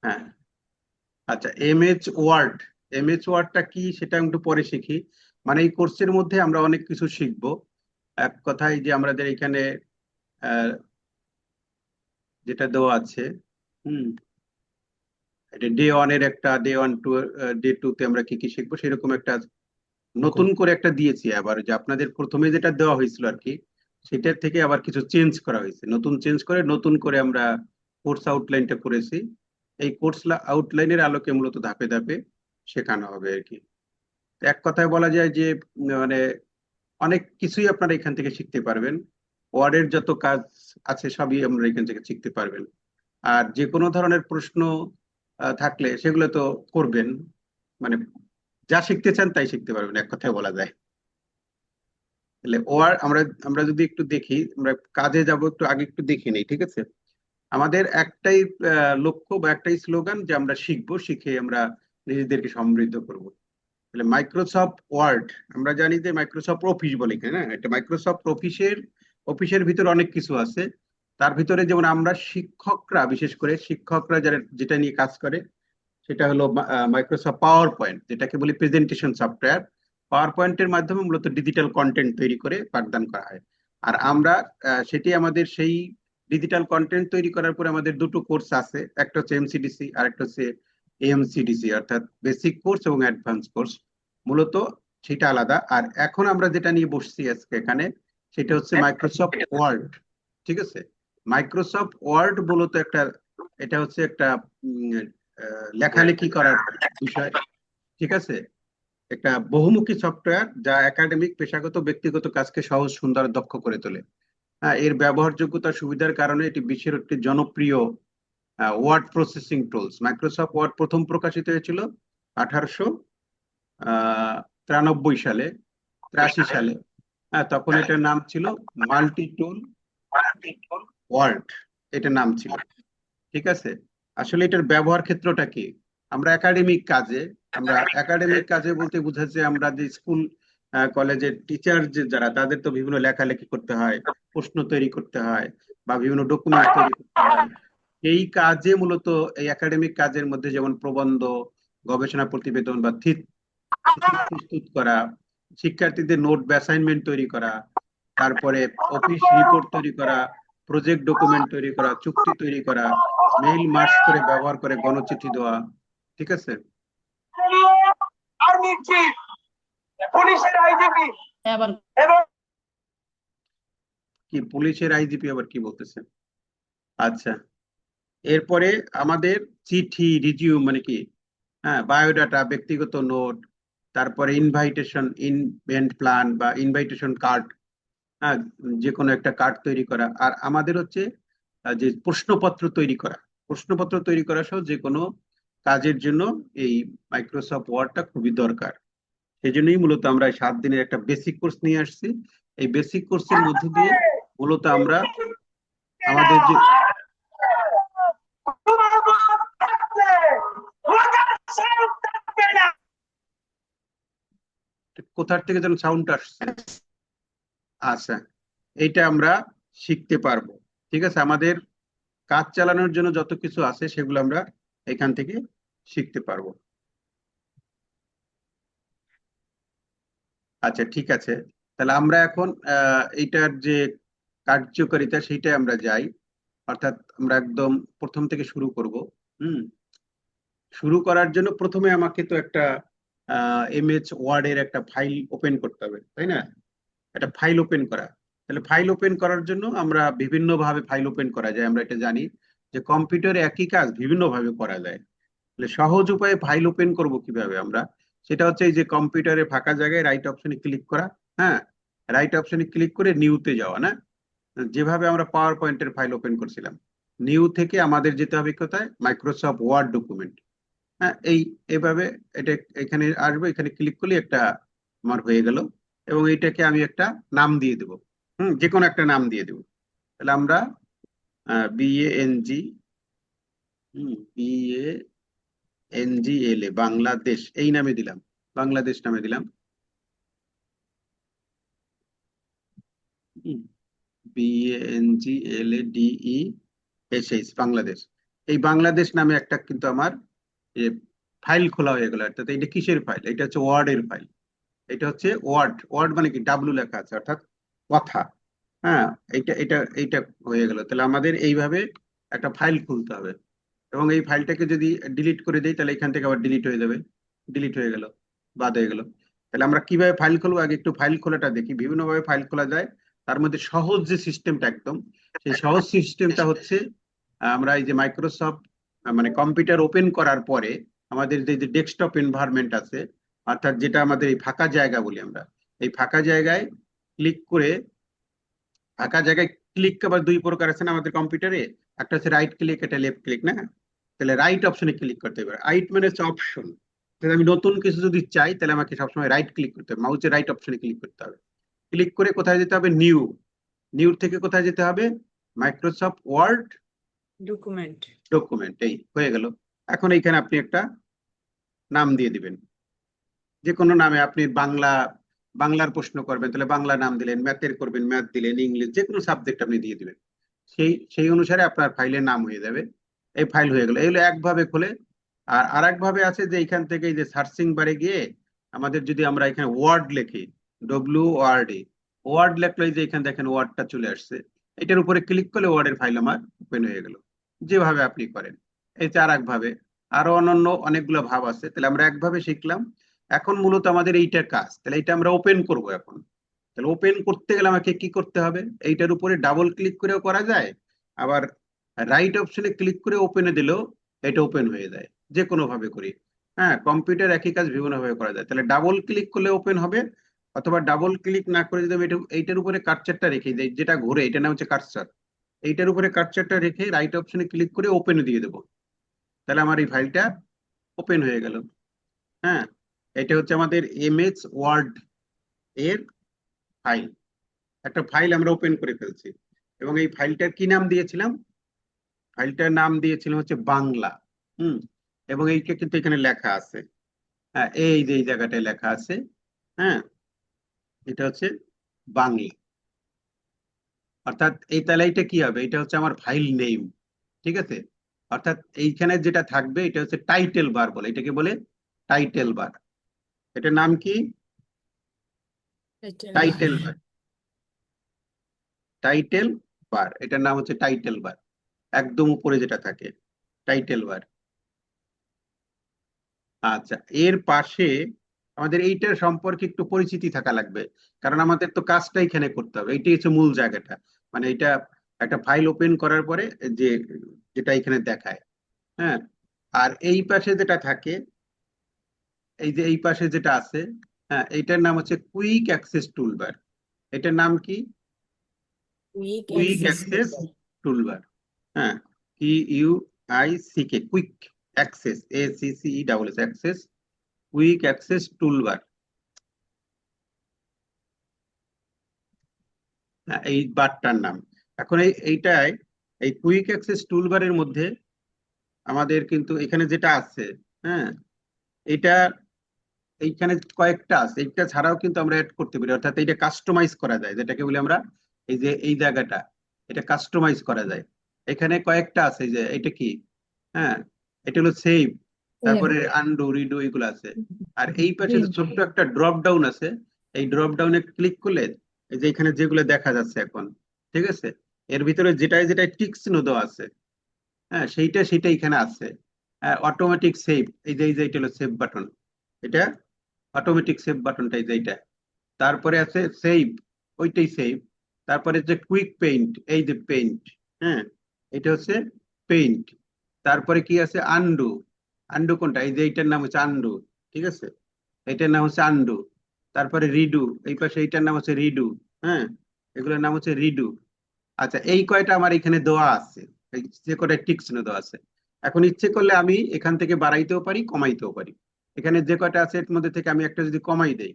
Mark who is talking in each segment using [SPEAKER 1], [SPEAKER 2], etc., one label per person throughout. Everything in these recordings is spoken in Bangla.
[SPEAKER 1] হ্যাঁ, আচ্ছা। এমএচ ওয়ার্ডটা কি সেটা একটু পরে শিখি। মানে এই কোর্সের মধ্যে আমরা অনেক কিছু শিখবো। এক কথায় যে আমাদের এখানে আহ, যেটা দেওয়া আছে, হুম, এটা ডে 1 এর একটা, ডে 1 টু ডে 2 তে আমরা কি কি শিখবো সেরকম একটা নতুন করে একটা দিয়েছি। আবার যে আপনাদের প্রথমে যেটা দেওয়া হয়েছিল আর কি, সেটার থেকে আবার কিছু চেঞ্জ করা হয়েছে, নতুন করে আমরা কোর্স আউটলাইনটা করেছি। এই কোর্স আউটলাইনের আলোকে মূলত ধাপে ধাপে শেখানো হবে আর কি। এক কথায় বলা যায় যে মানে অনেক কিছুই আপনারা এখান থেকে শিখতে পারবেন। ওয়ার্ডের যত কাজ আছে সবই আমরা এখান থেকে শিখতে পারবেন। আর যে কোনো ধরনের প্রশ্ন থাকলে সেগুলো তো করবেন। মানে যা শিখতে চান তাই শিখতে পারবেন, এক কথায় বলা যায়। তাহলে আমরা আমরা যদি একটু দেখি, আমরা কাজে যাব একটু আগে, একটু দেখে নেই, ঠিক আছে? আমাদের একটাই লক্ষ্য বা একটাই স্লোগান যে আমরা শিখবো, শিখে আমরা নিজেদেরকে সমৃদ্ধ করব। তাহলে মাইক্রোসফট ওয়ার্ড, আমরা জানি যে মাইক্রোসফট অফিস বলে এখানে, না? এটা মাইক্রোসফট অফিসের ভিতরে অনেক কিছু আছে। তার ভিতরে যেমন আমরা শিক্ষকরা, বিশেষ করে শিক্ষকরা যারা যেটা নিয়ে কাজ করে, সেটা হলো মাইক্রোসফট পাওয়ার পয়েন্ট, যেটাকে বলি প্রেজেন্টেশন সফটওয়্যার। পাওয়ার পয়েন্টের মাধ্যমে মূলত ডিজিটাল কন্টেন্ট তৈরি করে পাঠদান করা হয়। আর আমরা সেটি আমাদের সেই ডিজিটাল কন্টেন্ট তৈরি করার পরে আমাদের দুটো কোর্স আছে, একটা হচ্ছে এমসিডিসি আর একটা হচ্ছে এএমসিডিসি, অর্থাৎ বেসিক কোর্স এবং অ্যাডভান্স কোর্স। মূলত সেটা আলাদা। আর এখন আমরা যেটা নিয়ে বসছি আজকে এখানে, সেটা হচ্ছে মাইক্রোসফট ওয়ার্ড। ঠিক আছে? মাইক্রোসফট ওয়ার্ড মূলত একটা, এটা হচ্ছে একটা লেখালেখি করার বিষয়। ঠিক আছে? একটা বহুমুখী সফটওয়্যার যা একাডেমিক, পেশাগত, ব্যক্তিগত কাজকে সহজ, সুন্দর, দক্ষ করে তোলে। হ্যাঁ, এর ব্যবহারযোগ্যতা, সুবিধার কারণে এটি বিশ্বের একটি জনপ্রিয় word processing tools. Microsoft Word প্রথম প্রকাশিত হয়েছিল 1893 সালে, 83 সালে। হ্যাঁ, তখন এটার নাম ছিল মাল্টি টুল ওয়ার্ড, এটা নাম ছিল। ঠিক আছে? আসলে এটার ব্যবহার ক্ষেত্রটা কি? আমরা একাডেমিক কাজে বলতে বোঝাচ্ছে আমরা যে স্কুল কলেজের টিচার যে যারা, তাদের তো বিভিন্ন লেখালেখি করতে হয়, প্রশ্ন তৈরি করতে হয়, বা বিভিন্ন ডকুমেন্ট তৈরি করতে হয়। এই কাজে মূলত, এই একাডেমিক কাজের মধ্যে যেমন প্রবন্ধ, গবেষণা প্রতিবেদন বা থিসিস প্রস্তুত করা, শিক্ষার্থীদের নোট বা অ্যাসাইনমেন্ট তৈরি করা, তারপরে অফিস রিপোর্ট তৈরি করা, প্রজেক্ট ডকুমেন্ট তৈরি করা, চুক্তি তৈরি করা, মেইল মার্চ করে ব্যবহার করে গণচিঠি দেওয়া। ঠিক আছে? আর্মির চিফ, পুলিশের আইজিপি, এবং কি পুলিশের আইজিপি আবার কি বলতেছে? আচ্ছা, এরপরে আমাদের চিঠি, রিজিউম মানে কি, হ্যাঁ, বায়োডাটা, ব্যক্তিগত নোট, তারপরে ইনভেন্ট প্ল্যান বা ইনভাইটেশন কার্ড, হ্যাঁ, যে কোনো একটা কার্ড তৈরি করা। আর আমাদের হচ্ছে যে প্রশ্নপত্র তৈরি করা সহ যে কোনো কাজের জন্য এই মাইক্রোসফট ওয়ার্ডটা খুবই দরকার। সেই জন্যই মূলত আমরা এই 7 দিনের একটা বেসিক কোর্স নিয়ে আসছি। এই বেসিক কোর্সের মধ্যে দিয়ে মূলত আমরা আমাদের যে কোথার থেকে যেন সাউন্ড আসছে। আচ্ছা, এইটা আমরা শিখতে পারবো। ঠিক আছে? আমাদের কাজ চালানোর জন্য যত কিছু আছে সেগুলো আমরা এখান থেকে শিখতে পারবো। আচ্ছা, ঠিক আছে। তাহলে আমরা এখন এইটার যে কার্যকারিতা সেইটাই আমরা যাই। অর্থাৎ আমরা একদম প্রথম থেকে শুরু করব। হুম। শুরু করার জন্য প্রথমে আমাকে তো একটা এমএচ ওয়ার্ডের একটা ফাইল ওপেন করতে হবে, তাই না? একটা ফাইল ওপেন করা। তাহলে ফাইল ওপেন করার জন্য আমরা বিভিন্ন ভাবে ফাইল ওপেন করা যায়, আমরা এটা জানি যে কম্পিউটারে একই কাজ বিভিন্ন ভাবে করা যায়। তাহলে সহজ উপায়ে ফাইল ওপেন করব কিভাবে আমরা? সেটা হচ্ছে এই যে কম্পিউটারে ফাঁকা জায়গায় রাইট অপশনে ক্লিক করা। হ্যাঁ, রাইট অপশনে ক্লিক করে নিউতে যাওয়া, না? যেভাবে আমরা পাওয়ার পয়েন্টের ফাইল ওপেন করছিলাম, নিউ থেকে আমাদের যেতে হবে কোথায়? Microsoft Word document. হ্যাঁ, এইভাবে এটা এখানে আসবো, এখানে ক্লিক করলে একটা আমার হয়ে গেল। এবং এইটাকে আমি একটা নাম দিয়ে দেবো। যে কোনো একটা নাম দিয়ে দেবো। তাহলে আমরা BANG, BANGLA, বাংলাদেশ, এই নামে দিলাম, বাংলাদেশ নামে দিলাম। BANGLADESH, বাংলাদেশ। এই বাংলাদেশ নামে একটা কিন্তু আমার ফাইল খোলা হয়ে গেল। অর্থাৎ এটা কিসের ফাইল? এটা হচ্ছে ওয়ার্ডের ফাইল। এটা হচ্ছে ওয়ার্ড, ওয়ার্ড মানে কি, ডাব্লু লেখা আছে, অর্থাৎ কথা। হ্যাঁ, এইটা এটা এইটা হয়ে গেল। তাহলে আমাদের এইভাবে একটা ফাইল খুলতে হবে, এবং এই ফাইলটাকে যদি ডিলিট করে দিই তাহলে এখান থেকে আবার ডিলিট হয়ে যাবে। ডিলিট হয়ে গেল, বাদ হয়ে গেল। তাহলে আমরা কিভাবে ফাইল খুলবো? আগে একটু ফাইল খোলাটা দেখি। বিভিন্ন ভাবে ফাইল খোলা যায়, তার মধ্যে সহজ যে সিস্টেমটা একদম, সেই সহজ সিস্টেমটা হচ্ছে আমরা এই যে মাইক্রোসফট মানে কম্পিউটার ওপেন করার পরে আমাদের যে ডেস্কটপ এনভায়রনমেন্ট আছে, অর্থাৎ যেটা আমাদের এই ফাঁকা জায়গা বলি আমরা, এই ফাঁকা জায়গায় ক্লিক করে, ফাঁকা জায়গায় ক্লিক আবার দুই প্রকার আছে না আমাদের কম্পিউটারে, একটা হচ্ছে রাইট ক্লিক, একটা লেফট ক্লিক না? তাহলে রাইট অপশনে ক্লিক করতে হবে। রাইট মানে হচ্ছে অপশন। তাহলে আমি নতুন কিছু যদি চাই তাহলে আমাকে সবসময় রাইট ক্লিক করতে হবে, মাউসের রাইট অপশনে ক্লিক করতে হবে। ক্লিক করে কোথায় যেতে হবে? নিউ। নিউ থেকে কোথায় যেতে হবে? Microsoft Word
[SPEAKER 2] document.
[SPEAKER 1] ডকুমেন্ট। এই হয়ে গেল। এখন এইখানে আপনি একটা নাম দিয়ে দিবেন, যে কোনো নামে। আপনি বাংলার প্রশ্ন করবেন তাহলে বাংলা নাম দিলেন, ম্যাথের করবেন ম্যাথ দিলেন, ইংলিশ যে কোনো সাবজেক্ট আপনি দিয়ে দিবেন। সেই সেই অনুসারে আপনার ফাইলের নাম হয়ে যাবে। এই ফাইল হয়ে গেল। এগুলো একভাবে খোলে। আর আরেক ভাবে আছে যে এখান থেকে এই যে সার্চিং বারে গিয়ে আমাদের যদি আমরা এখানে ওয়ার্ড লিখি, WORD, ওয়ার্ড লিখলে যে এখানে দেখেন ওয়ার্ডটা চলে আসছে, এটার উপরে ক্লিক করলে ওয়ার্ডের ফাইল আমার ওপেন হয়ে গেল। যেভাবে আপনি করেন। এটা আর এক ভাবে। আরো অন্যান্য অনেকগুলো ভাব আছে। তাহলে আমরা একভাবে শিখলাম। এখন মূলত আমাদের এইটা কাজ। তাহলে এটা আমরা ওপেন করব এখন। তাহলে ওপেন করতে গেলে আমাকে কি করতে হবে? এইটার উপরে ডাবল ক্লিক করেও করা যায়, আবার রাইট অপশনে ক্লিক করে ওপেনে দিলেও এটা ওপেন হয়ে যায়, যে কোনো ভাবে করি। হ্যাঁ, কম্পিউটার একই কাজ বিভিন্ন ভাবে করা যায়। তাহলে ডাবল ক্লিক করলে ওপেন হবে, অথবা ডাবল ক্লিক না করে যদি আমি এইটার উপরে কার্সারটা রেখে দিই, যেটা ঘুরে এটা নাম হচ্ছে কার্সার, এইটার উপরে কার্সারটা রেখে রাইট অপশনে ক্লিক করে ওপেনে দিয়ে দেবো, তাহলে আমার এই ফাইলটা ওপেন হয়ে গেল। হ্যাঁ, এটা হচ্ছে আমাদের এমএস ওয়ার্ড এর ফাইল। একটা ফাইল আমরা ওপেন করে ফেলছি, এবং এই ফাইলটার কি নাম দিয়েছিলাম? ফাইলটার নাম দিয়েছিলাম হচ্ছে বাংলা। হুম, এবং এইটা কিন্তু এখানে লেখা আছে। হ্যাঁ, এই যে এই জায়গাটায় লেখা আছে। হ্যাঁ, এটা হচ্ছে বাংলা। অর্থাৎ এই, তাহলে এটা কি হবে? এটা হচ্ছে আমার ফাইল নেম। ঠিক আছে? অর্থাৎ এইখানে যেটা থাকবে এটা হচ্ছে টাইটেল বার বলে, এটাকে বলে টাইটেল বার। এটার নাম কি? Title bar. টাইটেল বার, এটার নাম হচ্ছে টাইটেল বার। একদম উপরে যেটা থাকে, টাইটেল বার। আচ্ছা, এর পাশে আমাদের এইটার সম্পর্কে একটু পরিচিতি থাকা লাগবে, কারণ আমাদের তো কাজটা এখানে করতে হবে। এইটাই হচ্ছে মূল জায়গাটা। মানে এটা একটা ফাইল ওপেন করার পরে যে যেটা এখানে দেখায়। হ্যাঁ, আর এই পাশে যেটা থাকে, এই যে এই পাশে যেটা আছে, হ্যাঁ, এইটার নাম হচ্ছে কুইক অ্যাক্সেস টুলবার। এটার নাম কি? Quick access toolbar. হ্যাঁ, QUICK, quick access, ACCE access, quick access toolbar. হ্যাঁ, এই বারটার নাম। এখন এইটাই, এই কুইক অ্যাক্সেস টুলবারের মধ্যে আমাদের কিন্তু এখানে যেটা আছে, হ্যাঁ, এটা এইখানে কয়েকটা আছে। এইটা ছাড়াও কিন্তু আমরা অ্যাড করতে পারি, অর্থাৎ এইটা কাস্টমাইজ করা যায়, যেটাকে বলি আমরা এই যে এই জায়গাটা, এটা কাস্টমাইজ করা যায়। এখানে কয়েকটা আছে, যে এটা কি, হ্যাঁ, এটা হলো সেভ, তারপরে আনডু, রিডু, এগুলো আছে। আর এই পাশে যে ছোট্ট একটা ড্রপ ডাউন আছে, এই ড্রপ ডাউনে ক্লিক করলে এই যে এখানে যেগুলো দেখা যাচ্ছে এখন, ঠিক আছে, এর ভিতরে যেটাই যেটাই টিক চিহ্ন দেওয়া আছে, হ্যাঁ, সেইটা এখানে আছে। অটোমেটিক সেভ, এই যে এটা হলো সেভ বাটন। এটা অটোমেটিক সেভ বাটনটা, এই যে এইটা। তারপরে আছে সেভ, ওইটাই সেভ। তারপরে যে কুইক পেইন্ট, এই যে পেইন্ট, হ্যাঁ, এটা হচ্ছে পেইন্ট। তারপরে কি আছে? আনডু। আনডু কোনটা? এই যে এইটার নাম হচ্ছে আনডু। ঠিক আছে, এইটার নাম হচ্ছে আনডু। তারপরে রিডু, এই পাশে এইটার নাম হচ্ছে রিডু। হ্যাঁ, এগুলোর নাম হচ্ছে রিডু। আচ্ছা, এই কয়টা আমার এখানে দেওয়া আছে, এই যে কয়টা টিক চিহ্ন দেওয়া আছে। এখন ইচ্ছে করলে আমি এখান থেকে বাড়াইতেও পারি, কমাইতেও পারি। এখানে যে কয়টা আছে এর মধ্যে থেকে আমি একটা যদি কমাই দেই,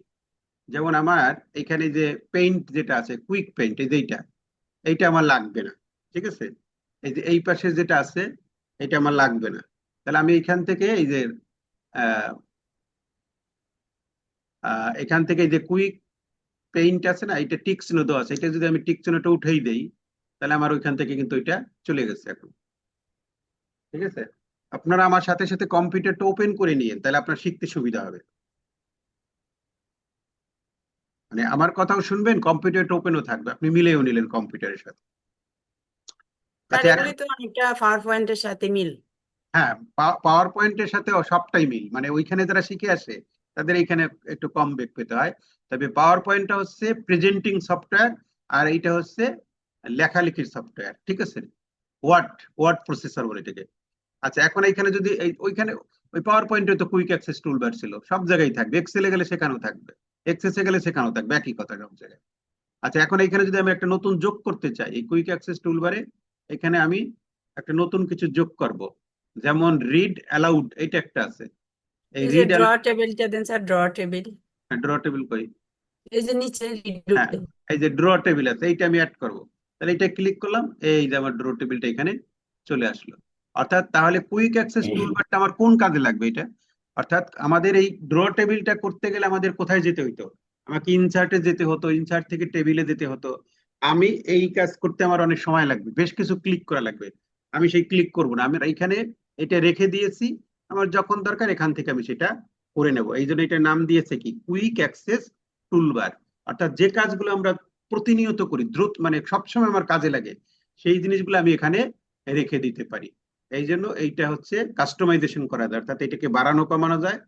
[SPEAKER 1] যেমন আমার এখানে যে পেইন্ট যেটা আছে, কুইক পেইন্ট, এই যে এইটা আমার লাগবে না। ঠিক আছে, এই যে এই পাশে যেটা আছে, এটা আমার লাগবে না। তাহলে আমি এখান থেকে এই যে আহ এখান থেকে এই যে কুইক পেইন্ট আছে না, এটা টিক চিহ্ন দেওয়া আছে, এটা যদি আমি টিক চিহ্নটা উঠেই দেই, তাহলে আমার ওইখান থেকে কিন্তু এটা চলে গেছে এখন। ঠিক আছে, আপনারা আমার সাথে সাথে কম্পিউটারটা ওপেন করে নিয়ে, তাহলে আপনার শিখতে সুবিধা হবে। মানে আমার কথাও শুনবেন, কম্পিউটারটা ওপেনও থাকবে, আপনি মিলেও নিলেন কম্পিউটারের সাথে।
[SPEAKER 2] স্যার
[SPEAKER 1] আচ্ছা
[SPEAKER 2] এগুলি তো অনেকটা পাওয়ার পয়েন্টের সাথে মিল।
[SPEAKER 1] হ্যাঁ, পাওয়ার পয়েন্টের সাথে সবটাই মিল, মানে ওইখানে যারা শিখে আসে তাদের এইখানে একটু কম বেগ পেতে হয়। তবে পাওয়ার পয়েন্টটা হচ্ছে প্রেজেন্টিং সফটওয়্যার, আর এইটা হচ্ছে লেখালেখির সফটওয়্যার, ঠিক আছে। ওয়ার্ড ওয়ার্ড প্রসেসর বলে এটাকে। আচ্ছা এখন এইখানে যদি ওইখানে ওই পাওয়ার পয়েন্টে তো কুইক অ্যাক্সেস টুলবার ছিল, সব জায়গায় থাকবে, এক্সেলে গেলে সেখানেও থাকবে, এক্সেসে গেলে সেখানেও থাকবে, একই কথা সব জায়গায়। আচ্ছা এখন এখানে যদি আমি একটা নতুন যোগ করতে চাই এই কুইক অ্যাক্সেস টুলবারে, এখানে আমি একটা নতুন কিছু যোগ করব, যেমন রিড অ্যালাউড, এটা একটা আছে। এই
[SPEAKER 2] এই যে
[SPEAKER 1] রিড
[SPEAKER 2] ড্র টেবিলটা দেন sir, draw table.
[SPEAKER 1] Draw table কই?
[SPEAKER 2] এই যে নিচে
[SPEAKER 1] হ্যাঁ, এই যে ড্র টেবিল আছে, এইটা আমি অ্যাড করব। তাহলে এটা ক্লিক করলাম, এই যে আমার ড্র টেবিলটা এখানে চলে আসলো। অর্থাৎ তাহলে কুইক অ্যাক্সেস টুলবারটা আমার কোন কাজে লাগবে এটা? অর্থাৎ আমাদের এই ড্র টেবিলটা করতে গেলে আমাদের কোথায় যেতে হইতো? আমাকে ইনসার্টে যেতে হতো, ইনসার্ট থেকে টেবিলে যেতে হতো। আমি এই কাজ করতে আমার অনেক সময় লাগবে, বেশ কিছু ক্লিক করা লাগবে। আমি সেই ক্লিক করব না, আমি এখানে এটা রেখে দিয়েছি। আমার যখন দরকার এখান থেকে আমি সেটা করে নেব। এই জন্য এটা নাম দিয়েছে কি, কুইক অ্যাক্সেস টুলবার। অর্থাৎ যে কাজগুলো আমরা প্রতিনিয়ত করি, দ্রুত মানে সবসময় আমার কাজে লাগে, সেই জিনিসগুলো আমি এখানে রেখে দিতে পারি। এই জন্য এইটা হচ্ছে কাস্টমাইজেশন করা যায়, অর্থাৎ এটাকে বাড়ানো কমানো যায়,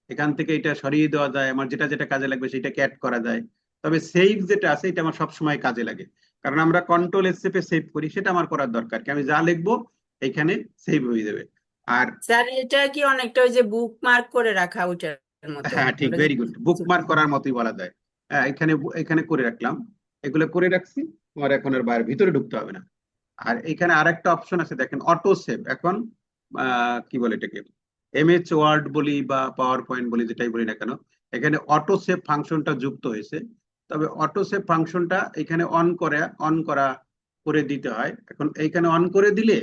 [SPEAKER 1] এখান থেকে এটা সরিয়ে দেওয়া যায়, আমার যেটা যেটা কাজে লাগবে সেটাকে অ্যাড করা যায়। তবে সেভ যেটা আছে এটা আমার সবসময় কাজে লাগে, কারণ আমরা কন্ট্রোল এসেপে সেভ করি, সেটা আমার করার দরকার কি, আমি যা লিখবো এখানে সেভ হয়ে যাবে। আর
[SPEAKER 2] স্যার এটা কি অনেকটা ওই যে বুক মার্ক করে রাখা ওইটার মতো?
[SPEAKER 1] হ্যাঁ ঠিক,
[SPEAKER 2] আমরা যে
[SPEAKER 1] ভেরি গুড, বুকমার্ক করার মতোই বলা যায়। হ্যাঁ, এখানে এখানে করে রাখলাম, এগুলো করে রাখছি, তোমার এখন আর বাইরে ভিতরে ঢুকতে হবে না। আর এখানে আরেকটা অপশন আছে দেখেন, অটো সেভ। এখন কি বলে এটাকে, এমএচ ওয়ার্ড বলি বা পাওয়ার পয়েন্ট বলি, যেটাই বলি না কেন, এখানে অটো সেভ ফাংশনটা যুক্ত হয়েছে। তবে অটো সেভ ফাংশনটা এখানে অন করা করে দিতে হয়। এখন এইখানে অন করে দিলে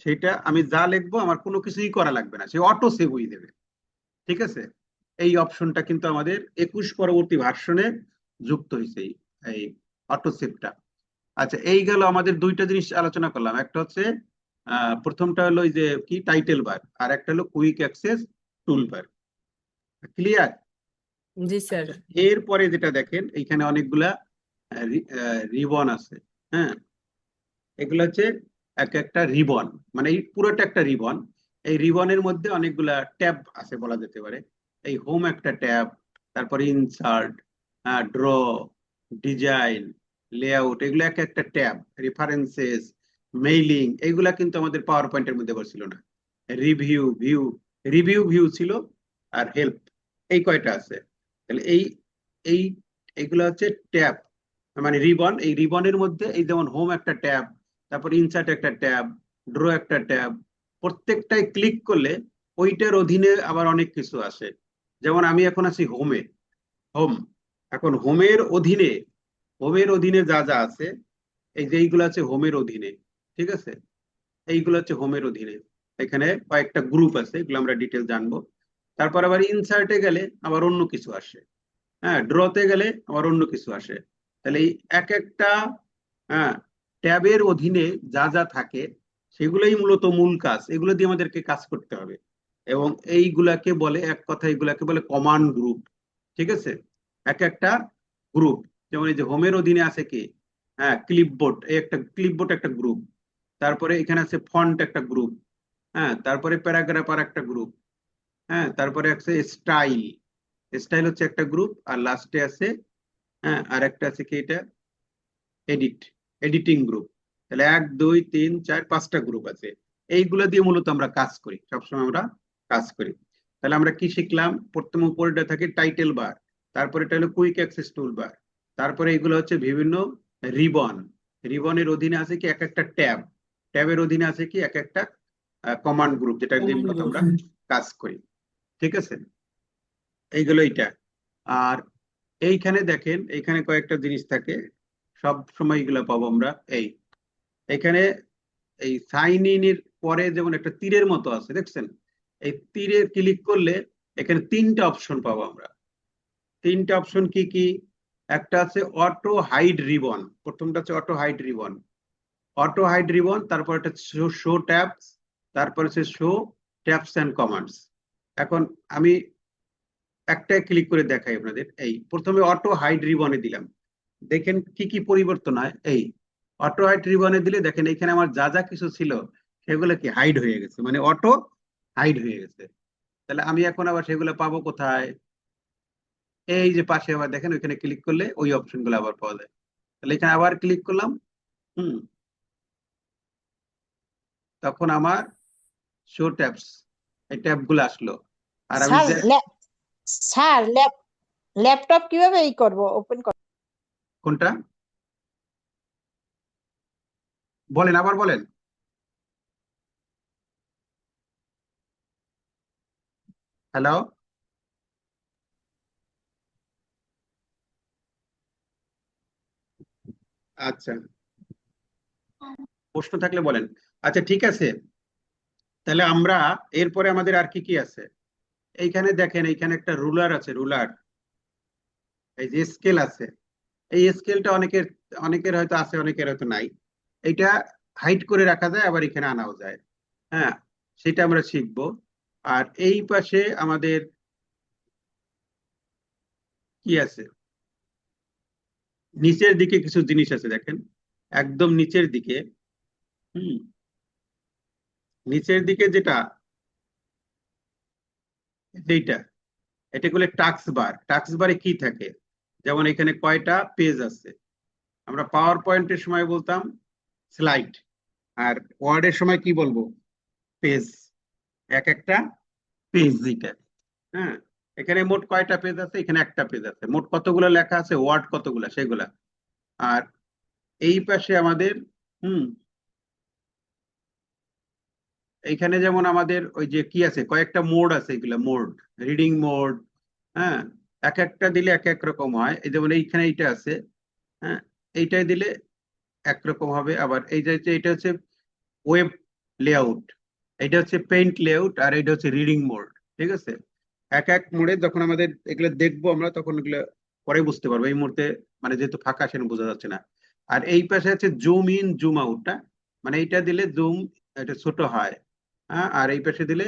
[SPEAKER 1] সেটা আমি যা লিখবো আমার কোনো কিছুই করা লাগবে না, সে অটো সেভ হয়ে দেবে, ঠিক আছে। এই অপশনটা কিন্তু আমাদের 21 পরবর্তী ভার্সনে যুক্ত হয়েছে, এই অটো সেভটা। আচ্ছা এই গেল আমাদের দুইটা জিনিস আলোচনা করলাম, একটা হচ্ছে প্রথমটা হলো এই যে কি টাইটেল বার, আর একটা হলো কুইক অ্যাক্সেস টুল বার। ক্লিয়ার?
[SPEAKER 2] জি স্যার।
[SPEAKER 1] এরপরে যেটা দেখেন এইখানে অনেকগুলা রিবন আছে। হ্যাঁ, এগুলো হচ্ছে এক একটা রিবন, মানে এই পুরোটা একটা রিবন। এই রিবনের মধ্যে অনেকগুলা ট্যাব আছে বলা যেতে পারে। এই হোম একটা ট্যাব, তারপরে ইনসার্ট, ড্র, ডিজাইন, লেআউট, এগুলো এক একটা ট্যাব। রেফারেন্সেস, মেইলিং, এগুলা কিন্তু আমাদের পাওয়ার পয়েন্টের মধ্যে ছিল না। রিভিউ ভিউ, ভিউ ছিল, আর হেল্প, এই কয়টা আছে। তাহলে এই এইগুলো হচ্ছে ট্যাব, মানে রিবন। এই রিবনের মধ্যে এই যেমন হোম একটা ট্যাব, তারপর ইনসার্ট একটা ট্যাব, ড্র একটা ট্যাব, প্রত্যেকটাই ক্লিক করলে ওইটার অধীনে আবার অনেক কিছু আসে। যেমন আমি এখন আছি হোমে, হোম, এখন হোমের অধীনে যা যা আছে, এই যে এইগুলো আছে হোমের অধীনে, ঠিক আছে। এইগুলো হচ্ছে হোমের অধীনে, এখানে কয়েকটা গ্রুপ আছে, এগুলো আমরা ডিটেল জানবো। তারপর আবার ইনসার্টে গেলে আবার অন্য কিছু আসে, হ্যাঁ, ড্রতে গেলে আবার অন্য কিছু আসে। তাহলে এই এক একটা, হ্যাঁ, ট্যাবের অধীনে যা যা থাকে সেগুলোই মূলত মূল কাজ, এগুলো দিয়ে আমাদেরকে কাজ করতে হবে। এবং এইগুলাকে বলে, এক কথা এগুলাকে বলে কমান্ড গ্রুপ, ঠিক আছে। এক একটা গ্রুপ, যেমন এই যে হোমের অধীনে আছে কি, হ্যাঁ, ক্লিপবোর্ড, এই একটা ক্লিপবোর্ড একটা গ্রুপ। তারপরে এখানে আছে ফন্ট একটা গ্রুপ, হ্যাঁ, তারপরে প্যারাগ্রাফ আর একটা গ্রুপ, হ্যাঁ, তারপরে আছে স্টাইল, স্টাইল হচ্ছে একটা গ্রুপ, আর লাস্টে আছে, হ্যাঁ, আর একটা আছে কি এটা, এডিটিং গ্রুপ। তাহলে 1 2 3 4 5টা গ্রুপ আছে। এইগুলো দিয়ে মূলত আমরা কাজ করি, সবসময় আমরা কাজ করি। তাহলে আমরা কি শিখলাম, প্রথম উপরেটা থাকে টাইটেল বার, তারপরে এটা হলো কুইক অ্যাক্সেস টুল বার, তারপরে এগুলো হচ্ছে বিভিন্ন রিবন, রিবনের অধীনে আছে কি এক একটা ট্যাব, ট্যাবের অধীনে আছে কি এক একটা কমান্ড গ্রুপ, যেটা দিয়ে মূলত আমরা কাজ করি, ঠিক আছে। এইগুলো এইটা। আর এইখানে দেখেন, এইখানে কয়েকটা জিনিস থাকে, সব সময় এগুলো পাবো আমরা। এখানে এই সাইন ইন এর পরে যেমন একটা তীরের মতো আছে দেখছেন, এই তীরে ক্লিক করলে এখানে 3টা অপশন পাবো আমরা। 3টা অপশন কি কি? একটা আছে অটো হাইড রিবন, প্রথমটা হচ্ছে অটো হাইড রিবন, তারপর একটা শো ট্যাবস, তারপর হচ্ছে শো ট্যাবস অ্যান্ড কমান্ডস। এখন আমি একটাই ক্লিক করে দেখাই আপনাদের। এই প্রথমে অটো হাইড রিবনে দিলাম, দেখেন কি কি পরিবর্তন হয়। এই অটো হাইড রিবনে দিলে দেখেন এখানে আমার যা যা কিছু ছিল সেগুলো কি হাইড হয়ে গেছে, মানে অটো হাইড হয়ে গেছে। তাহলে আমি এখন আবার সেগুলো পাবো কোথায়? এই যে পাশে আবার দেখেন ওইখানে ক্লিক করলে ওই অপশন গুলো আবার পাওয়া যায়। তাহলে এখানে আবার ক্লিক করলাম, হুম, তখন আমার শো ট্যাবস, এই ট্যাব গুলো আসলো। আর আমি
[SPEAKER 3] স্যার স্যার ল্যাপটপ কিভাবে এই করব, ওপেন করব?
[SPEAKER 1] কোনটা বলেন, আবার বলেন। হ্যালো, আচ্ছা, প্রশ্ন থাকলে বলেন। আচ্ছা ঠিক আছে, তাহলে আমরা এরপরে আমাদের আর কি কি আছে? এইখানে দেখেন, এইখানে একটা রুলার আছে, রুলার, এই যে স্কেল আছে। এই স্কেলটা অনেকের অনেকের হয়তো আছে, অনেকের হয়তো নাই। এইটা হাইড করে রাখা যায়, আবার এখানে আনাও যায়। হ্যাঁ, সেটা আমরা শিখবো। আর এই পাশে আমাদের কি আছে? নিচের দিকে কিছু জিনিস আছে দেখেন, একদম নিচের দিকে। হুম, নিচের দিকে যেটা, এইটা, এটা গুলো টাস্ক বার। টাস্ক বারে কি থাকে? যেমন এখানে কয়টা পেজ আছে। আমরা পাওয়ার পয়েন্টের সময় বলতাম স্লাইড, আর ওয়ার্ডের সময় কি বলবো? পেজ। এক একটা পেজ এটা। হ্যাঁ, এখানে মোট কয়টা পেজ আছে? এখানে একটা পেজ আছে। মোট কতগুলো লেখা আছে, ওয়ার্ড কতগুলো, সেগুলা। আর এই পাশে আমাদের, হুম, এইখানে যেমন আমাদের ওই যে কি আছে, কয়েকটা মোড আছে, এগুলা মোড, রিডিং মোড। হ্যাঁ, এক একটা দিলে এক এক রকম হয়। এই যেমন এইখানে এইটা আছে, হ্যাঁ, এইটাই দিলে একরকম হবে। আবার এই যে এটা হচ্ছে ওয়েব লেআউট, এটা হচ্ছে পেইন্ট লেআউট, আর এটা হচ্ছে রিডিং মোড। ঠিক আছে, এক এক মোডে যখন আমাদের এগুলো দেখবো আমরা, তখন এগুলো পরে বুঝতে পারবো। এই মুহূর্তে মানে যেহেতু ফাঁকা, সেটা বোঝা যাচ্ছে না। আর এই পাশে আছে জুম ইন জুম আউটটা, মানে এইটা দিলে জুম, এটা ছোট হয়। হ্যাঁ, আর এই পাশে দিলে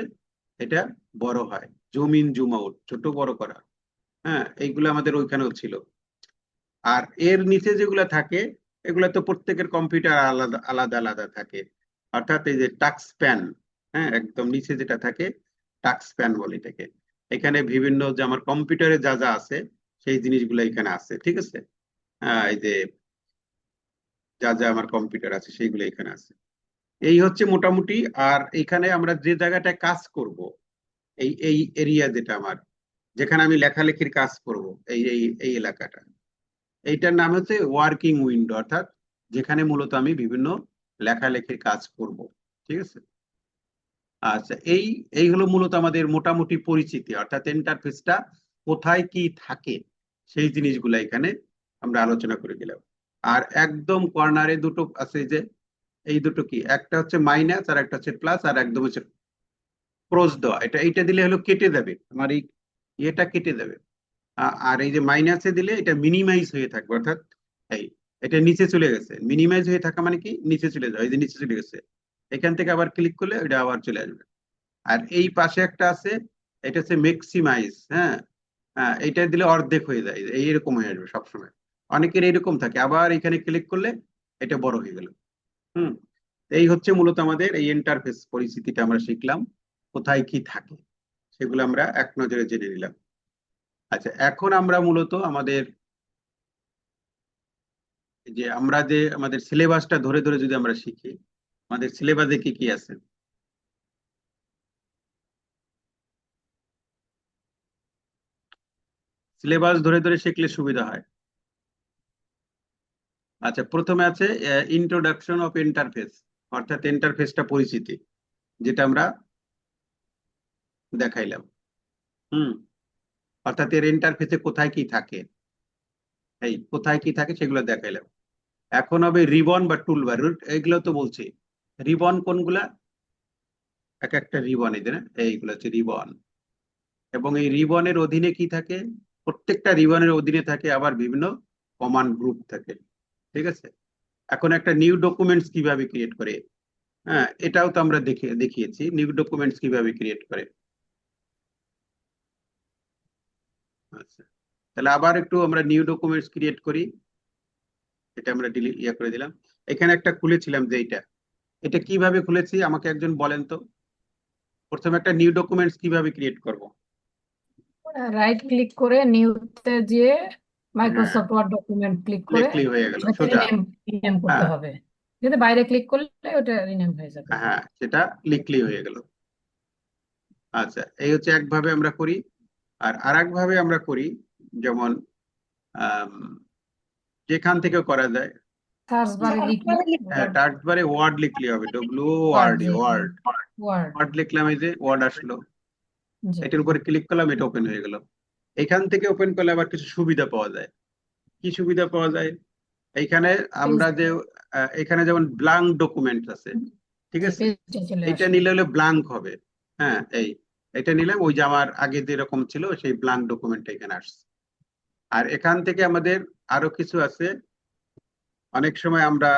[SPEAKER 1] এটা বড় হয়। জুম ইন জুম আউট, ছোট বড় করা। হ্যাঁ, এইগুলো আমাদের ওইখানেও ছিল। আর এর নিচে যেগুলো থাকে, এগুলো তো প্রত্যেকের কম্পিউটার আলাদা আলাদা আলাদা থাকে। অর্থাৎ এই যে টাস্ক প্যান, হ্যাঁ, একদম নিচে যেটা থাকে টাস্ক প্যান বলে এটাকে। এখানে বিভিন্ন যে আমার কম্পিউটারে যা যা আছে সেই জিনিসগুলো এখানে আছে। ঠিক আছে, এই যে যা যা আমার কম্পিউটার আছে সেইগুলো এখানে আছে। এই হচ্ছে মোটামুটি। আর এখানে আমরা যে জায়গাটায় কাজ করব, এই এই এরিয়া যেটা আমার, যেখানে আমি লেখালেখির কাজ করব, এই এই এই এলাকাটা, এইটার নাম হচ্ছে ওয়ার্কিং উইন্ডো, অর্থাৎ যেখানে মূলত আমি বিভিন্ন লেখালেখির কাজ করব। ঠিক আছে, আচ্ছা, এই এই হলো মূলত আমাদের মোটামুটি পরিচিতি, অর্থাৎ ইন্টারফেসটা কোথায় কি থাকে সেই জিনিসগুলো এখানে আমরা আলোচনা করে গেলাম। আর একদম কর্নারে দুটো আছে, যে এই দুটো কি, একটা হচ্ছে মাইনাস আর একটা হচ্ছে প্লাস, আর একদম হচ্ছে ক্রস দেওয়া। এটা এইটা দিলে হলো কেটে যাবে, আমার এই ইয়েটা কেটে যাবে। আর এই যে মাইনাসে দিলে এটা মিনিমাইজ হয়ে থাকবে, অর্থাৎ এই এটা নিচে চলে গেছে। মিনিমাইজ হয়ে থাকা মানে কি, নিচে চলে যাবে। এই যে নিচে চলে গেছে, এখান থেকে আবার ক্লিক করলে এটা আবার চলে আসবে। আর এই পাশে একটা আছে, এটা হচ্ছে ম্যাক্সিমাইজ। হ্যাঁ, এটা দিলে অর্ধেক হয়ে যায়, এইরকম হয়ে আসবে সবসময়। অনেকের এইরকম থাকে, আবার এখানে ক্লিক করলে এটা বড় হয়ে গেল। হুম, এই হচ্ছে মূলত আমাদের এই ইন্টারফেস পরিস্থিতিটা আমরা শিখলাম, কোথায় কি থাকে সেগুলো আমরা এক নজরে জেনে নিলাম। আচ্ছা, এখন আমরা মূলত আমাদের যে আমরা যে আমাদের সিলেবাসটা ধরে ধরে যদি আমরা শিখি, আমাদের সিলেবাসে কি কি আছে? সিলেবাস ধরে ধরে শিখলে সুবিধা হয়। আচ্ছা, প্রথমে আছে ইন্ট্রোডাকশন অফ ইন্টারফেস, অর্থাৎ ইন্টারফেসটা পরিচিতি, যেটা আমরা দেখাইলাম। হুম, অর্থাৎ এর ইন্টারফেসে কোথায় কি থাকে, এই কোথায় কি থাকে সেগুলো দেখাইলাম। এখন হবে রিবন বা টুলবার। এইগুলো তো বলছি, রিবন কোনগুলা? এক একটা রিবন, এই যে না, এইগুলো হচ্ছে রিবন। এবং এই রিবনের অধীনে কি থাকে? প্রত্যেকটা রিবনের অধীনে থাকে আবার বিভিন্ন কমান্ড গ্রুপ থাকে। ঠিক আছে, এখন একটা নিউ ডকুমেন্টস কিভাবে ক্রিয়েট করে? হ্যাঁ, এটাও তো আমরা দেখিয়েছি নিউ ডকুমেন্টস কিভাবে ক্রিয়েট করে। আচ্ছা, তাহলে আবার একটু আমরা নিউ ডকুমেন্টস ক্রিয়েট করি। এটা আমরা করে দিলাম। এখানে একটা খুলেছিলাম যে এটা কিভাবে খুলেছি আমাকে একজন বলেন তো। প্রথমে একটা নিউ ডকুমেন্টস কিভাবে ক্রিয়েট করব?
[SPEAKER 4] রাইট ক্লিক করে নিউতে গিয়ে
[SPEAKER 1] হ্যাঁ,
[SPEAKER 4] মাইক্রোসফট ওয়ার্ড ডকুমেন্ট ক্লিক করে
[SPEAKER 1] লিখলেই হয়ে গেল
[SPEAKER 4] সেটাকে
[SPEAKER 1] সোজা।
[SPEAKER 4] রিনেম করতে
[SPEAKER 1] হ্যাঁ,
[SPEAKER 4] হবে। যদি বাইরে ক্লিক করলে ওটা রিনেম হয়ে যাবে।
[SPEAKER 1] হ্যাঁ, সেটা লিখলেই হয়ে গেল। আচ্ছা, এই হচ্ছে একভাবে আমরা করি। আর আরেক ভাবে আমরা করি, যেমন আম, যেখান থেকে করা যায়।
[SPEAKER 4] সার্চ বারে লিখলে
[SPEAKER 1] হ্যাঁ, টার্চ বারে ওয়ার্ড লিখলে হবে,
[SPEAKER 4] ওয়ার্ড,
[SPEAKER 1] ওয়ার্ড
[SPEAKER 4] ওয়ার্ড,
[SPEAKER 1] ওয়ার্ড লিখলাম, এই যে ওয়ার্ড আসলো।
[SPEAKER 4] জি,
[SPEAKER 1] এটার উপরে ক্লিক করলাম, এটা ওপেন হয়ে গেল। এখান থেকে ওপেন করলে আবার কিছু সুবিধা পাওয়া যায়। কি সুবিধা পাওয়া যায়? এইখানে আমরা যে এখানে যেমন ব্ল্যাঙ্ক ডকুমেন্ট আছে, ঠিক
[SPEAKER 4] জি,
[SPEAKER 1] আছে,
[SPEAKER 4] পেজটা চলে
[SPEAKER 1] এইটা
[SPEAKER 4] আসে।
[SPEAKER 1] নিলে হলে ব্ল্যাঙ্ক হবে। হ্যাঁ, এটা নিলাম, ওই যে আমার আগে যেরকম ছিল সেই ব্ল্যাঙ্ক ডকুমেন্ট এখানে আসছে। আর এখান থেকে আমাদের আরো কিছু আছে। অনেক সময় আমরা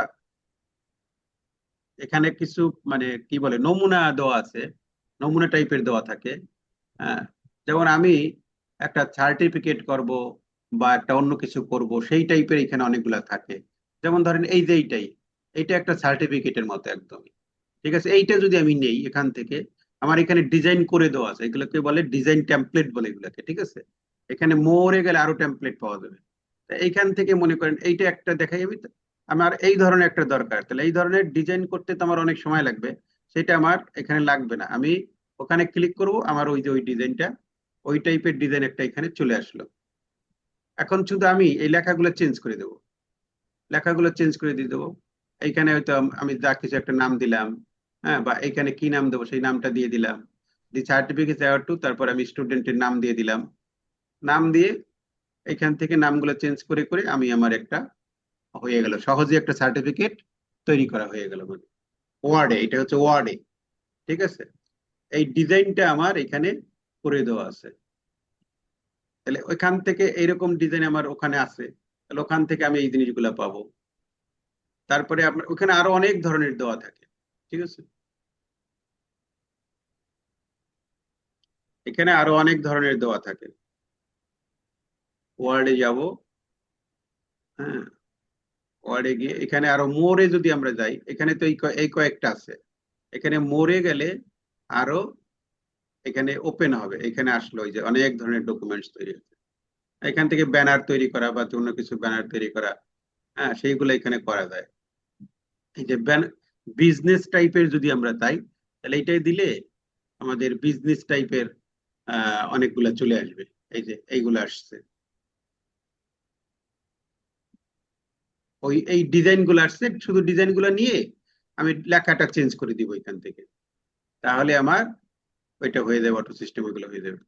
[SPEAKER 1] এখানে কিছু মানে কি বলে নমুনা দেওয়া আছে, নমুনা টাইপের দেওয়া থাকে। হ্যাঁ, যেমন আমি একটা সার্টিফিকেট করব বা একটা অন্য কিছু করব, সেই টাইপের এখানে অনেকগুলা থাকে। যেমন ধরেন এই যে এইটা একটা সার্টিফিকেটের মতো একদমই। ঠিক আছে, এইটা যদি আমি নেই এখান থেকে, আমার এখানে ডিজাইন করে দেওয়া আছে, এগুলোকে বলে ডিজাইন টেমপ্লেট বলে এগুলোকে, ঠিক আছে। এখানে মোরে গেলে আরো টেমপ্লেট পাওয়া যাবে। তা এইখান থেকে মনে করেন এইটা একটা দেখাই আমি, আমার এই ধরনের একটা দরকার, তাহলে এই ধরনের ডিজাইন করতে তো আমার অনেক সময় লাগবে। সেটা আমার এখানে লাগবে না, আমি ওখানে ক্লিক করব, আমার ওই যে ওই ডিজাইনটা, ওই টাইপের ডিজাইন একটা এখানে চলে আসলো। এখন শুধু আমি এই লেখাগুলো চেঞ্জ করে দেবো, লেখাগুলো চেঞ্জ করে দিয়ে দেবো। এইখানে হয়তো আমি যা কিছু একটা নাম দিলাম, হ্যাঁ, বা এখানে কি নাম দেবো সেই নামটা দিয়ে দিলাম। দি সার্টিফিকেট টু, তারপর আমি স্টুডেন্টের নাম দিয়ে দিলাম। নাম দিয়ে এখান থেকে নামগুলো চেঞ্জ করে করে আমি আমার একটা হয়ে গেল, সহজে একটা সার্টিফিকেট তৈরি করা হয়ে গেল। মানে ওয়ার্ডে, এটা হচ্ছে ওয়ার্ডে, ঠিক আছে। এই ডিজাইনটা আমার এখানে করে দেওয়া আছে। তাহলে ওইখান থেকে এইরকম ডিজাইন আমার ওখানে আছে, তাহলে ওখান থেকে আমি এই জিনিসগুলো পাবো। তারপরে আপনার ওখানে আরো অনেক ধরনের দেওয়া থাকে, ঠিক আছে। এখানে আরো অনেক ধরনের দেওয়া থাকে। ওয়ার্ডে যাব, হ্যাঁ, ওয়ার্ডে গিয়ে এখানে আরো মোরে যদি আমরা যাই, এখানে তো এই কয়েকটা আছে। এখানে মোরে গেলে আরো এখানে ওপেন হবে, এখানে আসলো ওই যে অনেক ধরনের ডকুমেন্টস তৈরি হচ্ছে। এখান থেকে ব্যানার তৈরি করা বা অন্য কিছু ব্যানার তৈরি করা, হ্যাঁ, সেইগুলো এখানে করা যায়। এই যে বিজনেস টাইপের যদি আমরা চাই, তাহলে এইটাই দিলে আমাদের বিজনেস টাইপের অনেকগুলা চলে আসবে। এই যে এইগুলো আসছে, এই ডিজাইন গুলো আসছে, শুধু ডিজাইন গুলো নিয়ে আমি লেখাটা চেঞ্জ করে দিব এখান থেকে, তাহলে আমার ওইটা হয়ে যাবে, অটো সিস্টেম ওইগুলো হয়ে যাবে।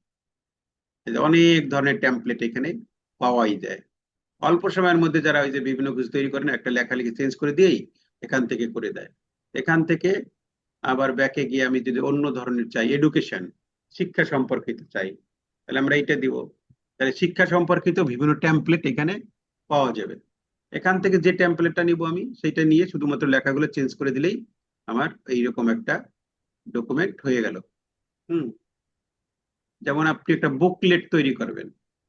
[SPEAKER 1] এই যে অনেক ধরনের টেমপ্লেট এখানে পাওয়াই যায়। অল্প সময়ের মধ্যে যারা ওই যে বিভিন্ন কিছু তৈরি করেন, একটা লেখালেখি চেঞ্জ করে দিয়েই এখান থেকে করে দেয়। এখান থেকে আবার ব্যাকে গিয়ে আমি যদি অন্য ধরনের চাই, এডুকেশন, শিক্ষা সম্পর্কিত চাই, তাহলে আমরা এইটা দিব। তাহলে শিক্ষা সম্পর্কিত বিভিন্ন টেমপ্লেট এখানে পাওয়া যাবে। এখান থেকে যে টেমপ্লেটটা নিব আমি, সেইটা নিয়ে শুধুমাত্র লেখাগুলো চেঞ্জ করে দিলেই আমার এইরকম একটা ডকুমেন্ট হয়ে গেল। হুম, যেমন আপনি একটা বুকলেট তৈরি করবেন,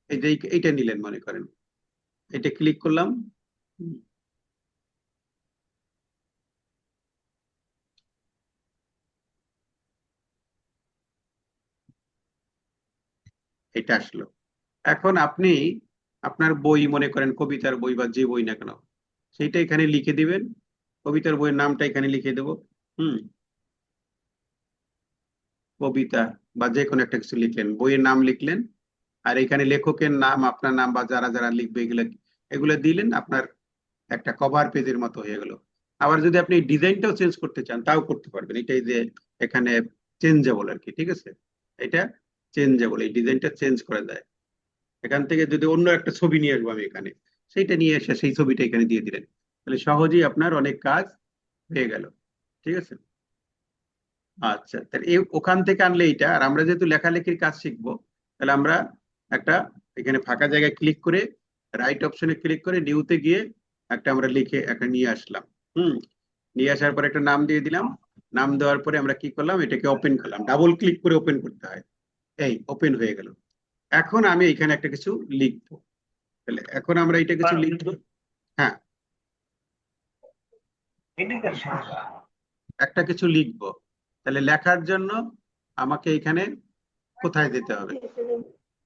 [SPEAKER 1] এই যে এইটা নিলেন মনে করেন, এটা ক্লিক করলাম। হুম, এটা আসলো। এখন আপনি আপনার বই, মনে করেন কবিতার বই বা যে বই না কেন, সেইটা এখানে লিখে দিবেন। কবিতার বইয়ের নামটা এখানে লিখে দেব। হুম, কবিতা বা যে কোনো একটা কিছু লিখলেন, বইয়ের নাম লিখলেন, আর এখানে লেখকের নাম, আপনার নাম বা যারা যারা লিখবে এগুলো এগুলো দিলেন, আপনার একটা কভার পেজের মতো হয়ে গেল। আবার যদি আপনি ডিজাইনটাও চেঞ্জ করতে চান তাও করতে পারবেন। এটাই যে এখানে চেঞ্জেবল আর কি, ঠিক আছে। এটা চেঞ্জেবল, এই ডিজাইনটা চেঞ্জ করা যায়। এখান থেকে যদি অন্য একটা ছবি নিয়ে আসবো আমি এখানে, সেইটা নিয়ে এসে সেই ছবিটা এখানে দিয়ে দিলেন, তাহলে সহজেই আপনার অনেক কাজ হয়ে গেল, ঠিক আছে। আচ্ছা, তাহলে ওখান থেকে আনলে এইটা, আর আমরা যেহেতু লেখালেখির কাজ শিখবো, তাহলে আমরা একটা এখানে ফাঁকা জায়গায় ক্লিক করে, রাইট অপশনে ক্লিক করে নিউতে গিয়ে একটা আমরা লিখে একটা নিয়ে আসলাম। হুম, নিয়ে আসার পর একটা নাম দিয়ে দিলাম, নাম দেওয়ার পরে আমরা কি করলাম, এটাকে ওপেন করলাম, ডাবল ক্লিক করে ওপেন করতে হয়। এই ওপেন হয়ে গেল। এখন আমি এখানে একটা কিছু লিখবো। তাহলে এখন আমরা এটা কিছু লিখবো। হ্যাঁ, একটা কিছু লিখবো। তাহলে লেখার জন্য আমাকে এখানে কোথায় যেতে হবে?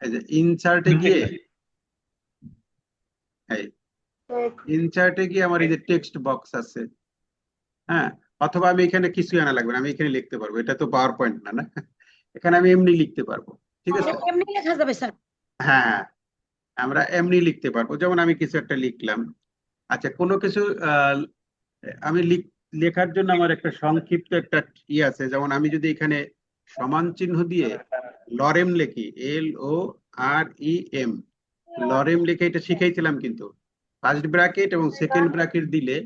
[SPEAKER 1] এই যে ইনসার্টে গিয়ে, এই ইনসার্টে গিয়ে আমার এই যে টেক্সট বক্স আছে, হ্যাঁ, অথবা আমি এখানে কিছু আনা লাগবে না, আমি এখানে লিখতে পারবো। এটা তো পাওয়ার পয়েন্ট না, না, এখানে আমি এমনি লিখতে পারবো। ঠিক আছে,
[SPEAKER 3] এমনি লেখা যাবে স্যার?
[SPEAKER 1] হ্যাঁ, আমরা এমনি লিখতে পারবো। যেমন আমি কিছু একটা লিখলাম। আচ্ছা, কোনো কিছু আমি লেখার জন্য আমার একটা সংক্ষিপ্ত একটা আছে। যেমন আমি যদি এখানে সমান চিহ্ন দিয়ে লরেম লিখি, LOREM, লরেম লিখে, এটা শিখাইছিলাম কিন্তু, ফার্স্ট ব্র্যাকেট এবং সেকেন্ড ব্র্যাকেট দিলে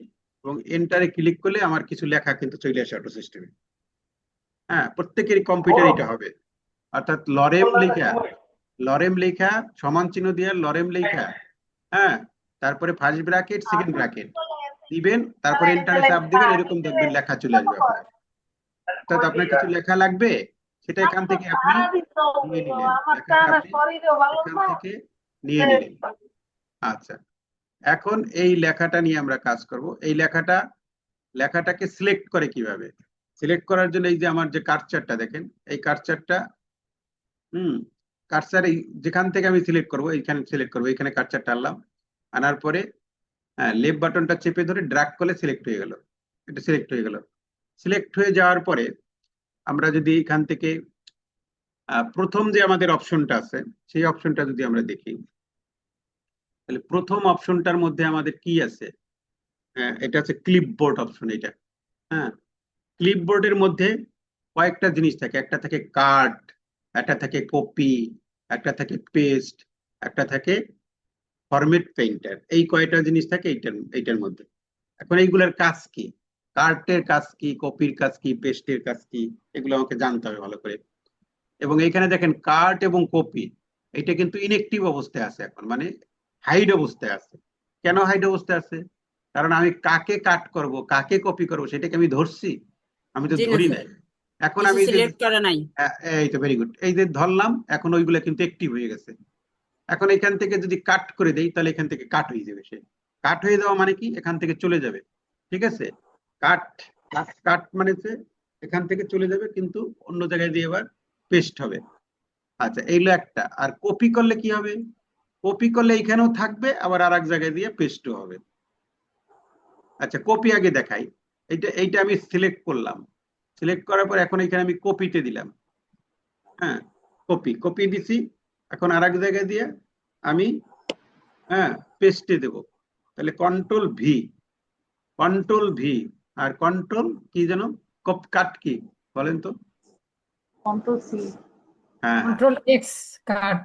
[SPEAKER 1] এবং এন্টারে ক্লিক করলে আমার কিছু লেখা কিন্তু চলে আসে অটো সিস্টেমে। হ্যাঁ, প্রত্যেকেরই কম্পিউটার এটা হবে। অর্থাৎ লরেম লেখা, সমান চিহ্ন দিয়ে লরেম লেখা, হ্যাঁ, তারপরে ফার্স্ট ব্র্যাকেট সেকেন্ড ব্র্যাকেট দিবেন, তারপরে এন্টারে চাপ দিবেন, এরকম দেখবেন লেখা চলে আসবে আপনার। অর্থাৎ আপনার কিছু লেখা লাগবে, সেটা এখান থেকে আপনি নিয়ে নিলেন, লেখাটা আপনি এখান থেকে নিয়ে নিলেন। আচ্ছা, এখন এই লেখাটা নিয়ে আমরা কাজ করব। এই লেখাটাকে সিলেক্ট করে কিভাবে? সিলেক্ট করার জন্য এই যে আমার যে কার্সারটা দেখেন, এই কার্সারটা, কার্সার যেখান থেকে আমি সিলেক্ট করব, এইখানে সিলেক্ট করবো, এইখানে কার্সারটা আনলাম, আনার পরে লেফট বাটনটা চেপে ধরে ড্র্যাগ করলে সিলেক্ট হয়ে গেল। এটা সিলেক্ট হয়ে গেল। সিলেক্ট হয়ে যাওয়ার পরে আমরা যদি এখান থেকে প্রথম যে আমাদের অপশনটা আছে, সেই অপশনটা যদি আমরা দেখি, তাহলে প্রথম অপশনটার মধ্যে আমাদের কি আছে? এটা হচ্ছে ক্লিপবোর্ড অপশন। এটা, হ্যাঁ, ক্লিপবোর্ডের মধ্যে কয়েকটা জিনিস থাকে। একটা থাকে কাট, একটা থাকে কপি, একটা থাকে পেস্ট, একটা থাকে ফরম্যাট পেইন্টার। এই কয়টা জিনিস থাকে এইটার মধ্যে। এখন এইগুলোর কাজ কি? কার্টের কাজ কি, কপির কাজ কি, পেস্টের কাজ কি, এগুলো আমাকে জানতে হবে ভালো করে। এবং এখানে দেখেন কার্ট এবং কপি, এটা কিন্তু ইনএক্টিভ অবস্থায় আছে এখন, মানে হাইড অবস্থায় আছে। কেন হাইড অবস্থায় আছে? কারণ আমি কাকে কাট করব, কাকে কপি করব, সেটাকে আমি ধরছি? আমি তো
[SPEAKER 2] জি না
[SPEAKER 1] ধরি
[SPEAKER 2] স্যার,
[SPEAKER 1] নাই। এখন
[SPEAKER 2] কিছু
[SPEAKER 1] আমি যে
[SPEAKER 2] সিলেক্ট করা নাই।
[SPEAKER 1] এই তো ভেরি গুড, এই যে ধরলাম, এখন ওইগুলো কিন্তু অ্যাক্টিভ হয়ে গেছে। এখন এখান থেকে যদি কাট করে দেই, তাহলে এখান থেকে কাট হয়ে যাবে। সে কাট হয়ে যাওয়া মানে কি? এখান থেকে চলে যাবে। ঠিক আছে, কাট, কাট মানে এখান থেকে চলে যাবে, কিন্তু অন্য জায়গায় দিয়ে এবার পেস্ট হবে। আচ্ছা, এইগুলো একটা। আর কপি করলে কি হবে? কপি করলে এইখানেও থাকবে, আবার আর এক জায়গায় দিয়ে পেস্টও হবে। আচ্ছা, কপি আগে দেখাই। এইটা আমি সিলেক্ট করলাম। সিলেক্ট করার পর এখন এখানে আমি কপিতে দিলাম। হ্যাঁ, কপি দিছি। এখন আর এক জায়গায় দিয়ে আমি পেস্টে দেব। তাহলে কন্ট্রোল ভি আর কন্ট্রোল কি যেন, কাট কি বলেন তো?
[SPEAKER 3] Control C.
[SPEAKER 1] হ্যাঁ,
[SPEAKER 4] control X cut,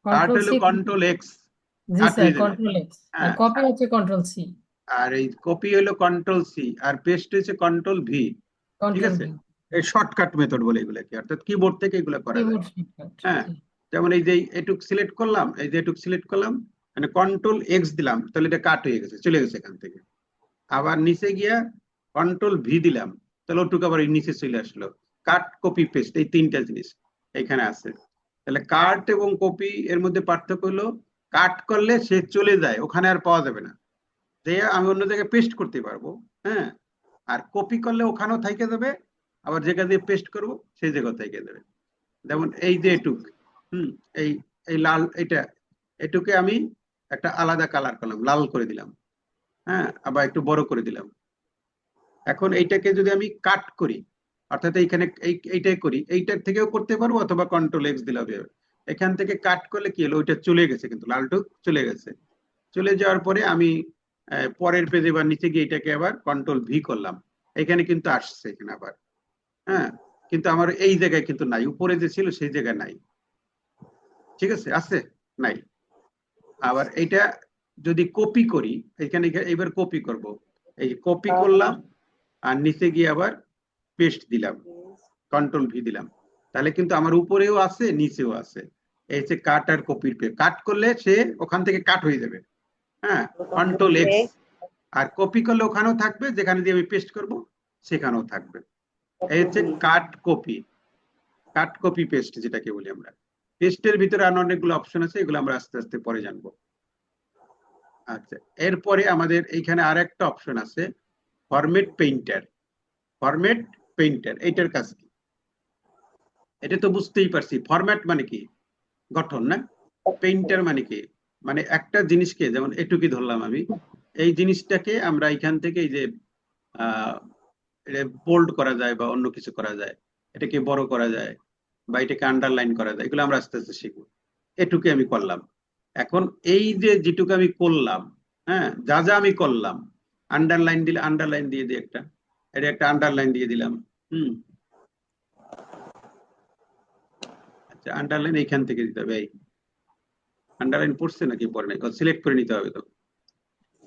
[SPEAKER 1] cut
[SPEAKER 4] control
[SPEAKER 1] হলো
[SPEAKER 4] সি।
[SPEAKER 1] কন্ট্রোল এক্স,
[SPEAKER 4] জি
[SPEAKER 1] কাট
[SPEAKER 4] স্যার,
[SPEAKER 1] হয়ে যাবে।
[SPEAKER 4] Control x. আর
[SPEAKER 1] হ্যাঁ,
[SPEAKER 4] কপি হচ্ছে কন্ট্রোল সি।
[SPEAKER 1] আর এই কপি হলো কন্ট্রোল সি, আর পেস্ট হচ্ছে কন্ট্রোল ভি। ঠিক
[SPEAKER 4] কন্ট্রোল
[SPEAKER 1] আছে,
[SPEAKER 4] ভি।
[SPEAKER 1] এই শর্টকাট মেথড বলে এগুলোকে, অর্থাৎ কিবোর্ড থেকে এগুলো করা যায়।
[SPEAKER 4] Keyboard shortcut.
[SPEAKER 1] হ্যাঁ,
[SPEAKER 4] জি।
[SPEAKER 1] যেমন এই যে এটুক সিলেক্ট করলাম, এই যে এটুক সিলেক্ট করলাম, মানে কন্ট্রোল এক্স দিলাম, তাহলে এটা কাট হয়ে গেছে, চলে গেছে এখান থেকে। আবার নিচে গিয়া কন্ট্রোল ভি দিলাম, তাহলে ওটুকু আবার এই নিচে চলে আসলো। কাট, কপি, পেস্ট, এই তিনটা জিনিস এখানে আছে। তাহলে কাট এবং কপি এর মধ্যে পার্থক্য হলো, কাট করলে সে চলে যায়, ওখানে আর পাওয়া যাবে না, যে আমি অন্য জায়গায় পেস্ট করতে পারবো। হ্যাঁ, আর কপি করলে ওখানেও থাইকে যাবে, আবার যেটা দিয়ে পেস্ট করব সেই জায়গাও থাইকে যাবে। যেমন এই যে এটুক, এই এই লাল, এটুকে আমি একটা আলাদা কালার করলাম, লাল করে দিলাম। হ্যাঁ, আবার একটু বড় করে দিলাম। এখন এইটাকে যদি আমি কাট করি, অর্থাৎ এইখানে এইটাই করি, এইটার থেকেও করতে পারবো, অথবা কন্ট্রোল এক্স দিলে হবে। এখান থেকে কাট করলে কি হলো, ওইটা চলে গেছে, কিন্তু লালটুক চলে গেছে। চলে যাওয়ার পরে আমি পরের পেজে বা নিচে গিয়ে এটাকে আবার কন্ট্রোল ভি করলাম, এখানে কিন্তু আসছে এখানে আবার। হ্যাঁ, কিন্তু আমার এই জায়গায় কিন্তু নাই, উপরে যে ছিল সেই জায়গায় নাই। ঠিক আছে, আছে নাই। আবার এইটা যদি কপি করি, এখানে এবার কপি করব, এই কপি করলাম, আর নিচে গিয়ে আবার পেস্ট দিলাম, কন্ট্রোল ভি দিলাম, তাহলে কিন্তু আমার উপরেও আছে, নিচেও আছে। এই যে কাট আর কপির কাট করলে সে ওখান থেকে কাট হয়ে যাবে। হ্যাঁ, কন্ট্রোল এক্স। আর কপি করলে ওখানেও থাকবে, যেখানে দিয়ে আমি পেস্ট করব সেখানেও থাকবে। এই হচ্ছে কাট কপি পেস্ট যেটাকে বলি আমরা। পেস্টের ভিতরে আরো অনেকগুলো অপশন আছে, এগুলো আমরা আস্তে আস্তে পরে জানবো। আচ্ছা, এরপরে আমাদের এইখানে আর একটা অপশন আছে, ফরম্যাট পেইন্টার। এইটার কাজ কি? এটা তো বুঝতেই পারছি, ফরম্যাট মানে কি? গঠন না? পেইন্টার মানে কি? মানে একটা জিনিসকে, যেমন এটুকি ধরলাম আমি, এই জিনিসটাকে আমরা এখান থেকে এই যে বোল্ড করা যায় বা অন্য কিছু করা যায়, এটাকে বড় করা যায় বা এটাকে আন্ডারলাইন করা যায়, এগুলো আমরা আস্তে আস্তে শিখবো। এটুকু আমি করলাম। এখন এই যে যেটুকু আমি করলাম, হ্যাঁ, যা যা আমি করলাম, আন্ডারলাইন দিলে আন্ডারলাইন দিয়ে দিই একটা, এটা একটা আন্ডারলাইন দিয়ে দিলাম। আচ্ছা, আন্ডারলাইন এইখান থেকে দিতে হবে। এই আন্ডারলাইন পড়ছে নাকি পড়ে নাই? সিলেক্ট করে নিতে হবে তো।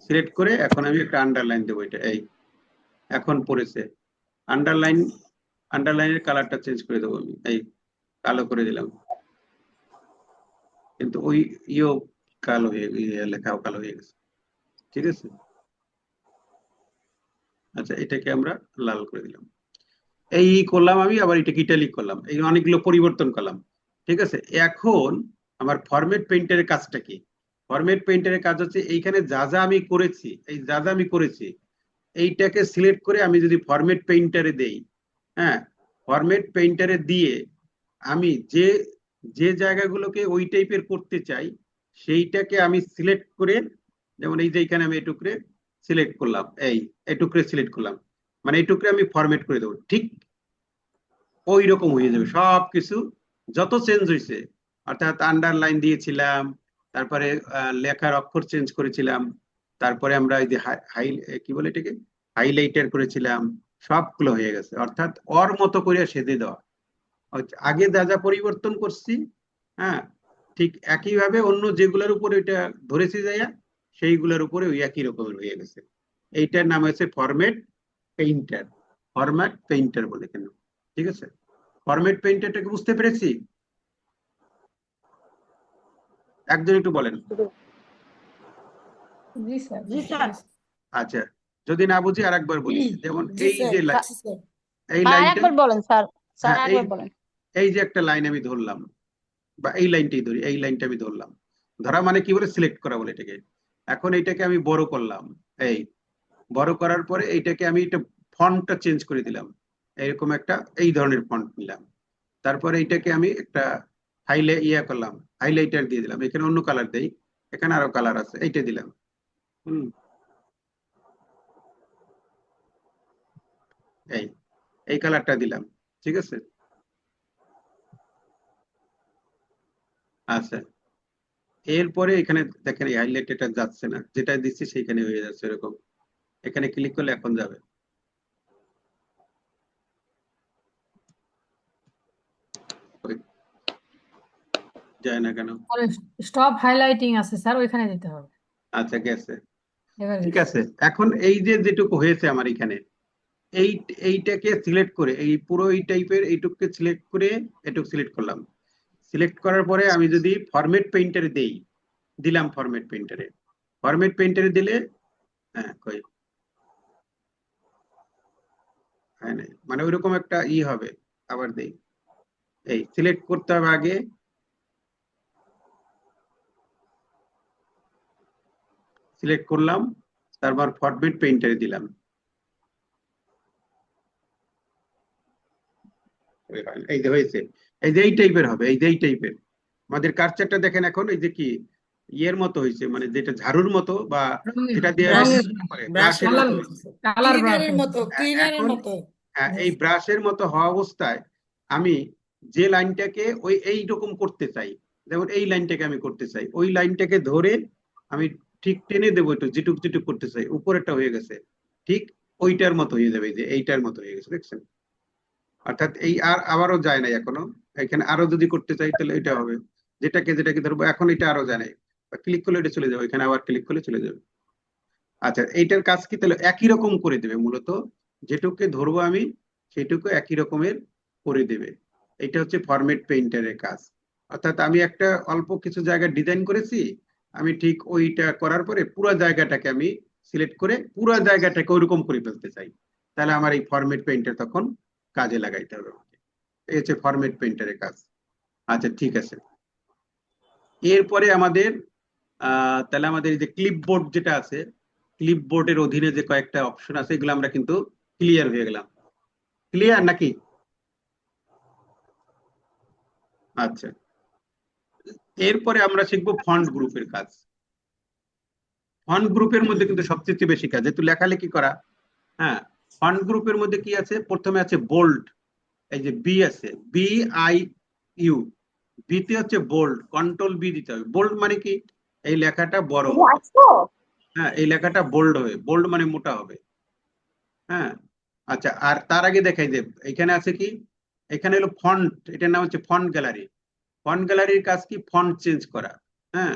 [SPEAKER 1] সিলেক্ট করে এখন আমি একটা আন্ডারলাইন দেবো, এটা এই এখন পড়েছে। আন্ডারলাইনের কালারটা চেঞ্জ করে দেবো আমি, এই কালো করে দিলাম, কিন্তু ওই ইও কালো হয়ে লেখাও কালো হয়ে গেছে। ঠিক আছে, আচ্ছা এটাকে আমরা লাল করে দিলাম। এই করলাম আমি, আবার এটাকে ইটালিক করলাম, এই অনেকগুলো পরিবর্তন করলাম। ঠিক আছে, এখন আমার ফরম্যাট পেইন্টারের কাজটা কি? ফরম্যাট পেইন্টারের কাজ হচ্ছে এইখানে যা যা আমি করেছি, এই যা যা আমি করেছি এইটাকে সিলেক্ট করে আমি যদি ফরম্যাট পেইন্টারে দেই, হ্যাঁ, ফরম্যাট পেইন্টারে দিয়ে আমি যে যে জায়গাগুলোকে ওই টাইপের করতে চাই সেইটাকে আমি সিলেক্ট করে, যেমন এই যে এখানে আমি এটুকরে সিলেক্ট করলাম, এটুকরে সিলেক্ট করলাম, মানে এটুকরে আমি ফরম্যাট করে দেবো, ঠিক ওই রকম হয়ে যাবে সবকিছু যত চেঞ্জ হয়েছে। অর্থাৎ আন্ডারলাইন দিয়েছিলাম, তারপরে লেখার অক্ষর চেঞ্জ করেছিলাম, তারপরে আমরা এই যে কি বলে এটাকে হাইলাইটার করেছিলাম, সবগুলো হয়ে গেছে। অর্থাৎ ওর মতো করে সেজে দেওয়া। আগে যা যা পরিবর্তন করছি, হ্যাঁ, ঠিক একইভাবে অন্য যেগুলোর উপরে ওইটা ধরেছি যাইয়া সেইগুলোর উপরে ওই একই রকমের হয়ে গেছে। এইটার নাম হচ্ছে ফরম্যাট পেইন্টার বলে কেন। ঠিক আছে, ফরম্যাট পেইন্টারটাকে বুঝতে পেরেছি? একজন একটু বলেন।
[SPEAKER 4] জি স্যার,
[SPEAKER 3] জি
[SPEAKER 4] বুঝতে
[SPEAKER 3] স্যার।
[SPEAKER 4] পেরেছি।
[SPEAKER 1] আচ্ছা, যদি না বুঝি আর একবার বলি, যেমন
[SPEAKER 2] জি
[SPEAKER 1] এই
[SPEAKER 2] স্যার,
[SPEAKER 1] যে
[SPEAKER 2] বুঝছি স্যার।
[SPEAKER 1] এই
[SPEAKER 3] আর
[SPEAKER 1] লাইনটা,
[SPEAKER 3] একবার বলেন স্যার, স্যার
[SPEAKER 1] হ্যাঁ,
[SPEAKER 3] একবার বলেন।
[SPEAKER 1] এই যে একটা লাইন আমি ধরলাম, বা এই লাইনটাই ধরি, এই লাইনটা আমি ধরলাম, ধরা মানে কি বলে সিলেক্ট করা বলে এটাকে। এখন এইটাকে আমি বড় করলাম, এই বড় করার পরে এইটাকে আমি এটা ফন্টটা চেঞ্জ করে দিলাম, এরকম একটা এই ধরনের ফন্ট নিলাম। তারপরে এইটাকে আমি একটা করলাম, হাইলাইটার দিয়ে দিলাম, এখানে অন্য কালার দেই, এখানে আরো কালার আছে, এইটা দিলাম। হুম, এই এই কালারটা দিলাম। ঠিক আছে, আচ্ছা এরপরে এখানে দেখেন এই হাইলাইটারটা যাচ্ছে না, যেটা দিচ্ছি সেইখানে হয়ে যাচ্ছে এরকম। এখানে ক্লিক করলে এখন যাবে, যায় না কেন?
[SPEAKER 4] স্টপ হাইলাইটিং আছে স্যার, ওইখানে দিতে হবে।
[SPEAKER 1] আচ্ছা গেছে,
[SPEAKER 4] এবার
[SPEAKER 1] ঠিক
[SPEAKER 4] গেছে।
[SPEAKER 1] আছে। এখন এই যে যেটুকু হয়েছে আমার এখানে, এইটাকে সিলেক্ট করে, এই পুরো এই টাইপের এইটুকুকে সিলেক্ট করে এটুকু সিলেক্ট করলাম। সিলেক্ট করার পরে আমি যদি ফরম্যাট পেইন্টারে দেই, দিলাম ফরম্যাট পেইন্টারে দিলে, হ্যাঁ কই, হ্যাঁ নাই, মানে ওইরকম একটা হবে। আবার দেই, এই সিলেক্ট করতে হবে আগে, সিলেক্ট করলাম, তারপর ফরম্যাট পেইন্টারে দিলাম, এই যে হয়েছে। এই যে এই টাইপের হবে, এই যে এই টাইপের আমাদের কার্সারটা দেখেন এখন, এই যে কি ইয়ের মতো হয়েছে, মানে যেটা ঝাড়ুর মতো বা
[SPEAKER 4] রঙিন
[SPEAKER 1] যেটা দিয়ে
[SPEAKER 2] ব্রাশ
[SPEAKER 1] ব্রাশের
[SPEAKER 2] ব্রাশের
[SPEAKER 1] মতো।
[SPEAKER 2] মতো,
[SPEAKER 4] কালার ব্রাশ
[SPEAKER 2] ক্লিনারের মতো, ক্লিনারের
[SPEAKER 1] এখন
[SPEAKER 2] মতো।
[SPEAKER 1] এই ব্রাশের মতো হওয়া অবস্থায় আমি যে লাইনটাকে ওই এইরকম করতে চাই, যেমন এই লাইনটাকে আমি করতে চাই, ওই লাইনটাকে ধরে আমি ঠিক টেনে দেবো, একটু যেটুক যেটুক করতে চাই, উপরেরটা হয়ে গেছে, ঠিক ওইটার মতো হয়ে যাবে, যে এইটার মতো হয়ে গেছে, দেখছেন? অর্থাৎ এই আর আবারও যায় নাই এখনো, এখানে আরো যদি করতে চাই তাহলে এটা হবে, যেটাকে ধরবো, এখন এটা আরো যায় নাই, ক্লিক করলে এটা চলে যাবে, এখানে আবার ক্লিক করলে চলে যাবে। আচ্ছা, এইটার কাজ কি তাহলে? একই রকম করে দেবে মূলত, যেটুকুকে ধরবো আমি সেটুকু একই রকমের করে দেবে। এটা হচ্ছে ফরম্যাট পেইন্টারের কাজ। অর্থাৎ আমি একটা অল্প কিছু জায়গা ডিজাইন করেছি, আমি ঠিক ওইটা করার পরে পুরো জায়গাটাকে আমি সিলেক্ট করে পুরো জায়গাটাকে ওইরকম করে ফেলতে চাই, তাহলে আমার এই ফরম্যাট পেইন্টার তখন কাজে লাগাইতে হবে আমাকে। এই হচ্ছে ফরম্যাট পেইন্টারের কাজ। আচ্ছা ঠিক আছে, এরপরে আমাদের তাহলে আমাদের এই যে ক্লিপবোর্ড যেটা আছে, ক্লিপবোর্ডের অধীনে যে কয়েকটা অপশন আছে এগুলো আমরা কিন্তু ক্লিয়ার হয়ে গেলাম। ক্লিয়ার নাকি? আচ্ছা, এরপরে আমরা শিখবো ফন্ট গ্রুপের কাজ। ফন্ট গ্রুপের মধ্যে কিন্তু সবচেয়ে বেশি কাজ, যেহেতু লেখালেখি করা। হ্যাঁ, ফন্ট গ্রুপের মধ্যে কি আছে? প্রথমে আছে বোল্ড, এই যে বি আছে, BIU, বিতে হচ্ছে বোল্ড, কন্ট্রোল বি দিতে হবে। বোল্ড মানে কি? এই লেখাটা বড় হবে। হ্যাঁ, এই লেখাটা বোল্ড হবে, বোল্ড মানে মোটা হবে। হ্যাঁ, আচ্ছা, আর তার আগে দেখাই যে এখানে আছে কি, এখানে হলো ফন্ট, এটার নাম হচ্ছে ফন্ট গ্যালারি। ফন্ট গ্যালারির কাজ কি? ফন্ট চেঞ্জ করা। হ্যাঁ,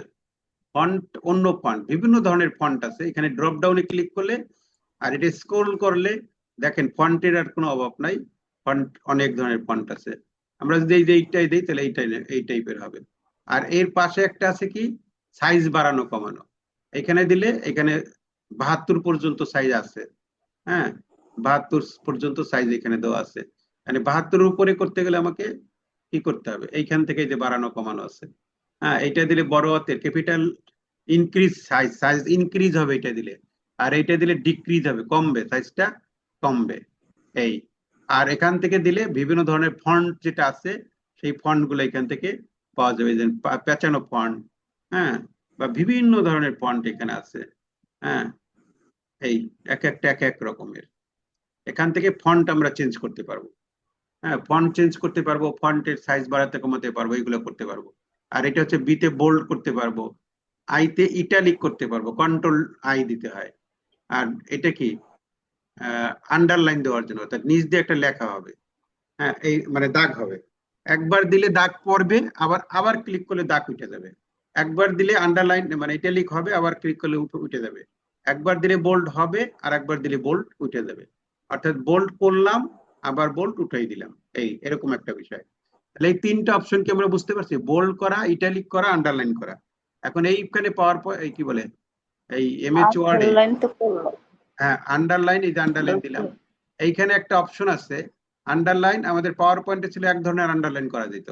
[SPEAKER 1] ফন্ট, অন্য ফন্ট, বিভিন্ন ধরনের ফন্ট আছে, এখানে ড্রপ ডাউনে ক্লিক করলে আর এটা স্ক্রল করলে দেখেন ফন্টের আর কোনো অভাব নাই, ফন্ট অনেক ধরনের ফন্ট আছে। আমরা যদি এই যে এইটাই দিই তাহলে এই টাইপের হবে। আর এর পাশে একটা আছে কি, সাইজ বাড়ানো কমানো। এখানে দিলে এখানে 72 পর্যন্ত সাইজ আছে। হ্যাঁ, 72 পর্যন্ত সাইজ এখানে দেওয়া আছে। মানে 72 উপরে করতে গেলে আমাকে কি করতে হবে? এইখান থেকে এই যে বাড়ানো কমানো আছে। হ্যাঁ, এটা দিলে বড় হাতের ক্যাপিটাল ইনক্রিজ, সাইজ ইনক্রিজ হবে এটা দিলে। আর এটা দিলে ডিক্রিজ হবে, কমবে, সাইজটা কমবে। এই, আর এখান থেকে দিলে বিভিন্ন ধরনের ফন্ট যেটা আছে সেই ফন্ট গুলো এখান থেকে পাওয়া যাবে, যে পেঁচানো ফন্ট। হ্যাঁ, বা বিভিন্ন ধরনের ফন্ট এখানে আছে। হ্যাঁ, এই এক একটা এক এক রকমের। এখান থেকে ফন্ট আমরা চেঞ্জ করতে পারবো। হ্যাঁ, ফন্ট চেঞ্জ করতে পারবো, ফন্টের সাইজ বাড়াতে কমাতে পারবো, এগুলো করতে পারবো। আর এটা হচ্ছে বিতে বোল্ড করতে পারবো, আইতে ইটালিক করতে পারবো, কন্ট্রোল আই দিতে হয়। আর এটা কি, আন্ডারলাইন দেওয়ার জন্য, অর্থাৎ নিচ দিয়ে একটা লেখা হবে। হ্যাঁ, এই মানে দাগ হবে, একবার দিলে দাগ পড়বে, আবার আবার ক্লিক করলে দাগ উঠে যাবে। একবার দিলে আন্ডারলাইন মানে ইটালিক হবে, আবার ক্লিক করলে উঠে যাবে। একবার দিলে বোল্ড হবে, আর একবার দিলে বোল্ড উঠে যাবে। অর্থাৎ বোল্ড করলাম, আবার বোল্ড উঠাই দিলাম, এই এরকম একটা বিষয়। তাহলে এই তিনটা অপশন কি আমরা বুঝতে পারছি? বোল্ড করা, ইটালিক করা, আন্ডারলাইন করা। এখন এইখানে পাওয়ার পর এই কি বলে, এই MH ওয়ার্ডে,
[SPEAKER 3] আন্ডারলাইন তো করলো।
[SPEAKER 1] হ্যাঁ আন্ডারলাইন, এই যে আন্ডারলাইন দিলাম। এইখানে একটা অপশন আছে আন্ডারলাইন, আমাদের পাওয়ার পয়েন্টে ছিল এক ধরনের আন্ডারলাইন করা যেত,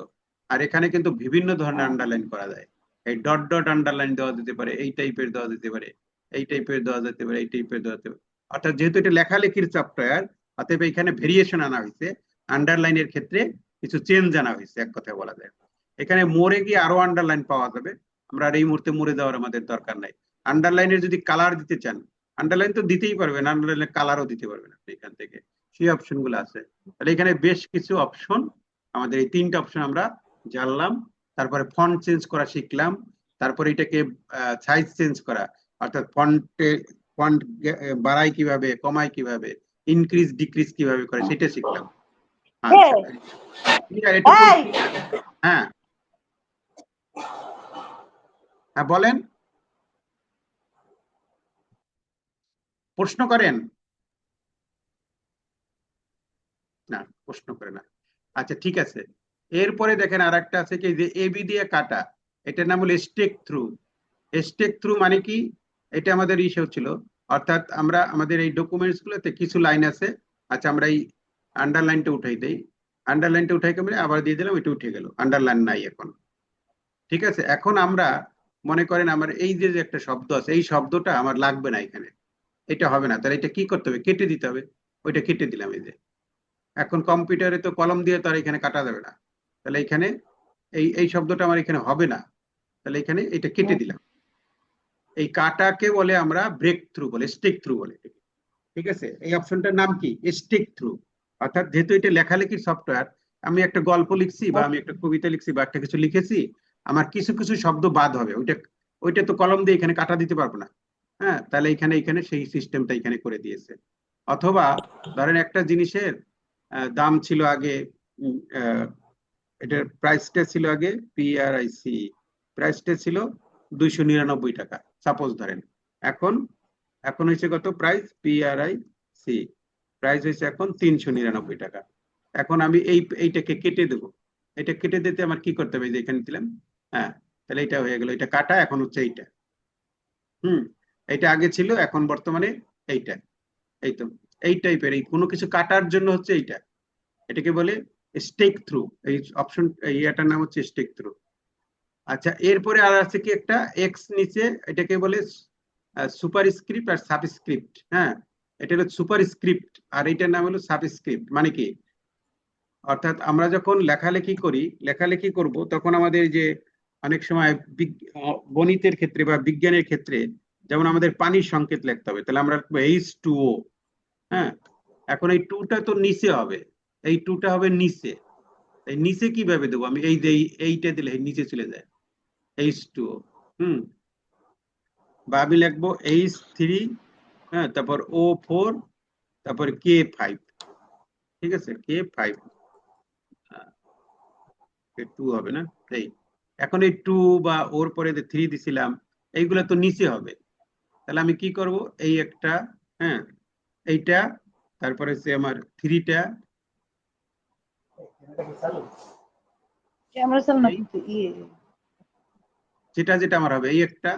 [SPEAKER 1] আর এখানে কিন্তু বিভিন্ন ধরনের আন্ডারলাইন করা যায়। এই ডট ডট আন্ডারলাইন দেওয়া যেতে পারে, এই টাইপের দেওয়া যেতে পারে, এই টাইপের দেওয়া যেতে পারে, এই টাইপের দেওয়া যেতে পারে। অর্থাৎ যেহেতু এটা লেখালেখির সফটওয়্যার, অতএব এখানে ভেরিয়েশন আনা হয়েছে, আন্ডারলাইনের ক্ষেত্রে কিছু চেঞ্জ আনা হয়েছে, এক কথায় বলা যায়। এখানে মোড়ে গিয়ে আরো আন্ডারলাইন পাওয়া যাবে, আমরা আর এই মুহূর্তে মোড়ে যাওয়ার আমাদের দরকার নাই। আন্ডারলাইনের যদি কালার দিতে চান, আন্ডারলাইন তো দিতেই পারবেন, আন্ডারলাইনের কালারও দিতে পারবেন আপনি এখান থেকে, সেই অপশন গুলো আছে। তাহলে এখানে বেশ কিছু অপশন, আমাদের এই তিনটা অপশন আমরা জানলাম। তারপরে ফন্ট চেঞ্জ করা শিখলাম, তারপরে এটাকে সাইজ চেঞ্জ করা, অর্থাৎ ফন্ট বাড়ায় কিভাবে, কমায় কিভাবে, ইনক্রিজ ডিক্রিজ কিভাবে করে, সেটা শিখলাম। আচ্ছা, clear? এটুকু
[SPEAKER 3] এই!
[SPEAKER 1] clear? হ্যাঁ, হ্যাঁ বলেন, প্রশ্ন করেন। না, প্রশ্ন করে না। আচ্ছা ঠিক আছে, এরপরে দেখেন আর একটা আছে কি, যে এবি দিয়ে কাটা, এটার নাম হলো স্টেক থ্রু। স্টেক থ্রু মানে কি? এটা আমাদের ইস্যু ছিল, অর্থাৎ আমরা আমাদের এই ডকুমেন্টস গুলোতে কিছু লাইন আছে। আচ্ছা, আমরা এই আন্ডারলাইনটা উঠাই দেই, আন্ডারলাইনটা উঠাই কেমন, আবার দিয়ে দিলাম, এটা উঠে গেল, আন্ডারলাইন নাই এখন। ঠিক আছে, এখন আমরা মনে করেন আমার এই যে যে একটা শব্দ আছে, এই শব্দটা আমার লাগবে না এখানে, এটা হবে না, তাহলে এটা কি করতে হবে? কেটে দিতে হবে। ওইটা কেটে দিলাম, এই যে এখন কম্পিউটারে তো কলম দিয়ে তো আর এখানে কাটা যাবে না, তাহলে এখানে এই এই শব্দটা আমার এখানে হবে না, তাহলে এখানে এটা কেটে দিলাম। এই কাটাকে বলে আমরা ব্রেক থ্রু বলে, স্টিক থ্রু বলে। ঠিক আছে, এই অপশনটার নাম কি? Stick through. অর্থাৎ যেহেতু এটা লেখালেখির সফটওয়্যার, আমি একটা গল্প লিখছি বা আমি একটা কবিতা লিখছি বা একটা কিছু লিখেছি, আমার কিছু কিছু শব্দ বাদ হবে, ওইটা ওইটা তো কলম দিয়ে এখানে কাটা দিতে পারবো না। হ্যাঁ, তাহলে এখানে এখানে সেই সিস্টেমটা এখানে করে দিয়েছে। অথবা ধরেন একটা জিনিসের দাম ছিল আগে, এটার প্রাইসটা ছিল আগে PRIC, প্রাইসটা ছিল 299 টাকা সাপোজ ধরেন। এখন এখন হয়েছে কত প্রাইস? PRIC প্রাইস হয়েছে এখন 399 টাকা। এখন আমি এইটাকে কেটে দেবো, এটা কেটে দিতে আমার কি করতে হবে? যে এখানে দিলাম, হ্যাঁ, তাহলে এটা হয়ে গেল, এটা কাটা, এখন হচ্ছে এইটা। এটা আগে ছিল, এখন বর্তমানে এইটা। এই তো, এই টাইপের, এই কোনো কিছু কাটার জন্য হচ্ছে এইটা। এটাকে বলে স্টেক থ্রু। এই অপশন এটার নাম হচ্ছে স্টেক থ্রু। আচ্ছা, এরপরে আর আছে কি একটা এক্স নিচে, এটাকে বলে সুপার স্ক্রিপ্ট আর সাবস্ক্রিপ্ট। হ্যাঁ, এটা হলো সুপার স্ক্রিপ্ট আর এটার নাম হলো সাবস্ক্রিপ্ট। মানে কি, অর্থাৎ আমরা যখন লেখালেখি করব তখন আমাদের যে অনেক সময় গণিতের ক্ষেত্রে বা বিজ্ঞানের ক্ষেত্রে যেমন আমাদের পানির সংকেত লিখতে হবে, তাহলে আমরা লিখবো H2O। হ্যাঁ, এখন এই টুটা তো নিচে হবে, এই টুটা হবে নিচে। এই নিচে কিভাবে দেবো আমি? এই যে এইটা দিলে নিচে চলে যায় H2O। বা আমি লিখবো H3, হ্যাঁ, তারপর O4, তারপর K5। ঠিক আছে, K5, টু হবে না? এই এখন এই টু বা ওর পরে যে থ্রি দিছিলাম এইগুলা তো নিচে হবে, তাহলে আমি কি করব? এই একটা, হ্যাঁ, এইটা, তারপরে হচ্ছে আমার থ্রিটা,
[SPEAKER 3] ক্যামেরা চালু না
[SPEAKER 1] এই
[SPEAKER 3] কিন্তু
[SPEAKER 1] যেটা যেটা আমার হবে এই একটা,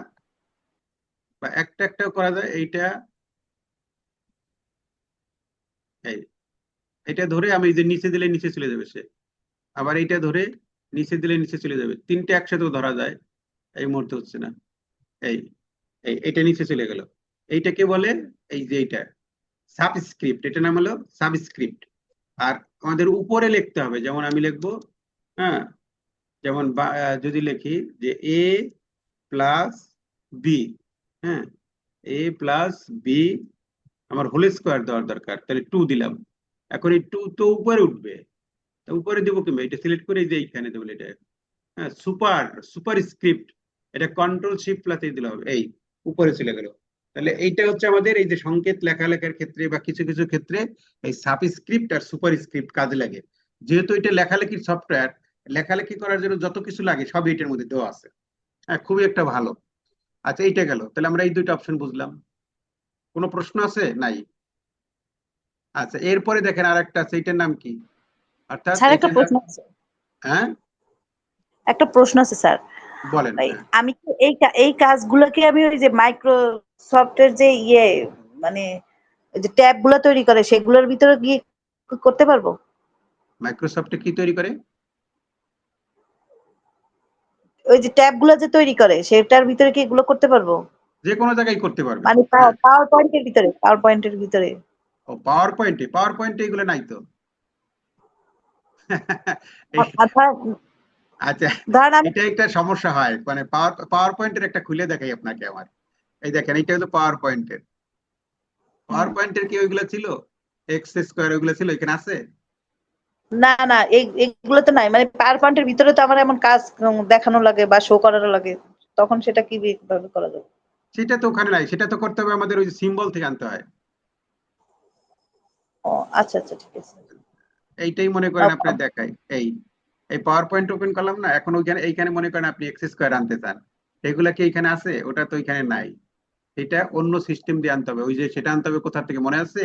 [SPEAKER 1] বা একটা একটা করা যায় এইটা, এই এটা ধরে আমি যে নিচে দিলে নিচে চলে যাবে সে, আবার এইটা ধরে নিচে দিলে নিচে চলে যাবে, তিনটে একসাথেও ধরা যায়। এই মুহূর্তে হচ্ছে না। এই এটা নিচে চলে গেল। এইটাকে বলে এই যে এইটা সাবস্ক্রিপ্ট, এটা নাম হলো সাবস্ক্রিপ্ট। আর আমাদের উপরে লিখতে হবে, যেমন আমি লিখবো, হ্যাঁ, যেমন যদি লিখি যে এ প্লাস বি, হ্যাঁ, এ প্লাস বি আমার হোল স্কোয়ার দেওয়ার দরকার, তাহলে টু দিলাম। এখন এই টু তো উপরে উঠবে, তা উপরে দেবো কিংবা এটা সিলেক্ট করে এই যে এইখানে দেবো এটা, হ্যাঁ, সুপার স্ক্রিপ্ট, এটা কন্ট্রোল শিফট প্লাস দিলে হবে, এই উপরে চলে গেল। তাহলে এইটা হচ্ছে আমাদের এই যে সংকেত লেখালেখার ক্ষেত্রে বা কিছু কিছু ক্ষেত্রে এই সাবস্ক্রিপ্ট আর সুপার স্ক্রিপ্ট কাজে লাগে। যেহেতু এটা লেখালেখির সফটওয়্যার, লেখালেখি করার জন্য যত কিছু লাগে সব এটার মধ্যে দেওয়া আছে। হ্যাঁ, খুবই একটা ভালো। আচ্ছা, এইটা গেল, তাহলে আমরা এই দুইটা অপশন বুঝলাম। কোনো প্রশ্ন আছে? নাই? আচ্ছা, এরপরে দেখেন আর একটা আছে, এইটার নাম কি? অর্থাৎ
[SPEAKER 3] স্যার একটা
[SPEAKER 1] এইটার নাম,
[SPEAKER 3] প্রশ্ন আছে।
[SPEAKER 1] হ্যাঁ
[SPEAKER 3] একটা প্রশ্ন আছে স্যার।
[SPEAKER 1] বলেন।
[SPEAKER 3] এই
[SPEAKER 1] হ্যাঁ,
[SPEAKER 3] আমি কি এই কাজগুলো কি আমি ওই যে মাইক্রোসফটের যে মানে ওই যে ট্যাব গুলো তৈরি করে সেগুলোর ভিতরে গিয়ে করতে পারবো?
[SPEAKER 1] মাইক্রোসফটে কি তৈরি করে?
[SPEAKER 3] ওই যে ট্যাব গুলো যে তৈরি করে সেটার ভিতরে কি এগুলো করতে পারবো?
[SPEAKER 1] যে কোনো জায়গায় করতে পারবেন।
[SPEAKER 3] মানে
[SPEAKER 1] হ্যাঁ,
[SPEAKER 3] পাওয়ার পয়েন্টের ভিতরে।
[SPEAKER 1] ও পাওয়ার পয়েন্টে এগুলো নাই তো। এই- আচ্ছা,
[SPEAKER 3] ধরেন আমি
[SPEAKER 1] এটা একটা সমস্যা হয়, মানে পাওয়ার পয়েন্টের একটা খুলে দেখাই আপনাকে আমার। এই দেখেন, এটা হলো পাওয়ার পয়েন্টের কি ওইগুলো ছিল? এক্স স্কোয়ার ওইগুলো ছিল, এখানে আছে?
[SPEAKER 3] না না এগুলো তো নাই, মানে পাওয়ার পয়েন্টের ভিতরে তো আমার এমন কাজ দেখানো লাগে বা শো করানো লাগে, তখন সেটা কিভাবে করা যাবে?
[SPEAKER 1] সেটা তো ওখানে নাই, সেটা তো করতে হবে আমাদের ওই সিম্বল থেকে আনতে হয়।
[SPEAKER 3] ও আচ্ছা আচ্ছা, ঠিক আছে।
[SPEAKER 1] এইটাই মনে করেন আপনার দেখাই, এই এই পাওয়ার পয়েন্ট ওপেন করলাম না, এখন ওইখানে এইখানে মনে করেন আপনি এক্স স্কোয়ার আনতে চান, এগুলা কি এখানে আছে? ওটা তো এখানে নাই। এটা অন্য সিস্টেম দিয়ে আনতে হবে। ওই যে সেটা আনতে হবে কোথা থেকে মনে আছে?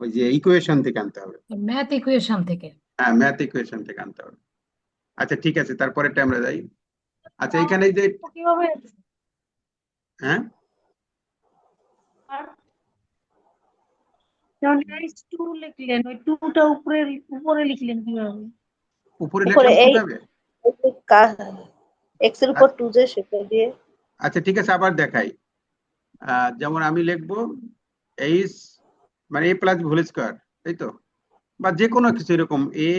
[SPEAKER 1] ওই যে ইকুয়েশন থেকে আনতে হবে।
[SPEAKER 4] ম্যাথ ইকুয়েশন থেকে।
[SPEAKER 1] হ্যাঁ, ম্যাথ ইকুয়েশন থেকে আনতে হবে। আচ্ছা, ঠিক আছে, তারপরেরটা আমরা যাই। আচ্ছা, এখানে এই যে,
[SPEAKER 3] কিভাবে?
[SPEAKER 1] হ্যাঁ,
[SPEAKER 5] যেমন টু লিখলেন, ওই টুটা উপরে লিখলেন কিভাবে?
[SPEAKER 1] উপরে
[SPEAKER 3] উপরে
[SPEAKER 1] লিখলাম
[SPEAKER 3] এই
[SPEAKER 1] কিভাবে?
[SPEAKER 3] এক্স এর উপর টু যে সেটা দিয়ে।
[SPEAKER 1] আচ্ছা, ঠিক আছে, আবার দেখাই। যেমন আমি লিখবো এইচ, মানে এ প্লাস হোল স্কোয়ার, তাই তো, বা যে কোনো কিছু এরকম এ,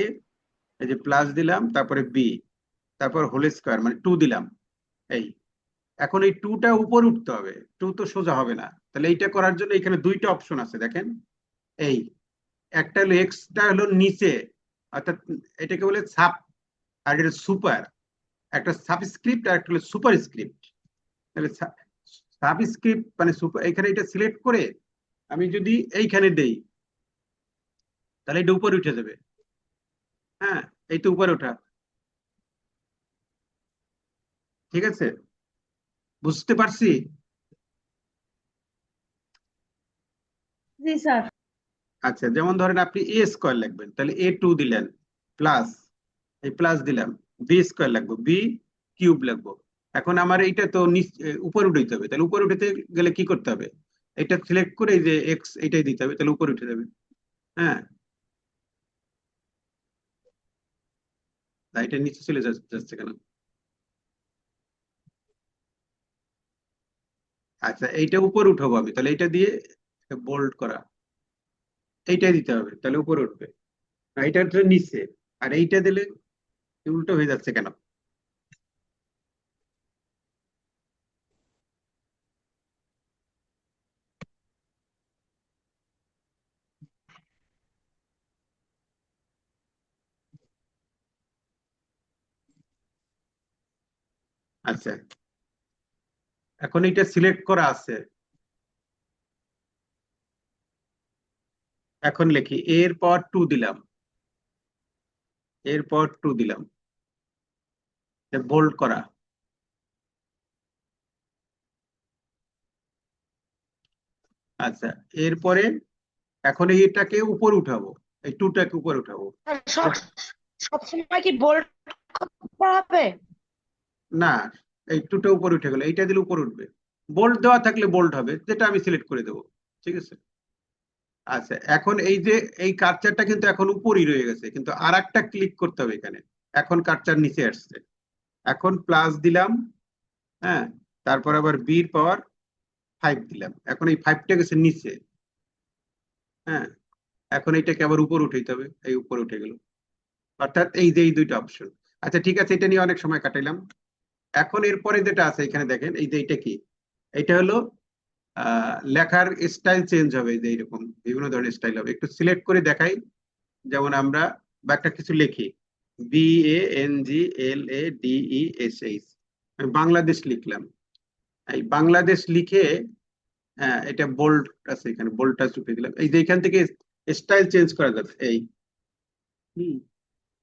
[SPEAKER 1] এই যে প্লাস দিলাম, তারপরে বি, তারপর হোল স্কোয়ার মানে টু দিলাম। এই এখন এই টুটা উপর উঠতে হবে, টু তো সোজা হবে না, তাহলে এইটা করার জন্য এখানে দুইটা অপশন আছে দেখেন। এই একটা হলো এক্সটা হলো নিচে, অর্থাৎ এটাকে বলে সাব, আর এটা সুপার। একটা সাবস্ক্রিপ্ট আর একটা হলো সুপার স্ক্রিপ্ট। তাহলে সাবস্ক্রিপ্ট মানে সুপার, এখানে এটা সিলেক্ট করে আমি যদি এইখানে দেই তাহলে এটা উপরে উঠে যাবে। হ্যাঁ, এই তো উপরে ওঠা। ঠিক আছে, বুঝতে পারছি?
[SPEAKER 5] জি স্যার।
[SPEAKER 1] আচ্ছা, যেমন ধরেন আপনি এ স্কোয়ার লিখবেন, তাহলে A2 দিলেন, প্লাস এই প্লাস দিলাম, বি স্কোয়ার লিখবো, বি কিউব লিখবো। এখন আমার এইটা তো উপরে উঠাইতে হবে, তাহলে উপরে উঠাতে গেলে কি করতে হবে? এটা সিলেক্ট করে এই যে এক্স এটাই দিতে হবে, তাহলে উপরে উঠে যাবে। হ্যাঁ, না, এটা নিচে চলে যাচ্ছে কেন? আচ্ছা, এইটা উপরে উঠাবো আমি, তাহলে এইটা দিয়ে বোল্ড করা, এইটাই দিতে হবে, তাহলে উপরে উঠবে। না, এইটা হচ্ছে নিচে, আর এইটা দিলে উল্টো হয়ে যাচ্ছে কেন? আচ্ছা, এখন এইটা সিলেক্ট করা আছে, এখন লিখি এরপর 2 দিলাম, এরপর 2 দিলাম, বোল্ড করা। আচ্ছা, এরপরে এখন এইটাকে উপরে উঠাবো, এই 2টাকে উপরে উঠাবো।
[SPEAKER 3] সব সবসময় কি বোল্ড করতে হবে?
[SPEAKER 1] না, এই 2টা উপরে উঠে গেল, এইটা দিলে উপরে উঠবে। বোল্ড দেওয়া থাকলে বোল্ড হবে, যেটা আমি সিলেক্ট করে দেবো। ঠিক আছে। আচ্ছা, এখন এই যে এই কার্সারটা কিন্তু এখন উপরই রয়ে গেছে, কিন্তু আর একটা ক্লিক করতে হবে এখানে। এখন কার্সার নিচে আসছে, এখন প্লাস দিলাম, হ্যাঁ, তারপর আবার বির পাওয়ার 5 দিলাম, এখন এই 5টা গেছে নিচে, হ্যাঁ, এখন এইটাকে আবার উপর উঠাইতে হবে, এই উপর উঠে গেল। অর্থাৎ এই যে এই দুইটা অপশন। আচ্ছা ঠিক আছে, এটা নিয়ে অনেক সময় কাটাইলাম। এখন এরপরে যেটা আছে এখানে দেখেন, এই যে এটা কি, এটা হলো লেখার স্টাইল চেঞ্জ হবে, এই যে এরকম বিভিন্ন ধরনের স্টাইল হবে। একটু সিলেক্ট করে দেখাই, যেমন আমরা বা একটা কিছু লিখি, BANGLADESH, আমি বাংলাদেশ লিখলাম, এই বাংলাদেশ লিখে, হ্যাঁ, এটা বোল্ড আছে, এখানে বোল্ডটা চুপে দিলাম, এই যে এখান থেকে স্টাইল চেঞ্জ করা যাবে, এই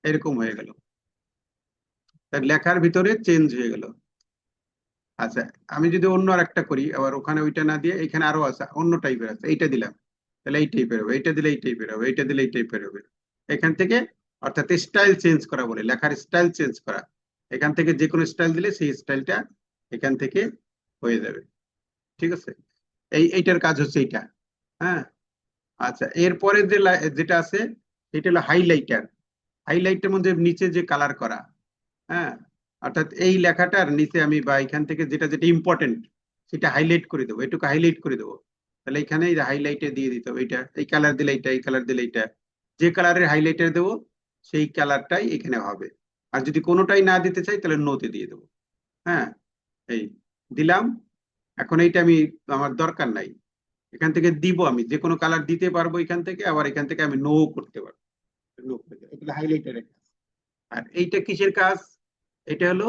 [SPEAKER 1] এরকম হয়ে গেল, তার লেখার ভিতরে চেঞ্জ হয়ে গেল। আচ্ছা, আমি যদি অন্য আর একটা করি, আবার ওখানে ওইটা না দিয়ে এখানে আরো আছে, অন্য টাইপের আছে, এইটা দিলাম, তাহলে এই টাইপের হবে, এইটা দিলে এই টাইপের হবে, এইটা দিলে এই টাইপের হবে। এখান থেকে, অর্থাৎ স্টাইল চেঞ্জ করা বলে, লেখার স্টাইল চেঞ্জ করা। এখান থেকে যে কোনো স্টাইল দিলে সেই স্টাইলটা এখান থেকে হয়ে যাবে। ঠিক আছে, এইটার কাজ হচ্ছে এইটা। হ্যাঁ, আচ্ছা, এরপরে যেটা আছে সেটা হলো হাইলাইটার। হাইলাইটের মধ্যে নিচে যে কালার করা, হ্যাঁ, অর্থাৎ এই লেখাটার নিচে আমি বা এখান থেকে যেটা যেটা ইম্পর্টেন্ট সেটা হাইলাইট করে দেবো, এটুকু হাইলাইট করে দেবো। তাহলে এখানে হাইলাইটে দিয়ে দিতে হবে, এটা এই কালার দিলে এইটা, এই কালার দিলে এইটা, যে কালারের হাইলাইটার দেবো সেই কালারটাই এখানে হবে। আর যদি কোনোটাই না দিতে চাই তাহলে নোতে দিয়ে দেবো। হ্যাঁ, এই দিলাম, এখন এইটা আমি, আমার দরকার নাই, এখান থেকে দিব, আমি যে কোনো কালার দিতে পারবো এখান থেকে, আবার এখান থেকে আমি নো করতে পারবো, নো করে দেবো। এগুলো হাইলাইটারের কাজ। আর এইটা কিসের কাজ? এটা হলো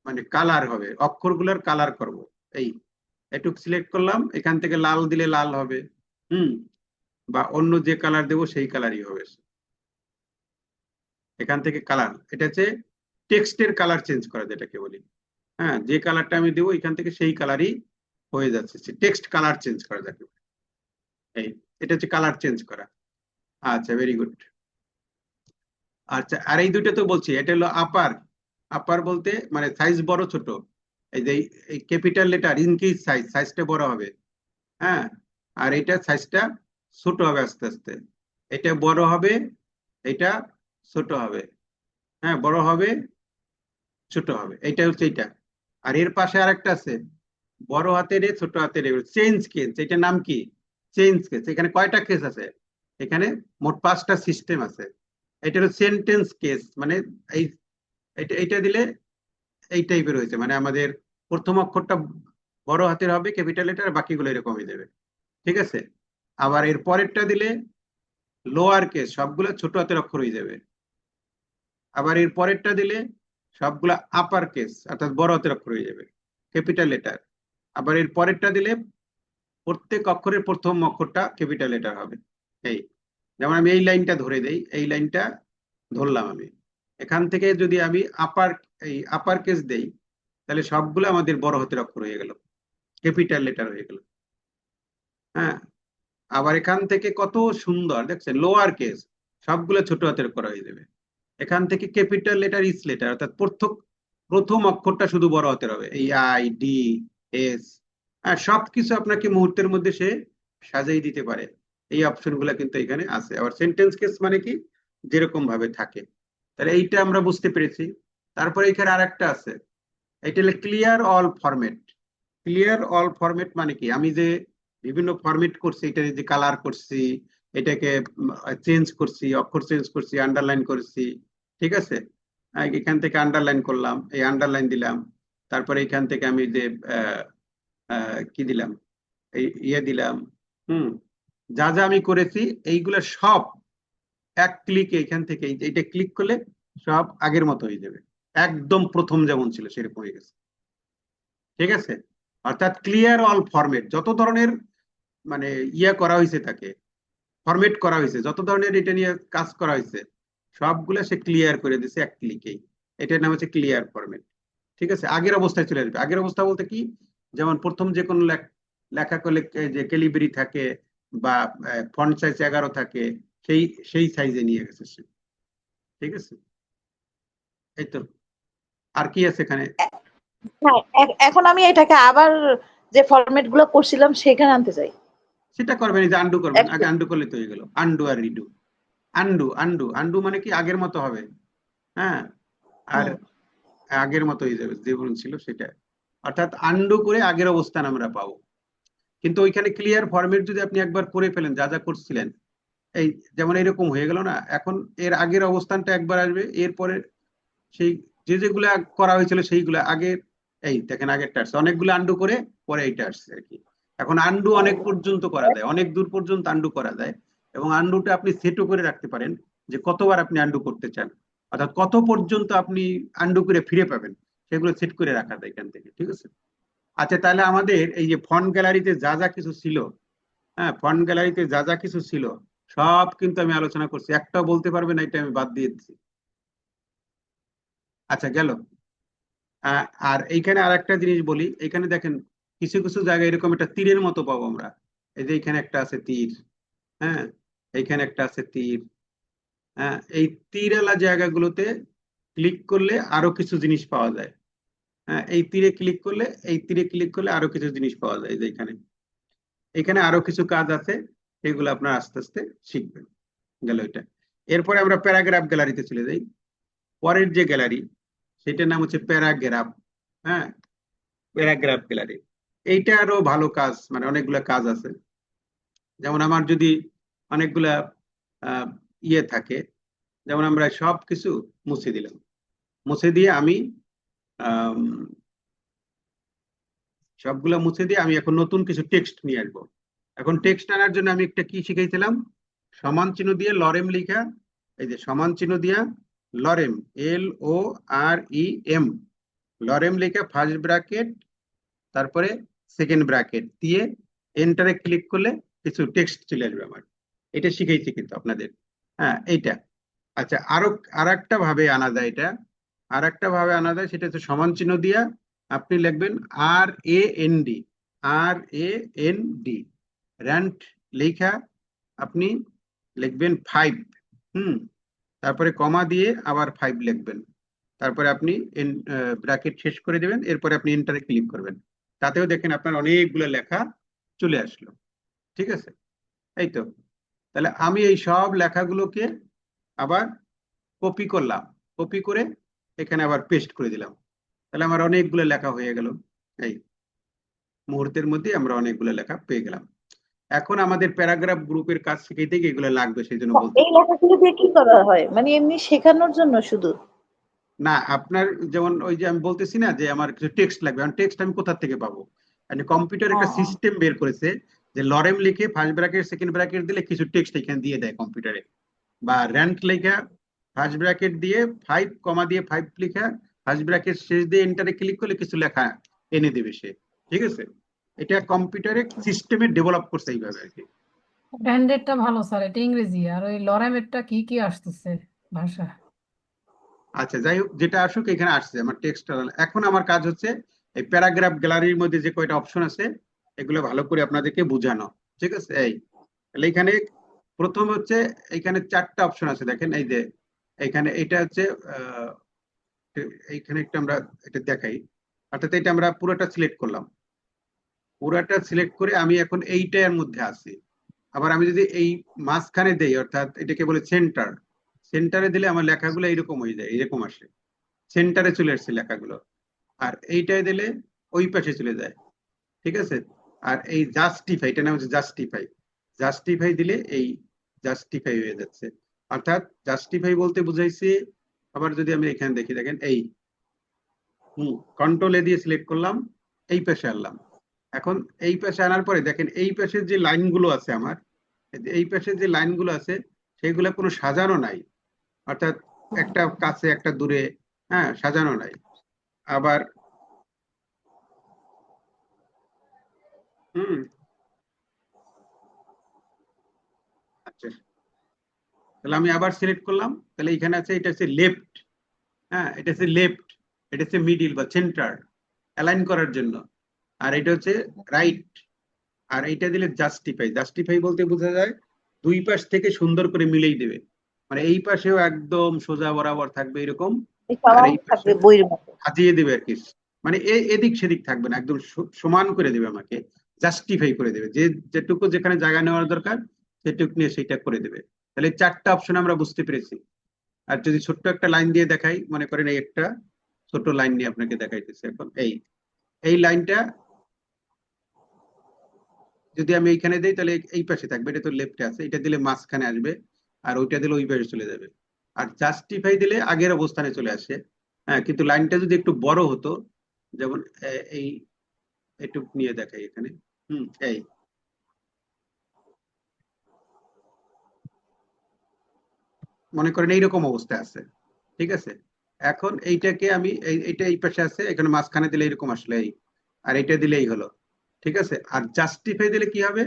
[SPEAKER 1] মানে কালার হবে, অক্ষরগুলোর কালার করব। এই এটুক সিলেক্ট করলাম, এখান থেকে লাল দিলে লাল হবে, হুম, বা অন্য যে কালার দেবো সেই কালারই হবে। এখান থেকে কালার, এটা হচ্ছে টেক্সটের কালার চেঞ্জ করা, যেটাকে বলি। হ্যাঁ, যে কালারটা আমি দেবো এখান থেকে সেই কালারই হয়ে যাচ্ছে, টেক্সট কালার চেঞ্জ করা যাকে বলে। এই এটা হচ্ছে কালার চেঞ্জ করা। আচ্ছা, ভেরি গুড। আচ্ছা, আর এই দুইটা তো বলছি, এটা হলো আপার। আপার বলতে মানে সাইজ বড় ছোট, এই যে এই ক্যাপিটাল লেটার ইনক্রিজ সাইজ, সাইজটা বড় হবে, হ্যাঁ, আর এটা সাইজটা ছোট হবে আস্তে আস্তে, এটা বড় হবে, এটা ছোট হবে, হ্যাঁ, বড় হবে, ছোট হবে, এটা হচ্ছে এটা। আর এর পাশে আরেকটা আছে, বড় হাতের এ, ছোট হাতের এ, চেঞ্জ কেস, এটার নাম কি? Change case. এখানে কয়টা কেস আছে? এখানে মোট 5টা সিস্টেম আছে। এটা হলো সেন্টেন্স কেস, মানে এই এটা দিলে এই টাইপের হয়েছে, মানে আমাদের প্রথম অক্ষরটা বড় হাতের হবে ক্যাপিটাল লেটার, বাকিগুলো এরকম হয়ে যাবে। ঠিক আছে, আবার এর পরেরটা দিলে লোয়ার কেস, সবগুলো ছোট হাতের অক্ষর হয়ে যাবে। আবার এর পরেরটা দিলে সবগুলা আপার কেস, অর্থাৎ বড় হাতের অক্ষর হয়ে যাবে, ক্যাপিটাল লেটার। আবার এর পরেরটা দিলে প্রত্যেক অক্ষরের প্রথম অক্ষরটা ক্যাপিটাল লেটার হবে। এই যেমন আমি এই লাইনটা ধরে দেই, এই লাইনটা ধরলাম আমি, এখান থেকে যদি আমি এই আপার কেস দেই, তাহলে সবগুলো আমাদের বড় হাতের অক্ষর হয়ে গেল, ক্যাপিটাল লেটার হয়ে গেল। হ্যাঁ, আবার এখান থেকে কত সুন্দর দেখছেন, লোয়ার কেস, সবগুলো ছোট হাতের করা হয়ে যাবে। এখান থেকে ক্যাপিটাল লেটার ইস লেটার, অর্থাৎ প্রথম অক্ষরটা শুধু বড় হাতের হবে, এই IDS। আর সবকিছু আপনাকে মুহূর্তের মধ্যে সে সাজাই দিতে পারে। এই অপশন গুলা কিন্তু এখানে আছে। আবার সেন্টেন্স কেস মানে কি, যেরকম ভাবে থাকে। তাহলে এইটা আমরা বুঝতে পেরেছি। তারপরে এখানে আরেকটা আছে, এটা হলো clear all format. Clear all format মানে কি, আমি যে বিভিন্ন ফরম্যাট করছি, এটা যে কালার করছি, এটাকে চেঞ্জ করছি, অক্ষর চেঞ্জ করছি, আন্ডারলাইন করছি, ঠিক আছে। এখান থেকে আন্ডারলাইন করলাম, এই আন্ডারলাইন দিলাম, তারপরে এখান থেকে আমি যে কি দিলাম, এই ইয়ে দিলাম, যা যা আমি করেছি এইগুলা সব এক ক্লিকে এখান থেকে এইটা ক্লিক করলে সব আগের মতো হয়ে যাবে, একদম প্রথম যেমন ছিল সেরকম হয়ে গেছে, ঠিক আছে। অর্থাৎ ক্লিয়ার অল ফরম্যাট, যত ধরনের মানে ইয়া করা হয়েছে, তাকে ফরম্যাট করা হয়েছে, যত ধরনের এটা নিয়ে কাজ করা হয়েছে সবগুলো সে ক্লিয়ার করে দিছে এক ক্লিকেই। এটার নাম হচ্ছে ক্লিয়ার ফরম্যাট, ঠিক আছে। আগের অবস্থায় চলে আসবে। আগের অবস্থা বলতে কি, যেমন প্রথম যে কোনো লেখা করলে যে ক্যালিব্রি থাকে বা ফন্ট সাইজ 11 থাকে, সেই সেই সাইজে নিয়ে গেছে সে, ঠিক আছে। এই তো, আর কি আছে এখানে?
[SPEAKER 3] হ্যাঁ, এখন আমি এটাকে আবার যে ফরম্যাট গুলো করছিলাম সেখানে আনতে চাই।
[SPEAKER 1] সেটা করবেন, এই যে আন্ডু করবেন,
[SPEAKER 3] এক-
[SPEAKER 1] আগে আন্ডু করলে তো হয়ে গেল। আন্ডু আর রিডু, আন্ডু আন্ডু আন্ডু মানে কি আগের মতো হবে, হ্যাঁ, আর
[SPEAKER 3] হুম।
[SPEAKER 1] আগের মতো হয়ে যাবে যেমন ছিল সেটা। অর্থাৎ আন্ডু করে আগের অবস্থান আমরা পাবো। কিন্তু ওইখানে ক্লিয়ার ফরম্যাট যদি আপনি একবার করে ফেলেন যা যা করছিলেন, এই যেমন এরকম হয়ে গেল না, এখন এর আগের অবস্থানটা একবার আসবে, এরপরে সেই যেগুলা করা হয়েছিল সেইগুলা আগের, এই দেখেন আগেরটা আসছে, অনেকগুলো আন্ডু করে পরে এইটা আসছে আর কি। এখন আন্ডু অনেক পর্যন্ত করা যায়, অনেক দূর পর্যন্ত আন্ডু করা যায়, এবং আন্ডুটা আপনি সেটও করে রাখতে পারেন যে কতবার আপনি আন্ডু করতে চান, অর্থাৎ কত পর্যন্ত আপনি আন্ডু করে ফিরে পাবেন, সেগুলো সেট করে রাখা যায় এখান থেকে, ঠিক আছে। আচ্ছা, তাহলে আমাদের এই যে ফন্ট গ্যালারিতে যা যা কিছু ছিল, হ্যাঁ, ফন্ট গ্যালারিতে যা যা কিছু ছিল সব কিন্তু আমি আলোচনা করছি, একটাও বলতে পারবে না এটা আমি বাদ দিয়ে দিচ্ছি। আচ্ছা, গেল। আর এইখানে আর একটা জিনিস বলি, এখানে দেখেন কিছু কিছু জায়গায় এরকম একটা তীরের মতো পাবো আমরা। এই যে এখানে একটা আছে তীর, হ্যাঁ, এইখানে একটা আছে তীর, হ্যাঁ, এই তীরওয়ালা জায়গাগুলোতে ক্লিক করলে আরো কিছু জিনিস পাওয়া যায়। হ্যাঁ, এই তীরে ক্লিক করলে, এই তীরে ক্লিক করলে আরো কিছু জিনিস পাওয়া যায়, এই যে এখানে এখানে আরো কিছু কাজ আছে, এগুলো আপনার আস্তে আস্তে শিখবেন। গেল এটা। এরপরে আমরা প্যারাগ্রাফ গ্যালারিতে চলে যাই। পরের যে গ্যালারি সেটার নাম হচ্ছে প্যারাগ্রাফ, হ্যাঁ, প্যারাগ্রাফ গ্যালারি। এইটা আরো ভালো কাজ, মানে অনেকগুলা কাজ আছে। যেমন আমার যদি অনেকগুলা আহ, ইয়ে থাকে, যেমন আমরা সব কিছু মুছে দিলাম, মুছে দিয়ে আমি আম, সবগুলা মুছে দিয়ে আমি এখন নতুন কিছু টেক্সট নিয়ে আসবো। এখন টেক্সট আনার জন্য আমি একটা কি শিখাইছিলাম, সমান চিহ্ন দিয়ে লরেম লিখা, এই যে সমান চিহ্ন দিয়া লরেম, LOREM, লরেম লিখা ফার্স্ট ব্র্যাকেট তারপরে সেকেন্ড ব্র্যাকেট দিয়ে এন্টারে ক্লিক করলে কিছু টেক্সট চলে আসবে আমার। এটা শিখাইছি কিন্তু আপনাদের, হ্যাঁ, এইটা। আচ্ছা, আর একটা ভাবে আনা যায় এটা, আর একটা ভাবে আনা যায়, সেটা হচ্ছে সমান চিহ্ন দিয়া আপনি লিখবেন RAND, RAND, র্যান্ড লেখা আপনি লিখবেন 5, তারপরে কমা দিয়ে আবার 5 লিখবেন, তারপরে আপনি ব্র্যাকেট শেষ করে দেবেন, এরপরে আপনি এন্টারে ক্লিক করবেন, তাতেও দেখেন আপনার অনেকগুলো লেখা চলে আসলো, ঠিক আছে। এই তো, তাহলে আমি এই সব লেখাগুলোকে আবার কপি করলাম, কপি করে এখানে আবার পেস্ট করে দিলাম, তাহলে আমার অনেকগুলো লেখা হয়ে গেল। এই মুহূর্তের মধ্যে আমরা অনেকগুলো লেখা পেয়ে গেলাম। এখন আমাদের প্যারাগ্রাফ গ্রুপের কাজ শিখাইতে গিয়ে এগুলো লাগবে, সেই জন্য বলতে
[SPEAKER 3] এই লেখাগুলো দিয়ে কি করা হয়, মানে এমনি শেখানোর জন্য শুধু?
[SPEAKER 1] না, আপনার যেমন ওই যে আমি বলতেছি না যে আমার কিছু টেক্সট লাগবে, কারণ টেক্সট আমি কোথা থেকে পাবো? মানে কম্পিউটার একটা সিস্টেম বের করেছে যে লরেম লিখে ফার্স্ট ব্র্যাকেট সেকেন্ড ব্র্যাকেট দিলে কিছু টেক্সট এখানে দিয়ে দেয় কম্পিউটারে, বা র্যান্ট লেখা ফার্স্ট ব্র্যাকেট দিয়ে 5 কমা দিয়ে 5 লেখা ফার্স্ট ব্র্যাকেট শেষ দিয়ে এন্টারে ক্লিক করলে কিছু লেখা এনে দেবে সে, ঠিক আছে। এটা কম্পিউটারে সিস্টেমে ডেভেলপ করছে এইভাবে আর কি।
[SPEAKER 4] ব্র্যান্ডেডটা ভালো স্যার, এটা ইংরেজি, আর ওই লরেমেরটা কি কি আসতেছে ভাষা?
[SPEAKER 1] আচ্ছা, যাই হোক, যেটা আসুক এখানে আসছে আমার টেক্সট। এখন আমার কাজ হচ্ছে এই প্যারাগ্রাফ গ্যালারির মধ্যে যে কয়টা অপশন আছে এগুলো ভালো করে আপনাদেরকে বোঝানো, ঠিক আছে। এই তাহলে এখানে প্রথম হচ্ছে, এখানে 4টা অপশন আছে দেখেন, এই যে এখানে এটা হচ্ছে এইখানে একটা আমরা এটা দেখাই, অর্থাৎ এটা আমরা পুরোটা সিলেক্ট করলাম, পুরোটা সিলেক্ট করে আমি এখন এইটার মধ্যে আছি। আবার আমি যদি এই মাঝখানে দেই, অর্থাৎ এটাকে বলে সেন্টার, সেন্টারে দিলে আমার লেখাগুলো এইরকম হয়ে যায়, এরকম আসে, সেন্টারে চলে আসছে লেখাগুলো। আর এইটাই দিলে ওই পাশে চলে যায়, ঠিক আছে। আর এই জাস্টিফাই, এটা নাম হচ্ছে জাস্টিফাই, জাস্টিফাই দিলে এই জাস্টিফাই হয়ে যাচ্ছে। অর্থাৎ জাস্টিফাই বলতে বুঝাইছি, আবার যদি আমি এখানে দেখি, দেখেন এই কন্ট্রোল এ দিয়ে সিলেক্ট করলাম, এই পাশে আনলাম। এখন এই পাশে আনার পরে দেখেন এই পাশের যে লাইনগুলো আছে আমার, এই পাশের যে লাইনগুলো আছে সেইগুলো কোনো সাজানো নাই, অর্থাৎ একটা কাছে একটা দূরে, হ্যাঁ, সাজানো নাই। আবার হুম আচ্ছা, তাহলে আমি আবার সিলেক্ট করলাম, তাহলে এখানে আছে এটা হচ্ছে লেফট, হ্যাঁ, এটা হচ্ছে লেফট, এটা হচ্ছে মিডিল বা সেন্টার, অ্যালাইন করার জন্য। আর এটা হচ্ছে রাইট। আর এইটা দিলে জাস্টিফাই, জাস্টিফাই বলতে বোঝা যায় দুই পাশ থেকে সুন্দর করে মিলেই দেবে, মানে এই পাশেও একদম সোজা বরাবর থাকবে এরকম, আর
[SPEAKER 3] সমান
[SPEAKER 1] এই পাশে
[SPEAKER 3] থাকবে বইয়ের মতো।
[SPEAKER 1] সাজিয়ে দেবে আর কি, মানে এদিক সেদিক থাকবে না, একদম সমান করে দেবে, আমাকে জাস্টিফাই করে দেবে, যে যেটুকু যেখানে জায়গা নেওয়ার দরকার সেটুকু নিয়ে সেইটা করে দেবে। তাহলে চারটা অপশন আমরা বুঝতে পেরেছি। আর যদি ছোট্ট একটা লাইন দিয়ে দেখাই, মনে করেন এই একটা ছোট লাইন নিয়ে আপনাকে দেখাইতেছে এখন, এই লাইনটা যদি আমি এইখানে দিই তাহলে এই পাশে থাকবে, এটা তো লেফটে আছে, এটা দিলে মাঝখানে আসবে, আর ওইটা দিলে ওই পাশে চলে যাবে। আর জাস্টিফাই দিলে আগের অবস্থানে চলে আসে। হ্যাঁ, কিন্তু লাইনটা যদি একটু বড় হতো, যেমন এই একটু নিয়ে দেখাই এখানে, এই মনে করেন এইরকম অবস্থায় আছে, ঠিক আছে। এখন এইটাকে আমি এইটা এই পাশে আছে, এখানে মাঝখানে দিলে এরকম আসলে এই, আর এটা দিলেই হলো, ঠিক আছে। আর জাস্টিফাই দিলে কি হবে,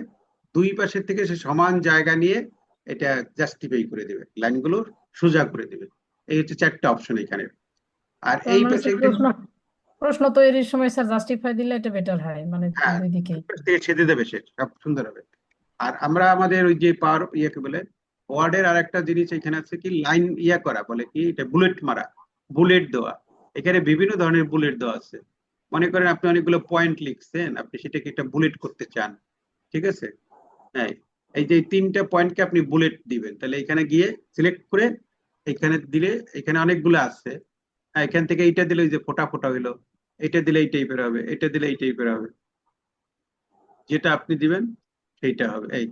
[SPEAKER 1] দুই পাশের থেকে সে সমান জায়গা নিয়ে এটা জাস্টিফাই করে দেবে, লাইনগুলো সোজা করে দেবে। এই হচ্ছে চারটা অপশন এখানে। আর
[SPEAKER 4] তার
[SPEAKER 1] এই
[SPEAKER 4] মানে
[SPEAKER 1] পাশে
[SPEAKER 4] হচ্ছে প্রশ্ন প্রশ্ন তৈরির সময় স্যার জাস্টিফাই দিলে এটা বেটার হয়, মানে
[SPEAKER 1] হ্যাঁ,
[SPEAKER 4] দুই দিকেই।
[SPEAKER 1] দুই পাশ থেকে ছেদে দেবে, সে সব সুন্দর হবে। আর আমরা আমাদের ওই যে পাওয়ার ইয়েকে বলে ওয়ার্ডের আর একটা জিনিস এখানে আছে কি, লাইন ইয়া করা বলে কি, এটা বুলেট মারা, বুলেট দেওয়া। এখানে বিভিন্ন ধরনের বুলেট দেওয়া আছে। মনে করেন আপনি অনেকগুলো পয়েন্ট লিখছেন, আপনি সেটাকে একটা বুলেট করতে চান, ঠিক আছে। হ্যাঁ, এই যে তিনটা পয়েন্টকে আপনি বুলেট দিবেন, তাহলে এখানে গিয়ে সিলেক্ট করে এখানে দিলে, এখানে অনেকগুলো আছে। হ্যাঁ, এখান থেকে এইটা দিলে ওই যে ফোটা ফোটা হইলো, এটা দিলে এই টাইপের হবে, এটা দিলে এই টাইপের হবে, যেটা আপনি দিবেন সেইটা হবে। এই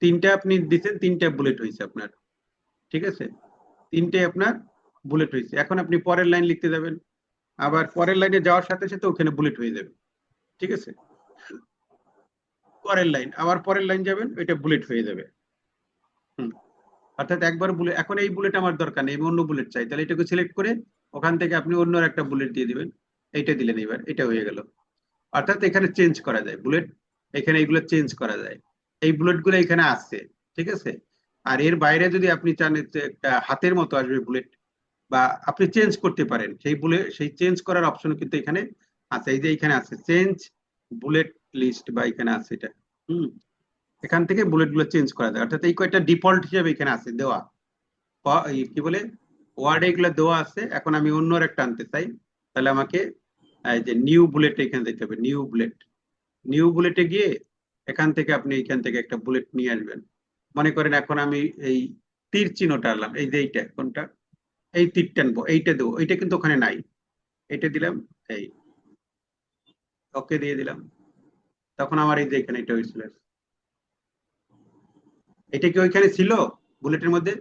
[SPEAKER 1] তিনটা আপনি দিচ্ছেন, তিনটা বুলেট হয়েছে আপনার, ঠিক আছে, তিনটে আপনার বুলেট হয়েছে। এখন আপনি পরের লাইন লিখতে যাবেন, আবার পরের লাইনে যাওয়ার সাথে সাথে ওখানে বুলেট হয়ে যাবে, ঠিক আছে। পরের লাইন, আবার পরের লাইন যাবেন, ওইটা বুলেট হয়ে যাবে। হুম অর্থাৎ একবার বুলেট, এখন এই বুলেট আমার দরকার নেই, আমি অন্য বুলেট চাই, তাহলে এটাকে সিলেক্ট করে ওখান থেকে আপনি অন্য একটা বুলেট দিয়ে দিবেন, এইটা দিলেন, এবার এটা হয়ে গেল। অর্থাৎ এখানে চেঞ্জ করা যায় বুলেট, এখানে এইগুলো চেঞ্জ করা যায়, এই বুলেট গুলো এখানে আসছে, ঠিক আছে। আর এর বাইরে যদি আপনি চান যে একটা হাতের মতো আসবে বুলেট, বা আপনি চেঞ্জ করতে পারেন সেই বুলেট, সেই চেঞ্জ করার অপশন কিন্তু এখানে আছে, এই যে এখানে আছে চেঞ্জ বুলেট লিস্ট, বা এখানে আছে এটা। হুম এখান থেকে বুলেট গুলো চেঞ্জ করা যায়, অর্থাৎ এই কয়েকটা ডিফল্ট হিসেবে এখানে আছে দেওয়া, এই কি বলে ওয়ার্ডে এগুলো দেওয়া আছে। এখন আমি অন্য একটা আনতে চাই, তাহলে আমাকে এই যে নিউ বুলেট এখানে দিতে হবে, নিউ বুলেট, নিউ বুলেটে গিয়ে এখান থেকে আপনি এখান থেকে একটা বুলেট নিয়ে আসবেন। মনে করেন এখন আমি এই তীর চিহ্নটা আনলাম, এই যে এইটা কোনটা, এই তীর টানবো, এইটা দেবো, এইটা কিন্তু ওখানে নাই, এটা দিলাম, এই ওকে দিয়ে দিলাম, তখন আমার এই যে এখানে এটা হয়েছিল। এটা কি ওইখানে ছিল বুলেটের মধ্যে?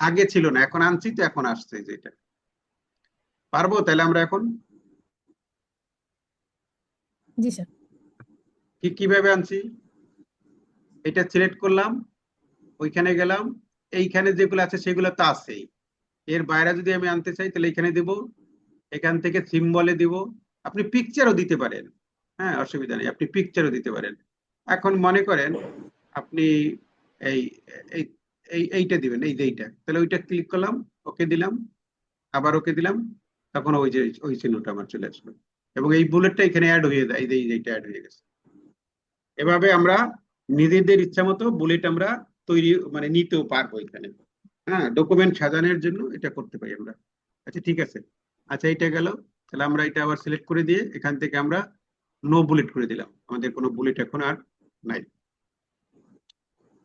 [SPEAKER 1] আগে ছিল না, এখন আনছি তো, এখন আসছে যে এটা। পারবো তাহলে আমরা এখন
[SPEAKER 4] জি স্যার।
[SPEAKER 1] কিভাবে আনছি, এটা সিলেক্ট করলাম, ওইখানে গেলাম, এইখানে যেগুলো আছে সেগুলো তো আছেই, এর বাইরে যদি আমি আনতে চাই তাহলে এখানে দিব, এখান থেকে সিম্বলে দিব, আপনি পিকচারও দিতে পারেন, হ্যাঁ, অসুবিধা নেই, আপনি পিকচারও দিতে পারেন। এখন মনে করেন আপনি এই এই এইটা দিবেন, এই যে এইটা, তাহলে ওইটা ক্লিক করলাম, ওকে দিলাম, আবার ওকে দিলাম, তখন ওই যে ওই চিহ্নটা আমার চলে আসলো, এবং এই বুলেটটা এখানে অ্যাড হয়ে যায়, এই যে এইটা অ্যাড হয়ে গেছে। এভাবে আমরা নিজেদের ইচ্ছা মতো বুলেট আমরা তৈরি মানে নিতেও পারবো এখানে। হ্যাঁ, ডকুমেন্ট সাজানোর জন্য এটা করতে পারি আমরা। আচ্ছা, ঠিক আছে। আচ্ছা, এটা গেল, তাহলে আমরা এটা আবার সিলেক্ট করে দিয়ে এখান থেকে আমরা নো বুলেট করে দিলাম, আমাদের কোনো বুলেট এখন আর নাই।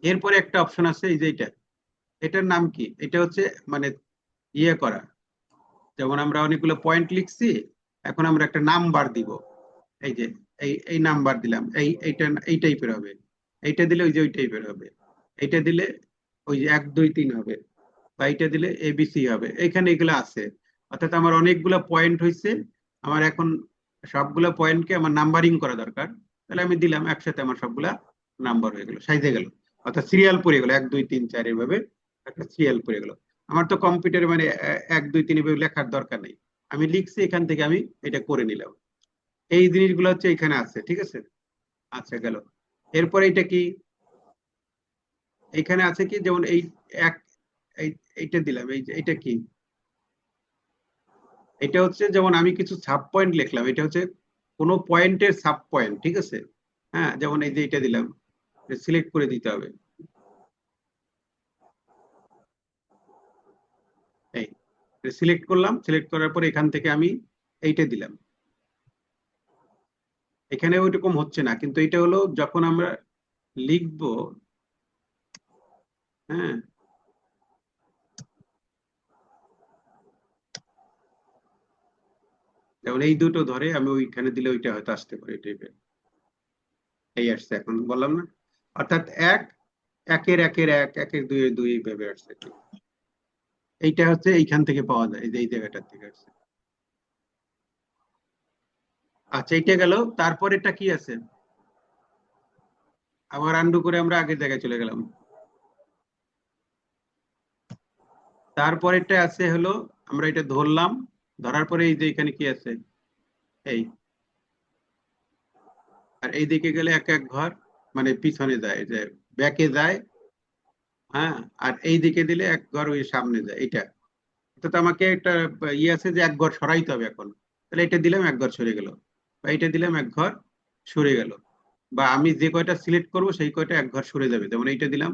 [SPEAKER 1] এরপরে একটা অপশন আছে, এই যে এটা, এটার নাম কি? এটা হচ্ছে মানে ইয়ে করা, যেমন আমরা অনেকগুলো পয়েন্ট লিখছি, এখন আমরা একটা নাম্বার দিব। এই যে এই নাম্বার দিলাম, এই টাইপের হবে। এইটা দিলে ওই যে ওই টাইপের হবে। এইটা দিলে ওই যে 1 2 3 হবে, বা এইটা দিলে ABC হবে। এখানে এগুলো আছে, অর্থাৎ আমার অনেকগুলো পয়েন্ট হয়েছে। আমার এখন সবগুলো পয়েন্টকে আমার নাম্বারিং করা দরকার। তাহলে আমি দিলাম, একসাথে আমার সবগুলা নাম্বার হয়ে গেল, সাইজে গেল, অর্থাৎ সিরিয়াল পড়ে গেল 1 2 3 4 এভাবে একটা সিরিয়াল পড়ে গেল। আমার তো কম্পিউটারে মানে 1 2 3 এভাবে লেখার দরকার নেই, আমি লিখছি, এখান থেকে আমি এটা করে নিলাম। এই জিনিসগুলো হচ্ছে এখানে আছে, ঠিক আছে। আচ্ছা, গেল। এরপরে এটা কি, এখানে আছে কি, যেমন এক এইটা দিলাম, এইটা কি, এটা হচ্ছে যেমন আমি কিছু সাব পয়েন্ট লিখলাম, এটা হচ্ছে কোনো পয়েন্টের সাব পয়েন্ট, ঠিক আছে। হ্যাঁ, যেমন এই যে এটা দিলাম, সিলেক্ট করে দিতে হবে। এই সিলেক্ট করলাম, সিলেক্ট করার পর এখান থেকে আমি এইটা দিলাম। এখানে ওইরকম হচ্ছে না, কিন্তু এটা হলো যখন আমরা লিখবো, হ্যাঁ, যেমন এই দুটো ধরে আমি ওইখানে দিলে ওইটা হয়তো আসতে পারে, এই টাইপের। এই আসছে, এখন বললাম না, অর্থাৎ একের একের এক, একের দুই এর দুই এইভাবে আসছে। এইটা হচ্ছে এইখান থেকে পাওয়া যায়, এই যে এই জায়গাটার থেকে আসছে। আচ্ছা, এইটা গেল। তারপর এটা কি আছে, আবার আন্ডু করে আমরা আগের জায়গায় চলে গেলাম। তারপর এটা আছে হলো, আমরা এটা ধরলাম, ধরার পরে এই যে এখানে কি আছে, এই, আর এই দিকে গেলে এক এক ঘর, মানে পিছনে যায়, যে ব্যাকে যায়। হ্যাঁ, আর এই দিকে দিলে এক ঘর ওই সামনে যায়, এটা। অর্থাৎ আমাকে একটা ইয়ে আছে যে এক ঘর সরাইতে হবে এখন। তাহলে এটা দিলাম, এক ঘর সরে গেল, বা এটা দিলাম, এক ঘর সরে গেল। বা আমি যে কয়টা সিলেক্ট করব সেই কয়টা এক ঘর সরে যাবে, যেমন এইটা দিলাম,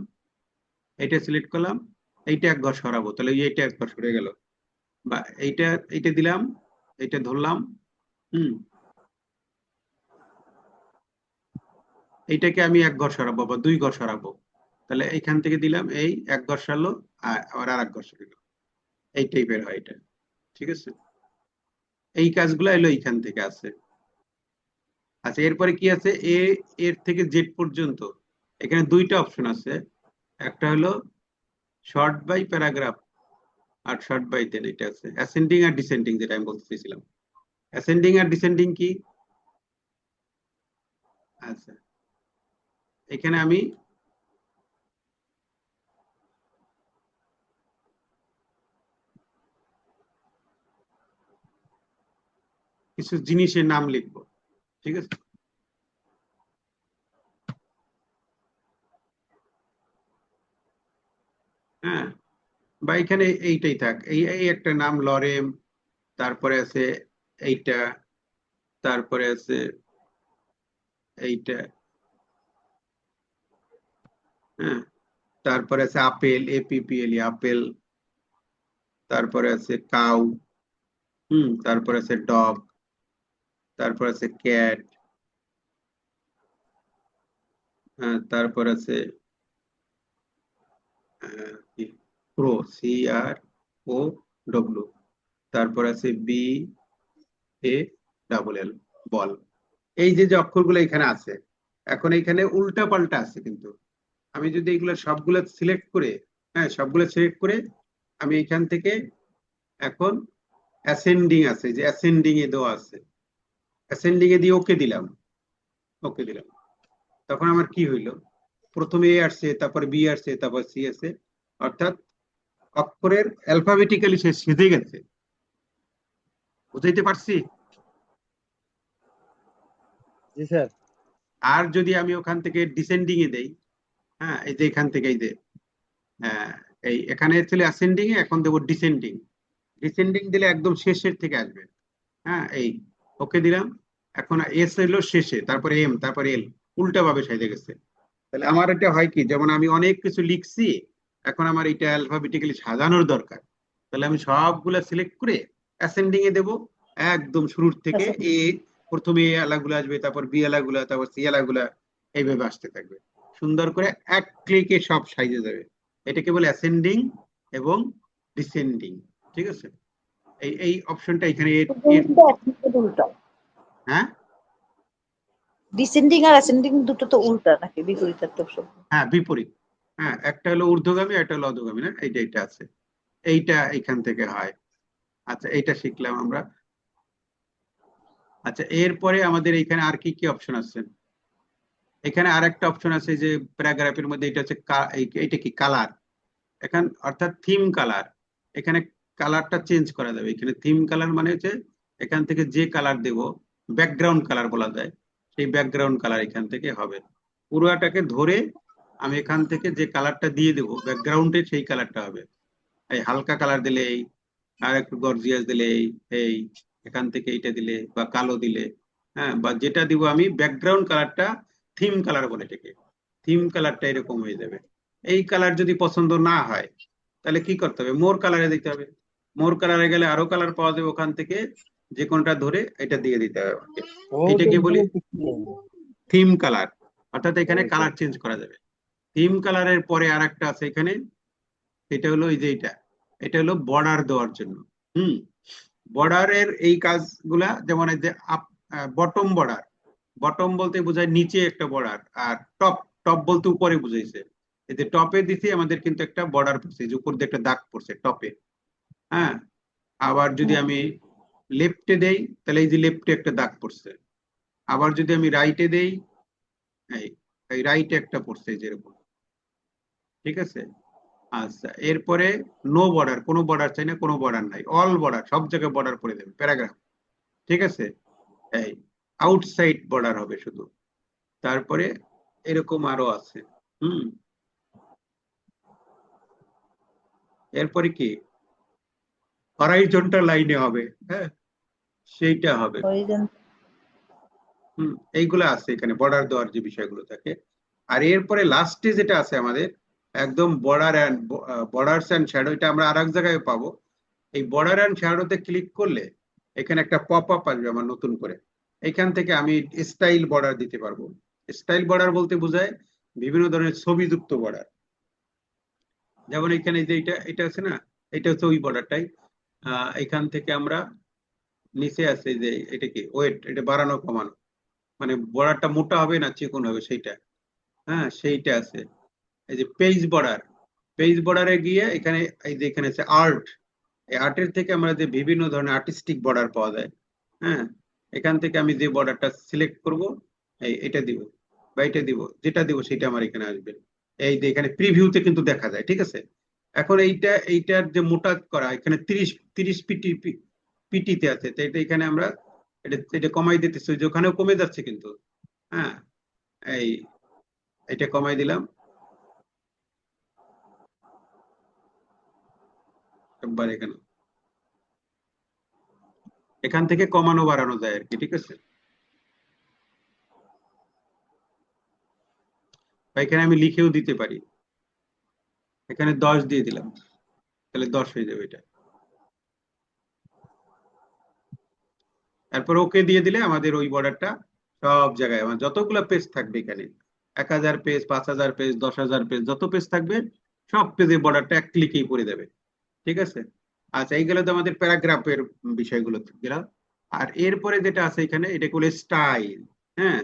[SPEAKER 1] এইটা সিলেক্ট করলাম, এইটা এক ঘর সরাবো, তাহলে এইটা এক ঘর সরে গেল। বা এইটা এইটা দিলাম, এইটা ধরলাম, হুম, এইটাকে আমি এক ঘর সরাবো বা 2 ঘর সরাবো, তাহলে এইখান থেকে দিলাম, এই এক ঘর সরলো, আর এক ঘর সরে গেল। এই টাইপের হয় এটা, ঠিক আছে। এই কাজগুলো এলো এইখান থেকে আছে। আচ্ছা, এরপরে কি আছে, এর থেকে জেড পর্যন্ত। এখানে 2টা অপশন আছে, একটা হলো শর্ট বাই প্যারাগ্রাফ, আর শর্ট বাই দেন, এটা আছে অ্যাসেন্ডিং আর ডিসেন্ডিং, যেটা আমি বলতে চাইছিলাম। অ্যাসেন্ডিং আর ডিসেন্ডিং কি? আচ্ছা, এখানে আমি কিছু জিনিসের নাম লিখবো, ঠিক আছে। হ্যাঁ, বা এখানে এইটাই থাক, এই একটা নাম লরেম, তারপরে আছে এইটা, তারপরে আছে এইটা, হ্যাঁ, তারপরে আছে আপেল, APPLE আপেল, তারপরে আছে কাউ, তারপরে আছে ডগ, তারপর আছে ক্যাট, তারপর আছে ক্রো, CROW, তারপর আছে BALL, বল। এই যে যে অক্ষরগুলো এখানে আছে, এখন এখানে উল্টা পাল্টা আছে, কিন্তু আমি যদি এগুলো সবগুলো সিলেক্ট করে, হ্যাঁ, সবগুলো সিলেক্ট করে আমি এখান থেকে এখন অ্যাসেন্ডিং আছে, যে অ্যাসেন্ডিং এ দেওয়া আছে, অ্যাসেন্ডিং এ দিয়ে ওকে দিলাম, ওকে দিলাম। তখন আমার কি হইলো, প্রথমে A আসছে, তারপর B আসছে, তারপর C আছে, অর্থাৎ অক্ষরের অ্যালফাবেটিক্যালি সে সেজে গেছে। বুঝাইতে পারছি?
[SPEAKER 6] জি স্যার।
[SPEAKER 1] আর যদি আমি ওখান থেকে ডিসেন্ডিং এ দেই, হ্যাঁ, এই যে এখান থেকে এই যে, হ্যাঁ, এই এখানে ছিল অ্যাসেন্ডিং এ, এখন দেবো ডিসেন্ডিং। ডিসেন্ডিং দিলে একদম শেষের থেকে আসবে। হ্যাঁ, এই ওকে দিলাম, এখন S হলো শেষে, তারপরে M, তারপরে L, উল্টা ভাবে সাজে গেছে। তাহলে আমার এটা হয় কি, যেমন আমি অনেক কিছু লিখছি, এখন আমার এটা অ্যালফাবেটিক্যালি সাজানোর দরকার। তাহলে আমি সবগুলা সিলেক্ট করে অ্যাসেন্ডিং এ দেবো, একদম শুরুর থেকে প্রথমে A আলাগুলো আসবে, তারপর B আলাগুলা, তারপর C আলাগুলা, এইভাবে আসতে থাকবে। সুন্দর করে এক ক্লিকে সব সাইজে যাবে। এটাকে বলে অ্যাসেন্ডিং এবং ডিসেন্ডিং। ঠিক আছে, এই অপশনটা এখানে
[SPEAKER 3] উল্টা
[SPEAKER 1] হ্যাঁ
[SPEAKER 3] ডিসেন্ডিং আর অ্যাসেন্ডিং দুটো তো উল্টা নাকি বিপরীতার্থক শব্দ?
[SPEAKER 1] হ্যাঁ বিপরীত। হ্যাঁ, একটা হলো ঊর্ধ্বগামী, একটা হলো অধোগামী, না এইটা আছে, এইটা এখান থেকে হয়। আচ্ছা, এইটা শিখলাম আমরা। আচ্ছা, এরপরে আমাদের এখানে আর কি কি অপশন আছে? এখানে আর একটা অপশন আছে যে প্যারাগ্রাফের মধ্যে, এটা হচ্ছে এইটা কি কালার, এখান অর্থাৎ থিম কালার। এখানে কালারটা চেঞ্জ করা যাবে। এখানে থিম কালার মানে হচ্ছে এখান থেকে যে কালার দেব, ব্যাকগ্রাউন্ড কালার বলা যায়, সেই ব্যাকগ্রাউন্ড কালার এখান থেকে হবে। পুরোটাকে ধরে আমি এখান থেকে যে কালারটা দিয়ে দেবো ব্যাকগ্রাউন্ডে, সেই কালারটা হবে। এই হালকা কালার দিলে এই, আর একটু গর্জিয়াস দিলে এই এখান থেকে এইটা দিলে বা কালো দিলে, হ্যাঁ, বা যেটা দিব আমি ব্যাকগ্রাউন্ড কালারটা থিম কালার বলে, এটাকে থিম কালারটা এরকম হয়ে যাবে। এই কালার যদি পছন্দ না হয় তাহলে কি করতে হবে, মোর কালারে দিতে হবে। মোর কালারে গেলে আরো কালার পাওয়া যাবে, ওখান থেকে যে কোনটা ধরে এটা দিয়ে দিতে হবে আমাকে। এটাকে বলি থিম কালার, অর্থাৎ এখানে কালার চেঞ্জ করা যাবে। থিম কালারের পরে আর একটা আছে এখানে, এটা হলো এই যে এটা হলো বর্ডার দেওয়ার জন্য। হুম, বর্ডারের এই কাজগুলা যেমন এই যে বটম বর্ডার, বটম বলতে বোঝায় নিচে একটা বর্ডার, আর টপ, টপ বলতে উপরে বুঝাইছে। এই যে টপে দিছি আমাদের কিন্তু একটা বর্ডার পড়ছে, যে উপর দিয়ে একটা দাগ পড়ছে টপে। হ্যাঁ, আবার যদি আমি লেফটে দেই তাহলে এই যে লেফটে একটা দাগ পড়ছে। আবার যদি আমি রাইটে দেই, এই রাইটে একটা পড়ছে যেরকম। ঠিক আছে, আচ্ছা, এরপরে নো বর্ডার, কোনো বর্ডার চাই না, কোনো বর্ডার নাই, অল বর্ডার, সব জায়গায় বর্ডার করে দেবে প্যারাগ্রাফ। ঠিক আছে, এই আউটসাইড বর্ডার হবে শুধু। তারপরে এরকম আরো আছে। হুম, এরপরে কি হরাইজন্টাল লাইনে হবে, হ্যাঁ সেইটা হবে। এইগুলো আছে এখানে বর্ডার দেওয়ার যে বিষয়গুলো থাকে। আর এরপরে লাস্টে যেটা আছে আমাদের একদম বর্ডারস অ্যান্ড শ্যাডো, এটা আমরা আর এক জায়গায় পাবো। এই বর্ডার অ্যান্ড শ্যাডোতে ক্লিক করলে এখানে একটা পপ আপ আসবে আমার নতুন করে। এখান থেকে আমি স্টাইল বর্ডার দিতে পারবো। স্টাইল বর্ডার বলতে বোঝায় বিভিন্ন ধরনের ছবিযুক্ত বর্ডার। যেমন এখানে যে এটা আছে না, এটা হচ্ছে ওই বর্ডারটাই। এখান থেকে আমরা নিচে আছে যে এটা কি ওয়েট, এটা বাড়ানো কমানো, মানে বর্ডারটা মোটা হবে না চিকন হবে সেইটা। হ্যাঁ, সেইটা আছে। এই যে পেজ বর্ডার, পেজ বর্ডারে গিয়ে এখানে এই যে এখানে আছে আর্ট, এই আর্টের থেকে আমরা যে বিভিন্ন ধরনের আর্টিস্টিক বর্ডার পাওয়া যায়। হ্যাঁ, এখান থেকে আমি যে বর্ডারটা সিলেক্ট করব, এটা দিব বা এটা দিব, যেটা দিব সেটা আমার এখানে আসবে। এই যে এখানে প্রিভিউতে কিন্তু দেখা যায়। ঠিক আছে, এখন এইটার যে মোটা করা এখানে 30 পিটিতে আছে, তো এটা এখানে আমরা এটা কমাই দিতেছি, যে ওখানেও কমে যাচ্ছে কিন্তু। হ্যাঁ, এই এটা কমাই দিলাম একবার এখানে, এখান থেকে কমানো বাড়ানো যায় আর কি। ঠিক আছে, বা এখানে আমি লিখেও দিতে পারি, এখানে 10 দিয়ে দিলাম, তাহলে 10 হয়ে যাবে এটা। তারপর ওকে দিয়ে দিলে আমাদের ওই বর্ডারটা সব জায়গায়, আমার যতগুলো পেজ থাকবে এখানে 1000 পেজ, 5000 পেজ, 10,000 পেজ, যত পেজ থাকবে সব পেজে বর্ডারটা এক ক্লিকেই পড়ে যাবে। ঠিক আছে, আচ্ছা এইগুলো তো আমাদের প্যারাগ্রাফের বিষয়গুলো গেলাম। আর এরপরে যেটা আছে এখানে, এটা বলে স্টাইল। হ্যাঁ,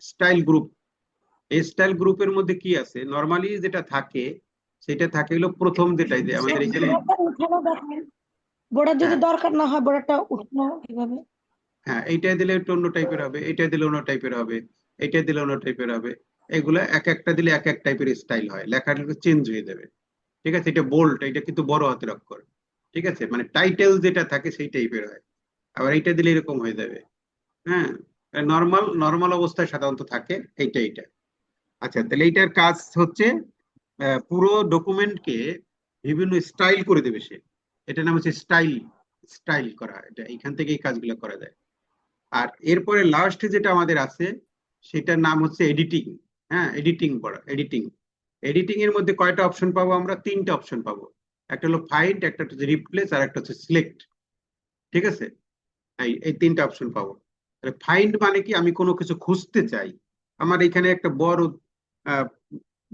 [SPEAKER 1] স্টাইল গ্রুপ। এই স্টাইল গ্রুপের মধ্যে কি আছে, নরমালি যেটা থাকে সেটা থাকে হলো প্রথম যেটাই যে আমাদের এখানে।
[SPEAKER 5] বর্ডার যদি
[SPEAKER 1] হ্যাঁ,
[SPEAKER 5] দরকার না হয় বর্ডারটা উঠানো কিভাবে?
[SPEAKER 1] হ্যাঁ, এইটা দিলে একটু অন্য টাইপের হবে, এটা দিলে অন্য টাইপের হবে, এটা দিলে অন্য টাইপের হবে। এগুলা এক একটা দিলে এক এক টাইপের স্টাইল হয়, লেখাটা চেঞ্জ হয়ে যাবে। ঠিক আছে, এটা বোল্ড, এটা কিন্তু বড় হাতের অক্ষর। ঠিক আছে, মানে টাইটেল যেটা থাকে সেই টাইপের হয়। আবার এইটা দিলে এরকম হয়ে যাবে। হ্যাঁ, নর্মাল নর্মাল অবস্থায় সাধারণত থাকে এইটা। আচ্ছা, তাহলে এইটার কাজ হচ্ছে পুরো ডকুমেন্টকে বিভিন্ন স্টাইল করে দেবে সে। এটার নাম হচ্ছে স্টাইল, স্টাইল করা, এটা এখান থেকে এই কাজগুলো করা যায়। আর এরপরে লাস্টে যেটা আমাদের আছে সেটার নাম হচ্ছে এডিটিং। হ্যাঁ, এডিটিং করা, এডিটিং। এডিটিং এর মধ্যে কয়টা অপশন পাবো আমরা? 3টে অপশন পাবো। একটা হলো ফাইন্ড, একটা হচ্ছে রিপ্লেস, আর একটা হচ্ছে সিলেক্ট। ঠিক আছে, এই 3টে অপশন পাবো। ফাইন্ড মানে কি, আমি কোনো কিছু খুঁজতে চাই, আমার এখানে একটা বড়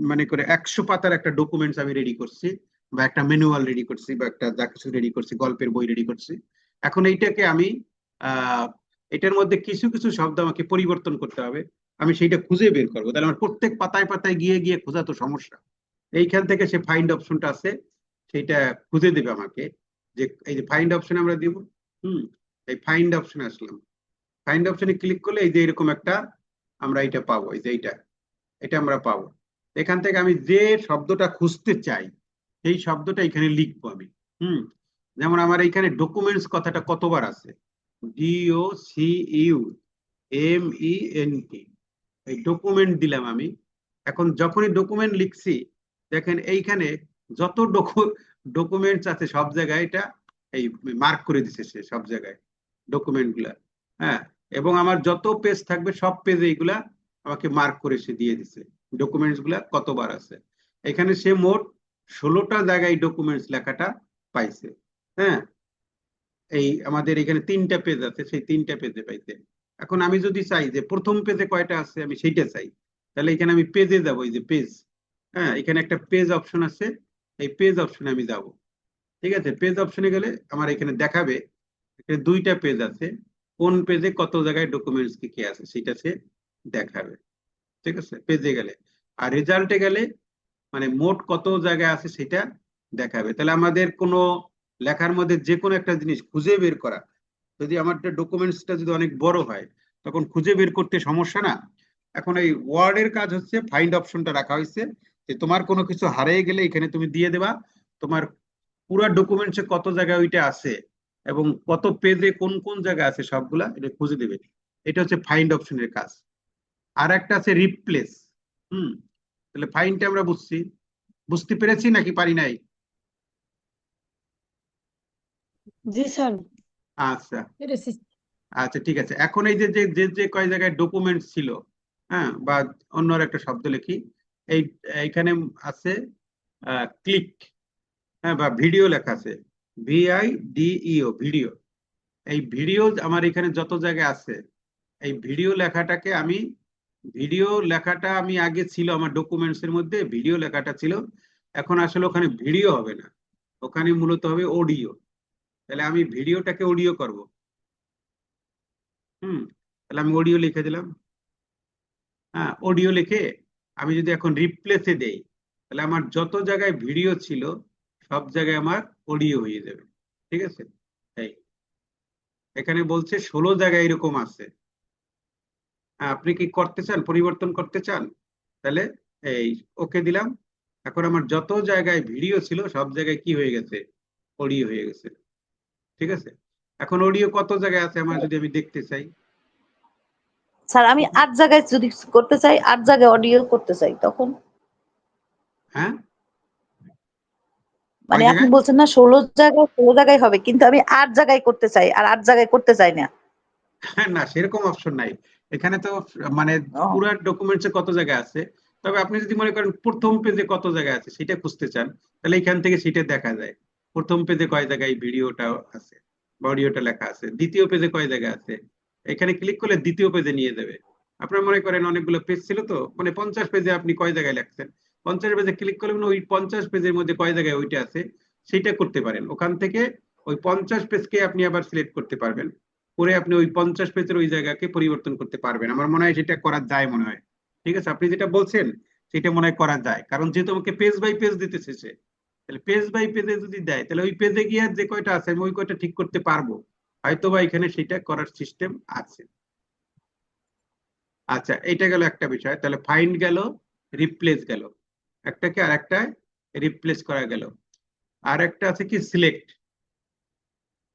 [SPEAKER 1] মানে করে 100 পাতার একটা ডকুমেন্টস আমি রেডি করছি, বা একটা ম্যানুয়াল রেডি করছি, বা একটা যা কিছু রেডি করছি, গল্পের বই রেডি করছি। এখন এইটাকে আমি এটার মধ্যে কিছু কিছু শব্দ আমাকে পরিবর্তন করতে হবে, আমি সেইটা খুঁজে বের করবো। তাহলে আমার প্রত্যেক পাতায় পাতায় গিয়ে গিয়ে খোঁজা তো সমস্যা। এইখান থেকে সে ফাইন্ড অপশনটা আছে, সেইটা খুঁজে দেবে আমাকে। যে এই যে ফাইন্ড অপশন আমরা দিব, এই ফাইন্ড অপশনে আসলাম, ফাইন্ড অপশনে ক্লিক করলে এই যে এরকম একটা আমরা এটা পাবো, এই যে এটা আমরা পাবো। এখান থেকে আমি যে শব্দটা খুঁজতে চাই সেই শব্দটা এখানে লিখবো আমি। যেমন আমার এখানে ডকুমেন্টস কথাটা কতবার আছে, DOCUMENT, এই ডকুমেন্ট দিলাম আমি। এখন যখনই ডকুমেন্ট লিখছি, দেখেন এইখানে যত ডকুমেন্টস আছে সব জায়গায় এটা এই মার্ক করে দিছে সে সব জায়গায় ডকুমেন্ট গুলা। হ্যাঁ, এবং আমার যত পেজ থাকবে সব পেজে এইগুলা আমাকে মার্ক করে সে দিয়ে দিছে ডকুমেন্টস গুলা কতবার আছে। এখানে সে মোট 16টা জায়গায় ডকুমেন্টস লেখাটা পাইছে। হ্যাঁ, এই আমাদের এখানে 3টা পেজ আছে, সেই 3টা পেজে পাইছে। এখন আমি যদি চাই যে প্রথম পেজে কয়টা আছে আমি সেইটা চাই, তাহলে এখানে আমি পেজে যাবো, এই যে পেজ, হ্যাঁ এখানে একটা পেজ অপশন আছে, এই পেজ অপশনে আমি যাব। ঠিক আছে, পেজ অপশনে গেলে আমার এখানে দেখাবে এখানে 2টা পেজ আছে, কোন পেজে কত জায়গায় ডকুমেন্টস কি কি আছে সেটা সে দেখাবে। ঠিক আছে, পেজে গেলে। আর রেজাল্টে গেলে মানে মোট কত জায়গায় আছে সেটা দেখাবে। তাহলে আমাদের কোনো লেখার মধ্যে যে কোনো একটা জিনিস খুঁজে বের করা, যদি আমার ডকুমেন্টসটা যদি অনেক বড় হয় তখন খুঁজে বের করতে সমস্যা না। এখন এই ওয়ার্ডের কাজ হচ্ছে ফাইন্ড অপশনটা রাখা হয়েছে, যে তোমার কোনো কিছু হারিয়ে গেলে এখানে তুমি দিয়ে দেবা তোমার পুরো ডকুমেন্টসে কত জায়গায় ওইটা আছে এবং কত পেজে কোন কোন জায়গায় আছে সবগুলা এটা খুঁজে দেবে। এটা হচ্ছে ফাইন্ড অপশনের কাজ। আর একটা আছে রিপ্লেস। তাহলে ফাইন্ডটা আমরা বুঝতে পেরেছি নাকি পারি নাই?
[SPEAKER 5] জি স্যার।
[SPEAKER 1] আচ্ছা
[SPEAKER 4] এটা
[SPEAKER 1] আচ্ছা, ঠিক আছে। এখন এই যে যে যে যে কয় জায়গায় ডকুমেন্ট ছিল, হ্যাঁ, বা অন্য আর একটা শব্দ লিখি, এই এইখানে আছে ক্লিক, হ্যাঁ, বা ভিডিও লেখা আছে, VIDEO, ভিডিও। এই ভিডিও আমার এখানে যত জায়গায় আছে, এই ভিডিও লেখাটাকে আমি আগে ছিল আমার ডকুমেন্টস এর মধ্যে ভিডিও লেখাটা ছিল, এখন আসলে ওখানে ভিডিও হবে না, ওখানে মূলত হবে অডিও। তাহলে আমি ভিডিওটাকে অডিও করব। তাহলে আমি অডিও লিখে দিলাম। হ্যাঁ, অডিও লিখে আমি যদি এখন রিপ্লেসে দেই, তাহলে আমার যত জায়গায় ভিডিও ছিল সব জায়গায় আমার অডিও হয়ে যাবে। ঠিক আছে, এই এখানে বলছে 16 জায়গায় এরকম আছে। আপনি কি করতে চান, পরিবর্তন করতে চান? তাহলে এই ওকে দিলাম। এখন আমার যত জায়গায় ভিডিও ছিল সব জায়গায় কি হয়ে গেছে, অডিও হয়ে গেছে। ঠিক আছে, এখন অডিও কত জায়গায় আছে আমার যদি আমি দেখতে চাই,
[SPEAKER 3] স্যার আমি 8 জায়গায় যদি করতে চাই, 8 জায়গায় অডিও করতে চাই, তখন
[SPEAKER 1] হ্যাঁ
[SPEAKER 3] মানে
[SPEAKER 1] কয়
[SPEAKER 3] আপনি
[SPEAKER 1] জায়গায়?
[SPEAKER 3] বলছেন না 16 জায়গায় হবে, কিন্তু আমি 8 জায়গায় করতে চাই, আর 8 জায়গায় করতে চাই না।
[SPEAKER 1] না, সেরকম অপশন নাই এখানে তো। মানে
[SPEAKER 3] ও
[SPEAKER 1] পুরা ডকুমেন্টসে কত জায়গায় আছে, তবে আপনি যদি মনে করেন প্রথম পেজে কত জায়গায় আছে সেটা খুঁজতে চান, তাহলে এখান থেকে সেটা দেখা যায় প্রথম পেজে কয় জায়গায় ভিডিওটা আছে বা অডিওটা লেখা আছে, দ্বিতীয় পেজে কয় জায়গায় আছে, এখানে ক্লিক করলে দ্বিতীয় পেজে নিয়ে যাবে। আপনার মনে করেন অনেকগুলো পেজ ছিল তো, মানে 50 পেজে আপনি কয় জায়গায় লেখছেন, 50 পেজে ক্লিক করলে ওই 50 পেজের মধ্যে কয় জায়গায় ওইটা আছে সেটা করতে পারেন। ওখান থেকে ওই 50 পেজকে আপনি আবার সিলেক্ট করতে পারবেন, করে আপনি ওই 50 পেজের ওই জায়গাকে পরিবর্তন করতে পারবেন। আমার মনে হয় সেটা করা যায় মনে হয়। ঠিক আছে, আপনি যেটা বলছেন সেটা মনে হয় করা যায়, কারণ যেহেতু আমাকে পেজ বাই পেজ দিতেছে সে, তাহলে পেজ বাই পেজে যদি দেয় তাহলে ওই পেজে গিয়ে যে কয়টা আছে আমি ওই কয়টা ঠিক করতে পারবো, হয়তো বা এখানে সেটা করার সিস্টেম আছে। আচ্ছা, এটা গেল একটা বিষয়। তাহলে ফাইন্ড গেল, রিপ্লেস গেল, একটাকে আর একটা রিপ্লেস করা গেল। আর একটা আছে কি সিলেক্ট।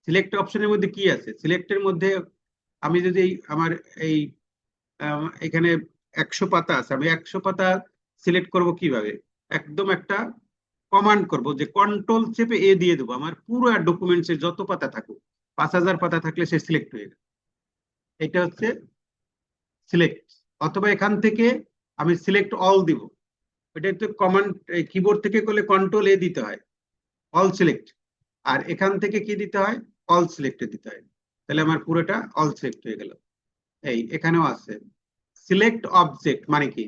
[SPEAKER 1] সিলেক্ট অপশনের মধ্যে কি আছে, সিলেক্টের মধ্যে আমি যদি আমার এই এখানে 100 পাতা আছে, আমি 100 পাতা সিলেক্ট করব কিভাবে, একদম একটা কমান্ড করব, যে কন্ট্রোল চেপে দিয়ে দেবো, আমার পুরো ডকুমেন্টসের যত পাতা থাকুক, 5000 পাতা থাকলে সে সিলেক্ট হয়ে গেল। এটা হচ্ছে সিলেক্ট। অথবা এখান থেকে আমি সিলেক্ট অল দিব, এটা একটু কমান্ড কিবোর্ড থেকে করলে কন্ট্রোল দিতে হয়, অল সিলেক্ট। আর এখান থেকে কি দিতে হয়, অল সিলেক্টে দিতে হয়। তাহলে আমার পুরোটা অল সিলেক্ট হয়ে গেল। এই এখানেও আছে সিলেক্ট অবজেক্ট, মানে কি,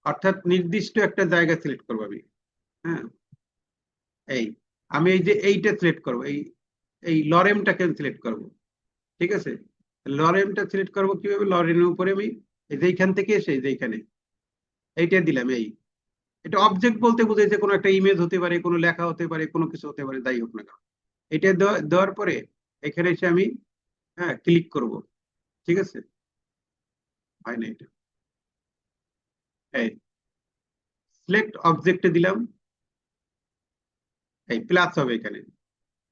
[SPEAKER 1] অর্থাৎ নির্দিষ্ট একটা জায়গা সিলেক্ট করবো আমি। হ্যাঁ, আমি এই যে এইটা সিলেক্ট করবো, এই লরেমটাকে আমি সিলেক্ট করবো। ঠিক আছে, লরেমটা সিলেক্ট করবো কিভাবে? লরেমের উপরে আমি এই যে এইখান থেকে এসে যে এইখানে এইটা দিলাম। এটা অবজেক্ট বলতে বোঝাইছে কোনো একটা ইমেজ হতে পারে, কোনো লেখা হতে পারে, কোনো কিছু হতে পারে, যাই হোক না কেন। এটা দেওয়ার পরে এখানে এসে আমি ক্লিক করব। ঠিক আছে, হয় না এটা। সিলেক্ট অবজেক্টে দিলাম, প্লাস হবে এখানে।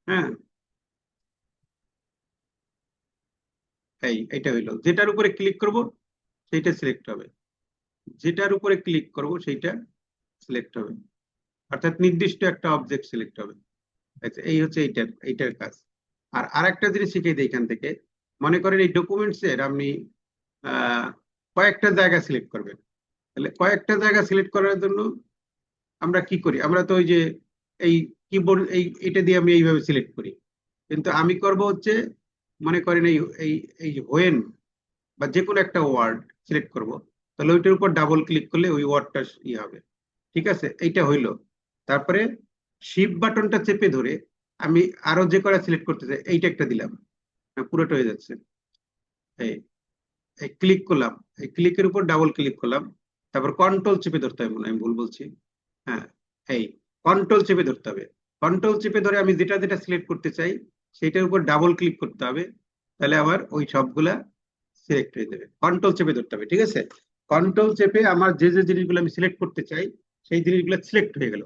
[SPEAKER 1] হ্যাঁ, এটা হইলো, যেটার উপরে ক্লিক করব সেইটা সিলেক্ট হবে, যেটার উপরে ক্লিক করব সেইটা সিলেক্ট হবে, অর্থাৎ নির্দিষ্ট একটা অবজেক্ট সিলেক্ট হবে। আচ্ছা, এই হচ্ছে এইটার কাজ। আর আরেকটা জিনিস শিখে দিই এখান থেকে। মনে করেন এই ডকুমেন্টস এর আপনি কয়েকটা জায়গা সিলেক্ট করবেন। তাহলে কয়েকটা জায়গা সিলেক্ট করার জন্য আমরা কি করি? আমরা তো ওই যে এই কিবোর্ড এটা দিয়ে আমি এইভাবে সিলেক্ট করি, কিন্তু আমি করব হচ্ছে, মনে করেন এই হোয়েন বা যে কোনো একটা ওয়ার্ড সিলেক্ট করব, তাহলে ওইটার উপর ডাবল ক্লিক করলে ওই ওয়ার্ডটা হবে। ঠিক আছে, এইটা হইলো। তারপরে শিফট বাটনটা চেপে ধরে আমি আরো যে কটা সিলেক্ট করতে চাই এইটা একটা দিলাম, পুরোটা হয়ে যাচ্ছে। এই ক্লিক করলাম, এই ক্লিকের উপর ডাবল ক্লিক করলাম, তারপর কন্ট্রোল চেপে ধরতে হবে, মনে হয় আমি ভুল বলছি। হ্যাঁ, এই কন্ট্রোল চেপে ধরতে হবে। কন্ট্রোল চেপে ধরে আমি যেটা যেটা সিলেক্ট করতে চাই সেইটার উপর ডাবল ক্লিক করতে হবে, তাহলে আবার ওই সবগুলা সিলেক্ট হয়ে যাবে। কন্ট্রোল চেপে ধরতে হবে। ঠিক আছে, কন্ট্রোল চেপে আমার যে যে জিনিসগুলো আমি সিলেক্ট করতে চাই সেই জিনিসগুলো সিলেক্ট হয়ে গেল।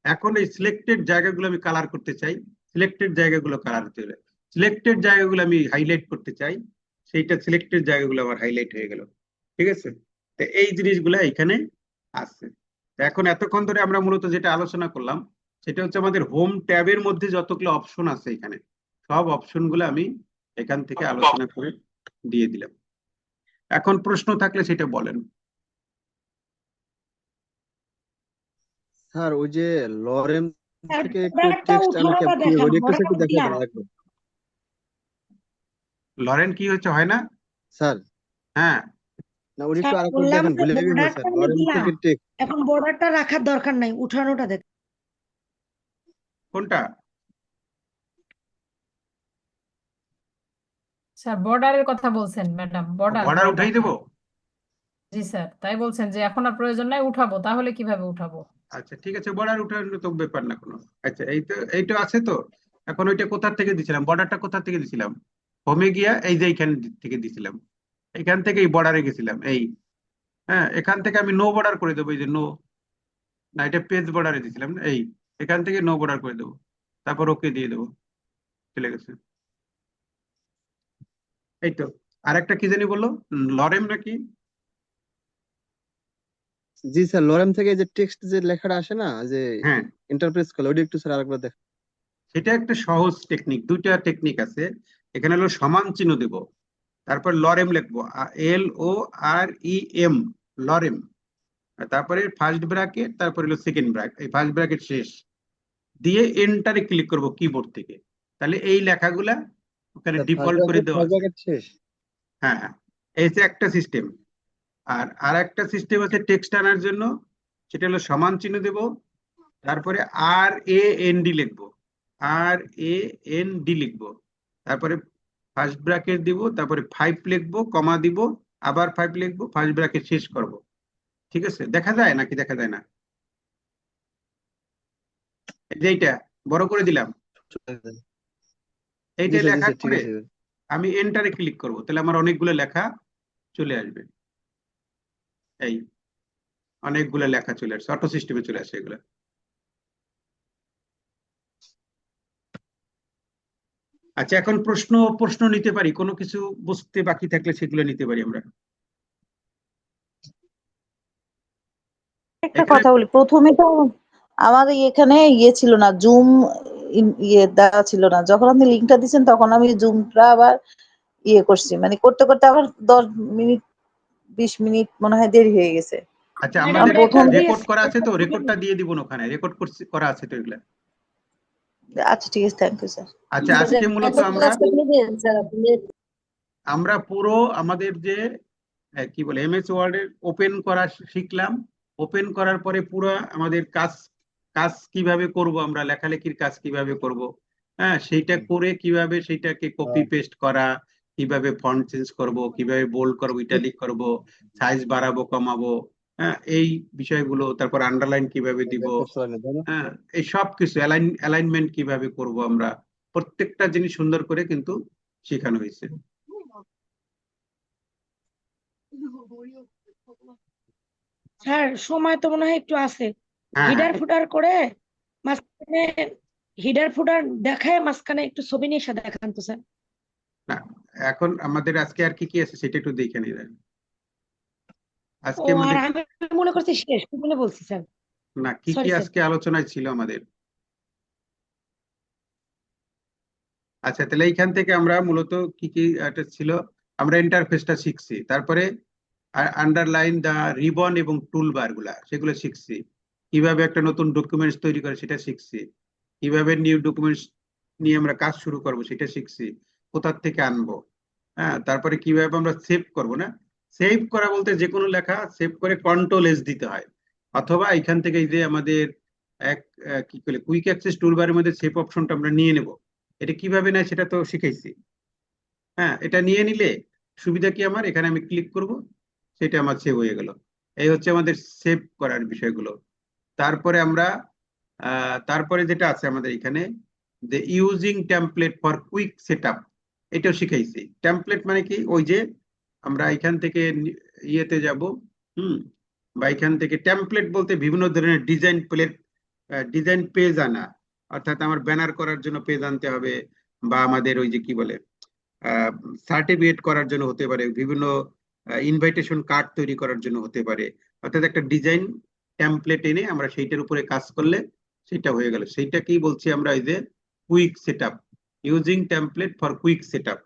[SPEAKER 1] এখন এই সিলেক্টেড জায়গাগুলো আমি কালার করতে চাই, সিলেক্টেড জায়গাগুলো কালার হতে হবে। সিলেক্টেড জায়গাগুলো আমি হাইলাইট করতে চাই, সেইটা সিলেক্টেড জায়গাগুলো আবার হাইলাইট হয়ে গেল। ঠিক আছে, তো এই জিনিসগুলো এখানে আছে। এখন এতক্ষণ ধরে আমরা মূলত যেটা আলোচনা করলাম সেটা হচ্ছে আমাদের হোম ট্যাবের মধ্যে যতগুলো অপশন আছে এখানে সব অপশনগুলো আমি এখান থেকে আলোচনা করে দিয়ে দিলাম। এখন প্রশ্ন থাকলে সেটা বলেন।
[SPEAKER 6] স্যার ওই যে লরেম
[SPEAKER 5] স্যার
[SPEAKER 6] থেকে একটু
[SPEAKER 5] প্রোডাক্টটা
[SPEAKER 6] টেক্সট আমাকে
[SPEAKER 5] উঠানোটা
[SPEAKER 6] কি
[SPEAKER 5] দেখান,
[SPEAKER 6] ওইটা একটু
[SPEAKER 5] বড়টা
[SPEAKER 6] একটু দেখে
[SPEAKER 5] উঠিয়ে
[SPEAKER 6] দেওয়া লাগবে
[SPEAKER 1] লরেন কি হচ্ছে, হয় না?
[SPEAKER 6] স্যার।
[SPEAKER 1] হ্যাঁ,
[SPEAKER 6] না ওটা একটু
[SPEAKER 5] স্যার
[SPEAKER 6] আরেকবার
[SPEAKER 5] বললাম
[SPEAKER 6] দেখেন,
[SPEAKER 5] যে
[SPEAKER 6] ভুলে গেছি স্যার।
[SPEAKER 5] বর্ডারটা আমি
[SPEAKER 6] লরেম
[SPEAKER 5] দিলাম,
[SPEAKER 6] থেকে টেক্সট
[SPEAKER 5] এখন বর্ডারটা রাখার দরকার নাই, উঠানোটা দেখ।
[SPEAKER 1] কোনটা?
[SPEAKER 4] স্যার বর্ডারের কথা বলছেন ম্যাডাম, বর্ডার
[SPEAKER 1] বর্ডার উঠাই
[SPEAKER 4] বর্ডারটা।
[SPEAKER 1] দেবো?
[SPEAKER 4] জি স্যার, তাই বলছেন যে এখন আর প্রয়োজন নাই, উঠাবো, তাহলে কিভাবে উঠাবো?
[SPEAKER 1] আচ্ছা ঠিক আছে, বর্ডার উঠানোর তো ব্যাপার না কোনো। আচ্ছা, এইটা আছে তো। এখন ওইটা কোথা থেকে দিছিলাম? বর্ডারটা কোথা থেকে দিছিলাম? হোমে গিয়া এই যে এইখান থেকে দিছিলাম, এখান থেকে এই বর্ডারে গেছিলাম। হ্যাঁ, এখান থেকে আমি নো বর্ডার করে দেবো। এই যে নো, না এটা পেজ বর্ডারে দিছিলাম না, এখান থেকে নো বর্ডার করে দেবো, তারপর ওকে দিয়ে দেবো, চলে গেছে। এই তো। আর একটা কি জানি বললো, লরেম নাকি?
[SPEAKER 6] জি স্যার, লরেম থেকে যে টেক্সট যে লেখাটা আসে না, যে
[SPEAKER 1] হ্যাঁ,
[SPEAKER 6] ইন্টারপ্রেস করলে ওটা একটু স্যার আরেকবার দেখেন।
[SPEAKER 1] সেটা একটা সহজ টেকনিক। দুইটা টেকনিক আছে এখানে। হলো সমান চিহ্ন দেব, তারপর লরেম লিখবো, LOREM, লরেম। আর তারপরে ফার্স্ট ব্র্যাকেট, তারপরে হলো সেকেন্ড ব্র্যাকেট, এই ফার্স্ট ব্র্যাকেট শেষ দিয়ে এন্টারে ক্লিক করব কিবোর্ড থেকে। তাহলে এই লেখাগুলা ওখানে
[SPEAKER 6] ফার্স্ট
[SPEAKER 1] ডিফল্ট করে
[SPEAKER 6] ব্র্যাকেট
[SPEAKER 1] দেওয়া
[SPEAKER 6] ফার্স্ট
[SPEAKER 1] আছে।
[SPEAKER 6] ব্র্যাকেট শেষ।
[SPEAKER 1] হ্যাঁ, এই যে একটা সিস্টেম। আর একটা সিস্টেম আছে টেক্সট আনার জন্য, সেটা হলো সমান চিহ্ন দেব, তারপরে RAND লিখবো, RAND লিখবো, তারপরে ফার্স্ট ব্র্যাকেট দিব, তারপরে 5 লিখবো, কমা দিব, আবার 5 লিখবো, ফার্স্ট ব্র্যাকেট শেষ করব। ঠিক আছে, দেখা যায় নাকি দেখা যায় না? এই যে এইটা বড় করে দিলাম,
[SPEAKER 6] জি
[SPEAKER 1] এইটা
[SPEAKER 6] স্যার, জি
[SPEAKER 1] লেখার
[SPEAKER 6] স্যার, ঠিক
[SPEAKER 1] পরে
[SPEAKER 6] আছে।
[SPEAKER 1] আমি এন্টারে ক্লিক করব, তাহলে আমার অনেকগুলো লেখা চলে আসবে। এই অনেকগুলো লেখা চলে আসছে, অটো সিস্টেমে চলে আসে এগুলো। আচ্ছা, এখন প্রশ্ন নিতে পারি, কোনো কিছু বুঝতে বাকি থাকলে সেগুলো নিতে পারি আমরা।
[SPEAKER 3] একটা
[SPEAKER 1] এখানে
[SPEAKER 3] কথা বলি, প্রথমে তো আমার এখানে ছিল না, জুম দেওয়া ছিল না। যখন আপনি লিঙ্কটা দিচ্ছেন তখন আমি জুমটা আবার করছি, মানে করতে করতে আবার 10 মিনিট 20 মিনিট মনে হয় দেরি হয়ে গেছে।
[SPEAKER 1] আচ্ছা,
[SPEAKER 5] ম্যাডাম
[SPEAKER 1] আমাদের
[SPEAKER 3] প্রথম
[SPEAKER 1] রেকর্ড করা আছে তো, রেকর্ডটা দিয়ে দিব না, ওখানে রেকর্ড করা আছে তো এগুলা।
[SPEAKER 3] আচ্ছা ঠিক আছে, থ্যাংক ইউ স্যার।
[SPEAKER 1] আচ্ছা, আজকে মূলত আমরা পুরো আমাদের যে কি বলে MS ওয়ার্ড এর ওপেন করা শিখলাম, ওপেন করার পরে পুরো আমাদের কাজ কাজ কিভাবে করব, আমরা লেখালেখির কাজ কিভাবে করব, হ্যাঁ সেইটা করে কিভাবে সেইটাকে কপি পেস্ট করা, কিভাবে ফন্ট চেঞ্জ করব, কিভাবে বোল্ড করব, ইটালিক করব, সাইজ বাড়াবো কমাবো, হ্যাঁ এই বিষয়গুলো, তারপর আন্ডারলাইন কিভাবে দিব, হ্যাঁ এই সব কিছু অ্যালাইনমেন্ট কিভাবে করব, আমরা প্রত্যেকটা জিনিস সুন্দর করে কিন্তু শেখানো হয়েছে।
[SPEAKER 5] স্যার সময় তো মনে হয় একটু আছে,
[SPEAKER 1] হ্যাঁ
[SPEAKER 5] হিডার
[SPEAKER 1] হ্যাঁ
[SPEAKER 5] ফুটার করে মাঝখানে হিডার ফুটার দেখায় মাঝখানে একটু ছবি নিয়ে এসে দেখান তো স্যার।
[SPEAKER 1] না, এখন আমাদের আজকে আর কি কি আছে সেটা একটু দেখে নিলেন।
[SPEAKER 5] ও
[SPEAKER 1] আজকে
[SPEAKER 5] আর
[SPEAKER 1] আমাদের
[SPEAKER 5] আমি মনে করছি শেষ বলে বলছি স্যার,
[SPEAKER 1] না, কি কি
[SPEAKER 5] সরি স্যার।
[SPEAKER 1] আজকে আলোচনায় ছিল আমাদের। আচ্ছা, তাহলে এইখান থেকে আমরা মূলত কি কি একটা ছিল, আমরা ইন্টারফেসটা শিখছি, তারপরে আন্ডারলাইন দা রিবন এবং টুলবার গুলা সেগুলো শিখছি, কিভাবে একটা নতুন ডকুমেন্টস তৈরি করে সেটা শিখছি, কিভাবে নিউ ডকুমেন্টস নিয়ে আমরা কাজ শুরু করব সেটা শিখছি, কোথার থেকে আনবো, হ্যাঁ তারপরে কিভাবে আমরা সেভ করব, না সেভ করা বলতে যে কোনো লেখা সেভ করে কন্ট্রোল এস দিতে হয়, অথবা এখান থেকে এই যে আমাদের এক কি বলে কুইক অ্যাক্সেস টুলবারের মধ্যে সেভ অপশনটা আমরা নিয়ে নেব, এটা কিভাবে নেয় সেটা তো শিখাইছি। হ্যাঁ এটা নিয়ে নিলে সুবিধা কি, আমার এখানে আমি ক্লিক করব, সেটা আমার সেভ হয়ে গেল। এই হচ্ছে আমাদের সেভ করার বিষয়গুলো। তারপরে আমরা তারপরে যেটা আছে আমাদের এখানে, যে using template for quick setup, এটাও শিখাইছি। টেমপ্লেট মানে কি, ওই যে আমরা এখান থেকে ইয়েতে যাব, হুম, বা এখান থেকে টেমপ্লেট বলতে বিভিন্ন ধরনের ডিজাইন পেজ আনা, অর্থাৎ আমার ব্যানার করার জন্য পেজ আনতে হবে, বা আমাদের ওই যে কি বলে সার্টিফিকেট করার জন্য হতে পারে, বিভিন্ন ইনভাইটেশন কার্ড তৈরি করার জন্য হতে পারে, অর্থাৎ একটা ডিজাইন টেমপ্লেট এনে আমরা সেইটার উপরে কাজ করলে সেটা হয়ে গেল, সেইটাকেই বলছি আমরা এই যে quick setup, using template for quick setup,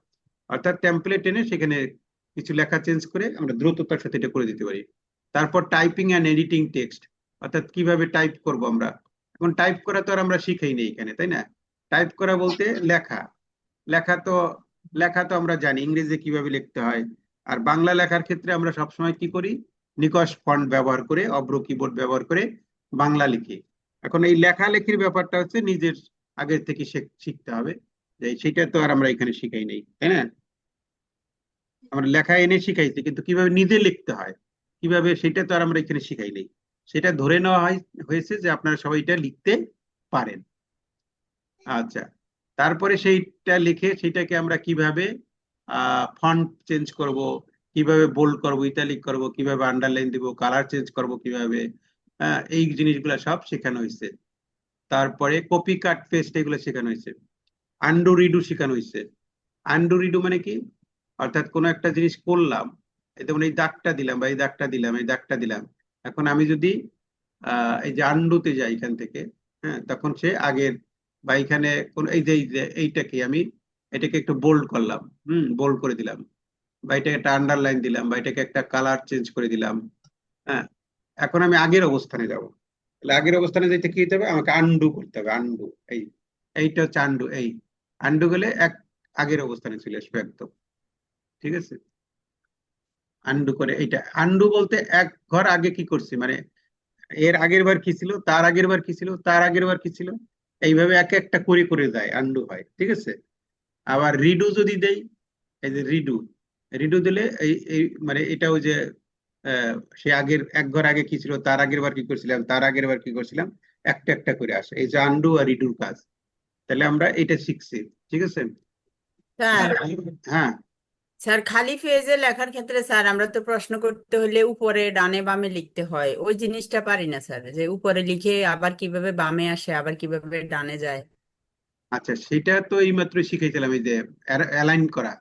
[SPEAKER 1] অর্থাৎ টেমপ্লেট এনে সেখানে কিছু লেখা চেঞ্জ করে আমরা দ্রুততার সাথে এটা করে দিতে পারি। তারপর টাইপিং অ্যান্ড এডিটিং টেক্সট, অর্থাৎ কিভাবে টাইপ করব আমরা, এখন টাইপ করা তো আর আমরা শিখাই নেই এখানে, তাই না? টাইপ করা বলতে লেখা, লেখা তো লেখা তো আমরা জানি ইংরেজিতে কিভাবে লিখতে হয়, আর বাংলা লেখার ক্ষেত্রে আমরা সবসময় কি করি, নিকষ ফন্ট ব্যবহার করে, অভ্র কিবোর্ড ব্যবহার করে বাংলা লিখি। এখন এই লেখালেখির ব্যাপারটা হচ্ছে নিজের আগে থেকে শিখতে হবে, যে সেটা তো আর আমরা এখানে শিখাই নেই, তাই না? আমরা লেখা এনে শিখাইছি, কিন্তু কিভাবে নিজে লিখতে হয় কিভাবে, সেটা তো আর আমরা এখানে শিখাই নেই। সেটা ধরে নেওয়া হয়েছে যে আপনারা সবাই এটা লিখতে পারেন। আচ্ছা, তারপরে সেইটা লিখে সেটাকে আমরা কিভাবে ফন্ট চেঞ্জ করব, কিভাবে বোল্ড করব, ইটালিক করব, কিভাবে আন্ডারলাইন দিব, কালার চেঞ্জ করব কিভাবে, এই জিনিসগুলো সব শেখানো হয়েছে। তারপরে কপি কাট পেস্ট এগুলো শেখানো হয়েছে। আন্ডু রিডু শেখানো হয়েছে। আন্ডু রিডু মানে কি, অর্থাৎ কোনো একটা জিনিস করলাম, যেমন এই দাগটা দিলাম বা এই দাগটা দিলাম, এই দাগটা দিলাম, এখন আমি যদি এই যে আন্ডুতে যাই এখান থেকে, হ্যাঁ তখন সে আগের, বা এখানে কোন এই যে এইটাকে আমি এটাকে একটু বোল্ড করলাম, বোল্ড করে দিলাম, বা এটাকে একটা আন্ডারলাইন দিলাম, বা এটাকে একটা কালার চেঞ্জ করে দিলাম, হ্যাঁ এখন আমি আগের অবস্থানে যাব, তাহলে আগের অবস্থানে যেতে কি হতে হবে, আমাকে আন্ডু করতে হবে, আন্ডু, এইটা হচ্ছে আন্ডু, এই আন্ডু গেলে এক আগের অবস্থানে চলে আসবে একদম, ঠিক আছে? আন্ডু করে, এইটা আন্ডু বলতে এক ঘর আগে কি করছি, মানে এর আগের বার কি ছিল, তার আগের বার কি ছিল, তার আগের বার কি ছিল, এইভাবে এক একটা করে করে যায়, আন্ডু হয়, ঠিক আছে? আবার রিডু যদি দেই, এই যে রিডু, রিডু দিলে এই এই মানে এটা ওই যে সে আগের এক ঘর আগে কি ছিল, তার আগের বার কি করছিলাম, তার আগের বার কি করছিলাম, একটা একটা করে আসে, এই যে আন্ডু আর রিডুর কাজ। তাহলে আমরা এটা শিখছি, ঠিক আছে?
[SPEAKER 2] স্যার
[SPEAKER 1] হ্যাঁ
[SPEAKER 2] স্যার খালি পেজে লেখার ক্ষেত্রে স্যার আমরা তো প্রশ্ন করতে হলে উপরে ডানে বামে লিখতে হয়, ওই জিনিসটা পারি না স্যার, যে উপরে লিখে আবার কিভাবে বামে আসে আবার কিভাবে ডানে যায়।
[SPEAKER 1] আচ্ছা, সেটা তো এইমাত্র শিখাইছিলাম, এই যে অ্যালাইন করা।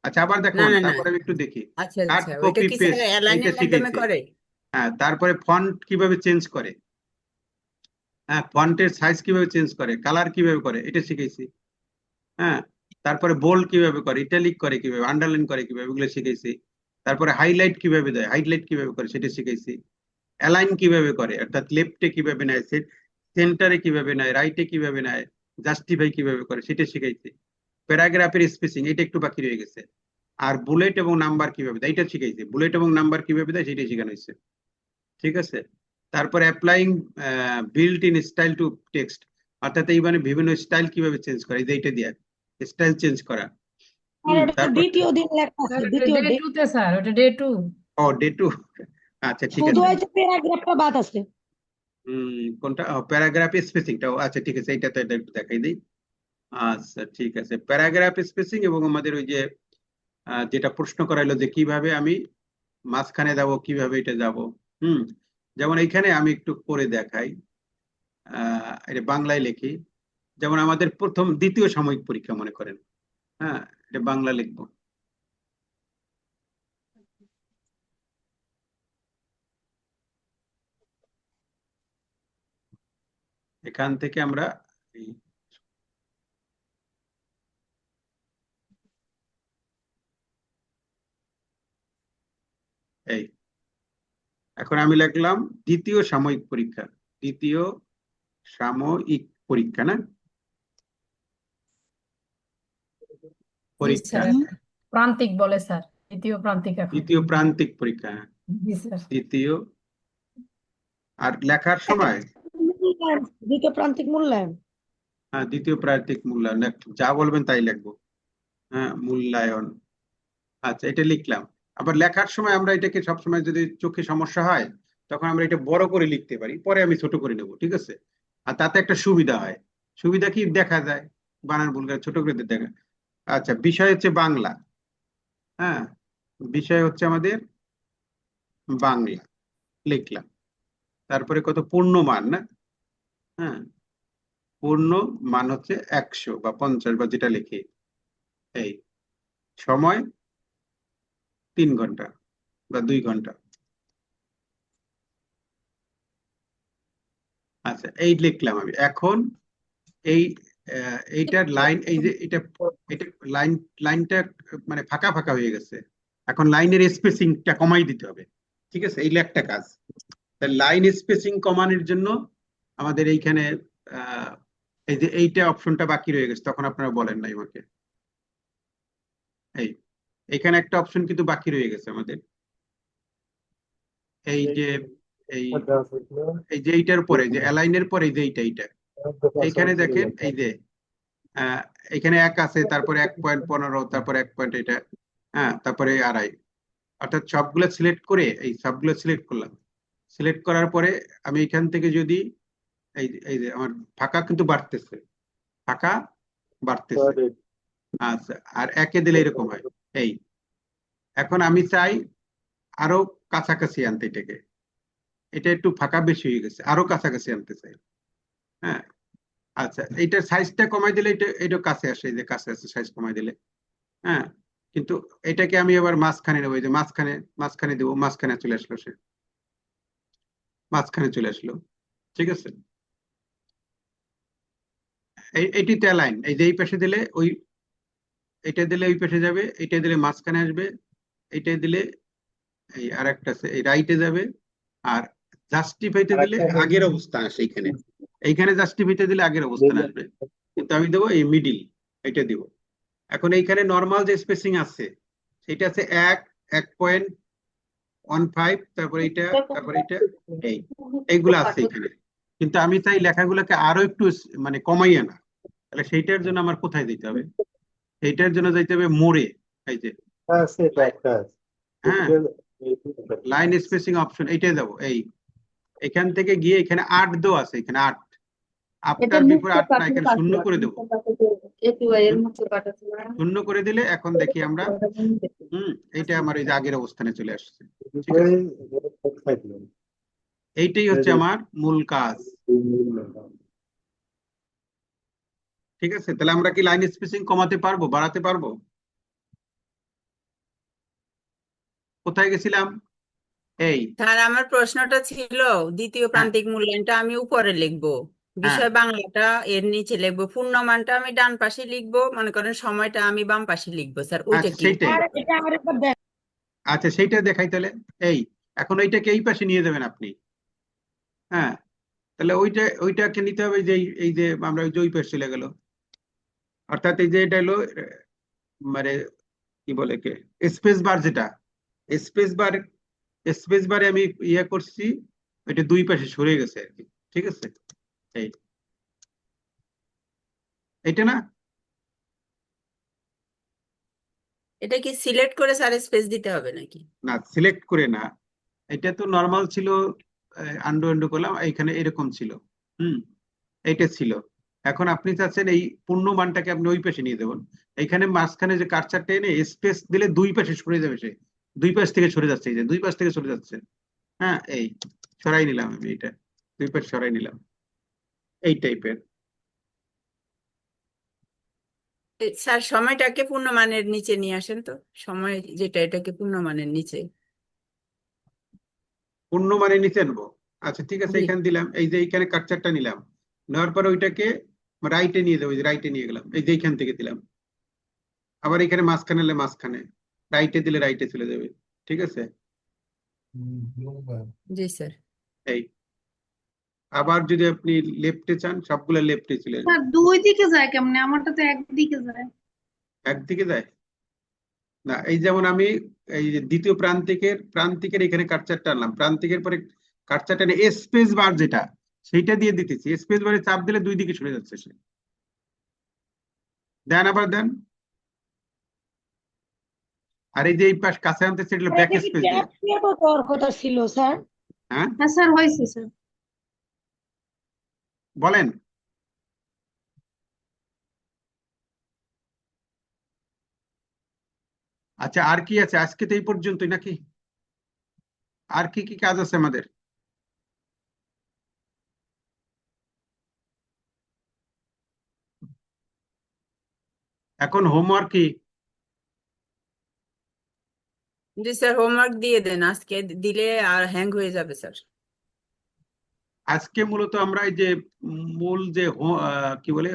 [SPEAKER 1] আচ্ছা আবার দেখো,
[SPEAKER 2] না না না,
[SPEAKER 1] তারপরে আমি একটু দেখি,
[SPEAKER 2] আচ্ছা
[SPEAKER 1] কাট
[SPEAKER 2] আচ্ছা, ওইটা
[SPEAKER 1] কপি
[SPEAKER 2] কি স্যার
[SPEAKER 1] পেস্ট এইটা
[SPEAKER 2] অ্যালাইনের মাধ্যমে
[SPEAKER 1] শিখাইছি।
[SPEAKER 2] করে?
[SPEAKER 1] হ্যাঁ তারপরে ফন্ট কিভাবে চেঞ্জ করে, হ্যাঁ ফন্টের সাইজ কিভাবে চেঞ্জ করে, কালার কিভাবে করে, এটা শিখেছি। হ্যাঁ তারপরে বোল্ড কিভাবে করে, ইটালিক করে কিভাবে, আন্ডারলাইন করে কিভাবে, এগুলো শিখেছি। তারপরে হাইলাইট কিভাবে দেয়, হাইলাইট কিভাবে করে সেটা শিখেছি। অ্যালাইন কিভাবে করে, অর্থাৎ লেফটে কিভাবে নেয়, সেন্টারে কিভাবে নেয়, রাইটে কিভাবে নেয়, জাস্টিফাই কিভাবে করে সেটা শিখাইছি। প্যারাগ্রাফের স্পেসিং এটা একটু বাকি রয়ে গেছে। আর বুলেট এবং নাম্বার কিভাবে দেয় এটা শিখাইছি, বুলেট এবং নাম্বার কিভাবে দেয় সেটা শেখানো হয়েছে, ঠিক আছে? তারপরে applying built in style to text, অর্থাৎ এই মানে বিভিন্ন স্টাইল কিভাবে চেঞ্জ করা, এই যে এটা দিয়ে স্টাইল চেঞ্জ করা।
[SPEAKER 5] আর ওটা তো
[SPEAKER 1] তারপর
[SPEAKER 5] দ্বিতীয় দিন লেখা আছে,
[SPEAKER 4] স্যার ওটা
[SPEAKER 5] দ্বিতীয়
[SPEAKER 4] ডে
[SPEAKER 5] ডে।
[SPEAKER 4] টুতে স্যার, ওটা day to.
[SPEAKER 1] O day to, আচ্ছা ঠিক
[SPEAKER 5] শুধু
[SPEAKER 1] আছে।
[SPEAKER 5] হয়তো প্যারাগ্রাফটা বাদ আছে।
[SPEAKER 1] কোনটা প্যারাগ্রাফ স্পেসিংটাও আচ্ছা ঠিক আছে, এইটা তো এটা একটু দেখাই দিই। আচ্ছা ঠিক আছে, প্যারাগ্রাফ স্পেসিং এবং আমাদের ওই যে যেটা প্রশ্ন করাইলো যে কিভাবে আমি মাঝখানে যাব, কিভাবে এটা যাব। যেমন এইখানে আমি একটু করে দেখাই, এটা বাংলায় লিখি। যেমন আমাদের দ্বিতীয় সাময়িক পরীক্ষা মনে করেন, হ্যাঁ এটা বাংলা লিখবো। এখান থেকে আমরা এই এখন আমি লিখলাম দ্বিতীয় সাময়িক পরীক্ষা, দ্বিতীয় সাময়িক পরীক্ষা না
[SPEAKER 4] জি
[SPEAKER 1] পরীক্ষা,
[SPEAKER 4] স্যার, প্রান্তিক বলে স্যার, দ্বিতীয় প্রান্তিক এখন।
[SPEAKER 1] দ্বিতীয় প্রান্তিক পরীক্ষা,
[SPEAKER 4] জি স্যার।
[SPEAKER 1] দ্বিতীয়। আর লেখার সময়
[SPEAKER 5] মূল্যায়ন, দ্বিতীয় প্রান্তিক মূল্যায়ন।
[SPEAKER 1] হ্যাঁ দ্বিতীয় প্রান্তিক মূল্যায়ন, যা বলবেন তাই লিখবো। হ্যাঁ মূল্যায়ন, আচ্ছা এটা লিখলাম। আবার লেখার সময় আমরা এটাকে সবসময় যদি চোখে সমস্যা হয় তখন আমরা এটা বড় করে লিখতে পারি, পরে আমি ছোট করে নেব, ঠিক আছে। আর তাতে একটা সুবিধা হয়, সুবিধা কি দেখা যায়, বানান ভুল করে ছোট করে দেখা। আচ্ছা বিষয় হচ্ছে বাংলা, হ্যাঁ বিষয় হচ্ছে আমাদের বাংলা, লিখলাম। তারপরে কত পূর্ণমান না, হ্যাঁ পূর্ণ মান হচ্ছে 100 বা 50 বা যেটা লিখি। এই সময় 3 ঘন্টা বা 2 ঘন্টা। আচ্ছা এই লিখলাম আমি। এখন এই এইটার লাইন, এই যে এটা এটা লাইনটা মানে ফাঁকা ফাঁকা হয়ে গেছে, এখন লাইনের স্পেসিংটা কমাই দিতে হবে, ঠিক আছে। এই একটা কাজ, লাইন স্পেসিং কমানোর জন্য আমাদের এইখানে এই যে এইটা অপশনটা বাকি রয়ে গেছে, তখন আপনারা বলেন নাই আমাকে। এইখানে একটা অপশন কিন্তু বাকি রয়ে গেছে আমাদের, এই যে এই এই যে এইটার পরে যে অ্যালাইনের পরে যে এইটা এইখানে দেখেন এই যে এখানে 1 আছে, তারপরে 1.15, তারপরে 1 পয়েন্ট এটা, হ্যাঁ তারপরে 2.5, অর্থাৎ সবগুলো সিলেক্ট করে এই সবগুলো সিলেক্ট করলাম। সিলেক্ট করার পরে আমি এখান থেকে যদি এই যে আমার ফাঁকা কিন্তু বাড়তেছে, ফাঁকা বাড়তেছে। আচ্ছা আর 1-এ দিলে এরকম হয়। এই এখন আমি চাই আরো কাছাকাছি আনতে এটাকে, এটা একটু ফাঁকা বেশি হয়ে গেছে, আরো কাছাকাছি আনতে চাই। হ্যাঁ আচ্ছা এইটার সাইজটা কমাই দিলে এটা কাছে আসে, এই যে কাছে আসে সাইজ কমাই দিলে। হ্যাঁ কিন্তু এটাকে আমি আবার মাঝখানে নেবো, এই যে মাঝখানে দেবো, মাঝখানে চলে আসলো, সে মাঝখানে চলে আসলো, ঠিক আছে। এইটিতে লাইন, এই যে এই পাশে দিলে ওই, এটা দিলে ওই পাশে যাবে, এটা দিলে মাঝখানে আসবে, এটা দিলে এই আর একটা আছে এই রাইটে যাবে, আর জাস্টিফাইতে দিলে আগের অবস্থান আসে এইখানে, এইখানে জাস্টিফাইতে দিলে আগের অবস্থান আসবে, কিন্তু আমি দেবো এই মিডিল, এটা দিব। এখন এইখানে নর্মাল যে স্পেসিং আছে সেটা আছে 1.15, তারপরে এটা, তারপরে এটা, এইগুলো আছে এখানে। কিন্তু আমি চাই লেখাগুলোকে আরো একটু মানে কমাইয়ে না, তাহলে সেইটার জন্য আমার কোথায় যেতে হবে, সেইটার জন্য যাইতে হবে মোড়ে, এই যে হ্যাঁ লাইন স্পেসিং অপশন, এইটাই যাবো। এখান থেকে গিয়ে এখানে 8 দেওয়া আছে, এখানে 8, আফটার বিফোর 8 না, এখানে 0 করে দেবো। 0 করে দিলে এখন দেখি আমরা এইটা আমার এই যে আগের অবস্থানে চলে আসছে, ঠিক আছে। এইটাই হচ্ছে আমার মূল কাজ, ঠিক আছে। তাহলে আমরা কি লাইন স্পেসিং কমাতে পারবো, বাড়াতে পারবো? কোথায় গেছিলাম? এই
[SPEAKER 2] স্যার আমার প্রশ্নটা ছিল দ্বিতীয়
[SPEAKER 1] হ্যাঁ
[SPEAKER 2] প্রান্তিক মূল্যায়নটা আমি উপরে লিখবো,
[SPEAKER 1] হ্যাঁ
[SPEAKER 2] বিষয় বাংলাটা এর নিচে লিখবো, পূর্ণমানটা আমি ডান পাশে লিখবো, মনে করেন সময়টা আমি বাম পাশে লিখবো, স্যার ওইটা
[SPEAKER 1] আচ্ছা
[SPEAKER 2] কি?
[SPEAKER 1] সেইটাই,
[SPEAKER 5] আর এটা আরেকবার দেখ।
[SPEAKER 1] আচ্ছা সেইটা দেখাই তাহলে। এখন ওইটাকে এই পাশে নিয়ে যাবেন আপনি, হ্যাঁ তাহলে ওইটাকে নিতে হবে, যে এই যে আমরা ওই যে ওই পাশে চলে গেল, অর্থাৎ এই যে এটা হলো মানে কি বলে কে স্পেস বার, যেটা স্পেস বারে আমি ইয়ে করছি, এটা দুই পাশে সরে গেছে আর কি, ঠিক আছে? এই এটা না,
[SPEAKER 2] এটা কি সিলেক্ট করে স্যার স্পেস দিতে হবে নাকি?
[SPEAKER 1] না সিলেক্ট করে না, এটা তো নর্মাল ছিল, আন্ডু আন্ডু করলাম, এখানে এরকম ছিল, হুম, এইটা ছিল। এখন আপনি চাচ্ছেন এই পূর্ণ মানটাকে আপনি ওই পাশে নিয়ে দেবেন, এইখানে মাঝখানে যে কার্সারটা এনে স্পেস দিলে দুই পাশে সরে যাবে, সে দুই পাশ থেকে সরে যাচ্ছে, এই যে দুই পাশ থেকে সরে যাচ্ছে, হ্যাঁ, এই সরাই নিলাম আমি, এটা দুই পাশ সরাই নিলাম, এই টাইপের।
[SPEAKER 2] স্যার সময়টাকে পূর্ণমানের নিচে নিয়ে আসেন তো, সময় যেটা এটাকে পূর্ণমানের নিচে।
[SPEAKER 1] পূর্ণ মানে নিচে নেবো, আচ্ছা ঠিক আছে,
[SPEAKER 2] জি
[SPEAKER 1] এখানে দিলাম, এই যে এইখানে কার্সারটা নিলাম, নেওয়ার পর ওইটাকে রাইটে নিয়ে দেবো, রাইটে নিয়ে গেলাম, এই যে এইখান থেকে দিলাম, আবার এখানে মাঝখানে এলে মাঝখানে, রাইটে দিলে রাইটে চলে যাবে, ঠিক আছে?
[SPEAKER 2] জি স্যার।
[SPEAKER 1] এই আবার যদি আপনি লেফটে চান, সবগুলা লেফটে চলে যাবে,
[SPEAKER 7] স্যার দুই দিকে যায় কেমনে? আমারটা তো একদিকে যায়।
[SPEAKER 1] একদিকে যায় না, এই যেমন আমি এই যে দ্বিতীয় প্রান্তিকের এখানে কার্সারটা আনলাম, প্রান্তিকের পরে কার্সারটা নিয়ে স্পেস বার যেটা সেইটা দিয়ে দিতেছি, স্পেস বারে চাপ দিলে দুই দিকে সরে যাচ্ছে সে, দেন আবার দেন, আর এই যে এই পাশ কাছে আনতে সেটা
[SPEAKER 5] আর
[SPEAKER 1] ব্যাক
[SPEAKER 5] এটা কি
[SPEAKER 1] স্পেস দিয়ে,
[SPEAKER 5] ট্যাব দিয়ে তো দেওয়ার কথা ছিল স্যার?
[SPEAKER 1] হ্যাঁ
[SPEAKER 7] হ্যাঁ স্যার হয়েছে স্যার।
[SPEAKER 1] বলেন। আচ্ছা আর কি আছে, আজকে তো এই পর্যন্তই নাকি, আর কি কি কাজ আছে আমাদের? এখন হোমওয়ার্ক কি?
[SPEAKER 2] জি স্যার, হোমওয়ার্ক দিয়ে দেন, আজকে দিলে আর হ্যাং হয়ে যাবে স্যার।
[SPEAKER 1] আজকে মূলত আমরা এই যে মূল যে কি বলে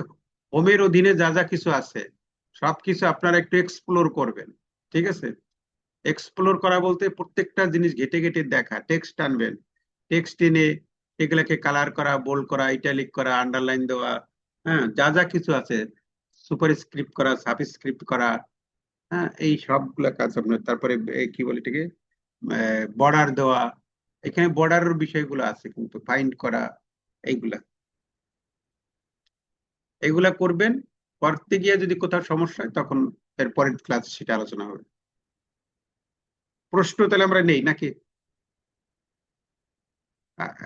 [SPEAKER 1] হোমের অধীনে যা যা কিছু আছে সবকিছু আপনারা একটু এক্সপ্লোর করবেন, ঠিক আছে? এক্সপ্লোর করা বলতে প্রত্যেকটা জিনিস ঘেটে ঘেটে দেখা, টেক্সট আনবেন, টেক্সট এনে এগুলাকে কালার করা, বোল্ড করা, ইটালিক করা, আন্ডারলাইন দেওয়া, হ্যাঁ, যা যা কিছু আছে, সুপারস্ক্রিপ্ট করা, সাবস্ক্রিপ্ট করা, হ্যাঁ, এই সবগুলা কাজ আপনার। তারপরে কি বলে এটাকে বর্ডার দেওয়া, এখানে বর্ডারের বিষয়গুলো আছে কিন্তু, ফাইন্ড করা, এইগুলা এগুলা করবেন। করতে গিয়ে যদি কোথাও সমস্যা হয় তখন এর পরের ক্লাসে সেটা আলোচনা হবে। প্রশ্ন তাহলে আমরা নেই নাকি?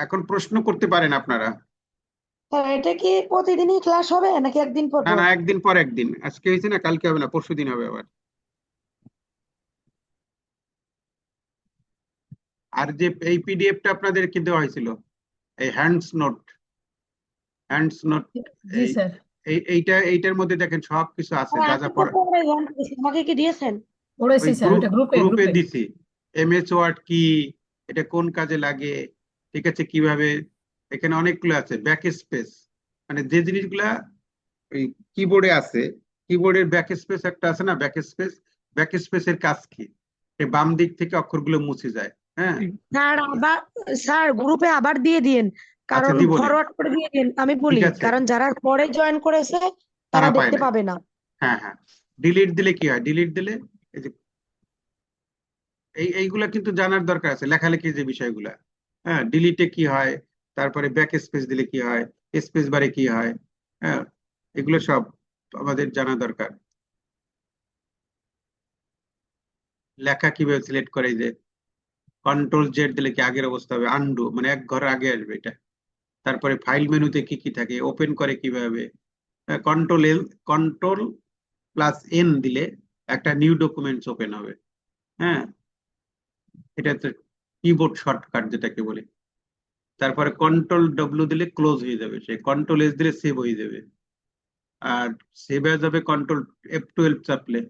[SPEAKER 1] এখন প্রশ্ন করতে পারেন আপনারা।
[SPEAKER 5] স্যার এটা কি প্রতিদিনই ক্লাস হবে নাকি একদিন পর
[SPEAKER 1] না
[SPEAKER 5] পর?
[SPEAKER 1] না, একদিন পর একদিন, আজকে হয়েছে না, কালকে হবে না, পরশু দিন হবে আবার। আর যে এই পিডিএফটা আপনাদেরকে দেওয়া হয়েছিল, এই হ্যান্ডস নোট,
[SPEAKER 4] জি
[SPEAKER 1] এই
[SPEAKER 4] স্যার।
[SPEAKER 1] এইটার মধ্যে দেখেন সব কিছু আছে,
[SPEAKER 5] স্যার
[SPEAKER 1] যা
[SPEAKER 5] আমি
[SPEAKER 1] যা
[SPEAKER 5] তো
[SPEAKER 1] পড়া
[SPEAKER 5] পরে জানতে চাইছি, আমাকে কি দিয়েছেন?
[SPEAKER 4] পড়েছি
[SPEAKER 1] ওই
[SPEAKER 4] স্যার, ওটা গ্রুপে
[SPEAKER 1] গ্রুপে
[SPEAKER 4] গ্রুপে
[SPEAKER 1] দিছি। এমএস ওয়ার্ড কি, এটা কোন কাজে লাগে, ঠিক আছে, কিভাবে, এখানে অনেকগুলো আছে, ব্যাক স্পেস, মানে যে জিনিসগুলা ওই কিবোর্ডে আছে, কিবোর্ডের ব্যাক স্পেস একটা আছে না, ব্যাক স্পেসের কাজ কি, এই বাম দিক থেকে অক্ষরগুলো মুছে যায়, হ্যাঁ।
[SPEAKER 5] স্যার আবার, স্যার গ্রুপে আবার দিয়ে দিন,
[SPEAKER 1] আচ্ছা
[SPEAKER 5] কারণ
[SPEAKER 1] দিব না,
[SPEAKER 5] ফরওয়ার্ড করে দিয়ে দিন, আমি
[SPEAKER 1] ঠিক
[SPEAKER 5] বলি,
[SPEAKER 1] আছে,
[SPEAKER 5] কারণ যারা পরে জয়েন করেছে তারা
[SPEAKER 1] তারা পায়
[SPEAKER 5] দেখতে
[SPEAKER 1] না,
[SPEAKER 5] পাবে না।
[SPEAKER 1] হ্যাঁ হ্যাঁ। ডিলিট দিলে কি হয়, ডিলিট দিলে এই যে এইগুলা কিন্তু জানার দরকার আছে, লেখালেখির যে বিষয়গুলা, হ্যাঁ, ডিলিটে কি হয়, তারপরে ব্যাক স্পেস দিলে কি হয়, স্পেস বারে কি হয়, হ্যাঁ, এগুলো সব আমাদের জানা দরকার। লেখা কিভাবে সিলেক্ট করে, এই যে কন্ট্রোল জেড দিলে কি আগের অবস্থা হবে, আনডু মানে এক ঘর আগে আসবে এটা। তারপরে ফাইল মেনুতে কি কি থাকে, ওপেন করে কিভাবে, কন্ট্রোল প্লাস এন দিলে একটা নিউ ডকুমেন্টস ওপেন হবে, হ্যাঁ, এটা তো কিবোর্ড শর্টকাট যেটাকে বলি। তারপরে কন্ট্রোল ডব্লিউ দিলে ক্লোজ হয়ে যাবে, সে কন্ট্রোল এস দিলে সেভ হয়ে যাবে, আর সেভ হয়ে যাবে কন্ট্রোল F12 চাপলে।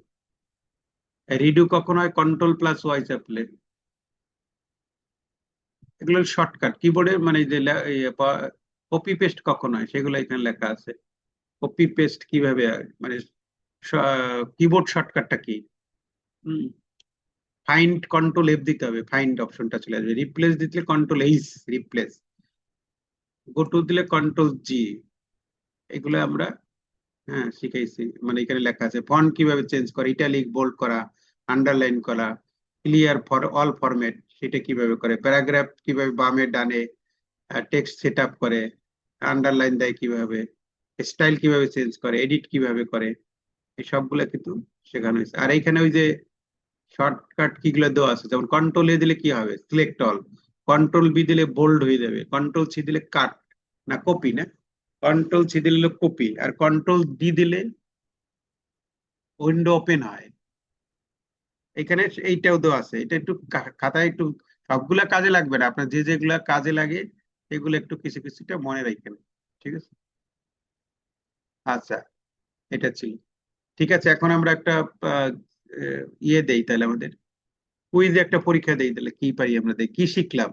[SPEAKER 1] রিডু কখন হয়, কন্ট্রোল প্লাস ওয়াই চাপলে। এগুলো শর্টকাট কিবোর্ডে, মানে যে কপি পেস্ট কখন হয় সেগুলো এখানে লেখা আছে। কপি পেস্ট কিভাবে হয়, মানে কিবোর্ড শর্টকাটটা কি, ফাইন্ড কন্ট্রোল এফ দিতে হবে, ফাইন্ড অপশনটা চলে আসবে। রিপ্লেস দিতে control H replace, go to দিলে কন্ট্রোল জি। এগুলো আমরা, হ্যাঁ, শিখাইছি, মানে এখানে লেখা আছে ফন্ট কিভাবে চেঞ্জ করে, ইটালিক বোল্ড করা, আন্ডারলাইন করা, ক্লিয়ার ফর অল ফরম্যাট সেটা কিভাবে করে, প্যারাগ্রাফ কিভাবে বামে ডানে টেক্সট সেট আপ করে, আন্ডারলাইন দেয় কিভাবে, স্টাইল কিভাবে চেঞ্জ করে, এডিট কিভাবে করে, এই সবগুলো কিন্তু শেখানো হয়েছে। আর এইখানে ওই যে শর্টকাট কিগুলো দেওয়া আছে, যেমন কন্ট্রোল এ দিলে কি হবে, সিলেক্ট অল, কন্ট্রোল বি দিলে বোল্ড হয়ে যাবে, কন্ট্রোল সি দিলে কাট না কপি, না কন্ট্রোল সি দিলে কপি, আর কন্ট্রোল ডি দিলে উইন্ডো ওপেন হয়। এখানে এইটাও দেওয়া আছে, এটা একটু খাতায় একটু, সবগুলা কাজে লাগবে না, আপনার যে যেগুলা কাজে লাগে এগুলো একটু কিছু কিছুটা মনে রাখবেন, ঠিক আছে? আচ্ছা, এটা ছিল। ঠিক আছে, এখন আমরা একটা আহ, ইয়ে দেই তাহলে, আমাদের কুইজ একটা পরীক্ষা দেই, তাহলে কি পারি আমরা, দেই কি শিখলাম।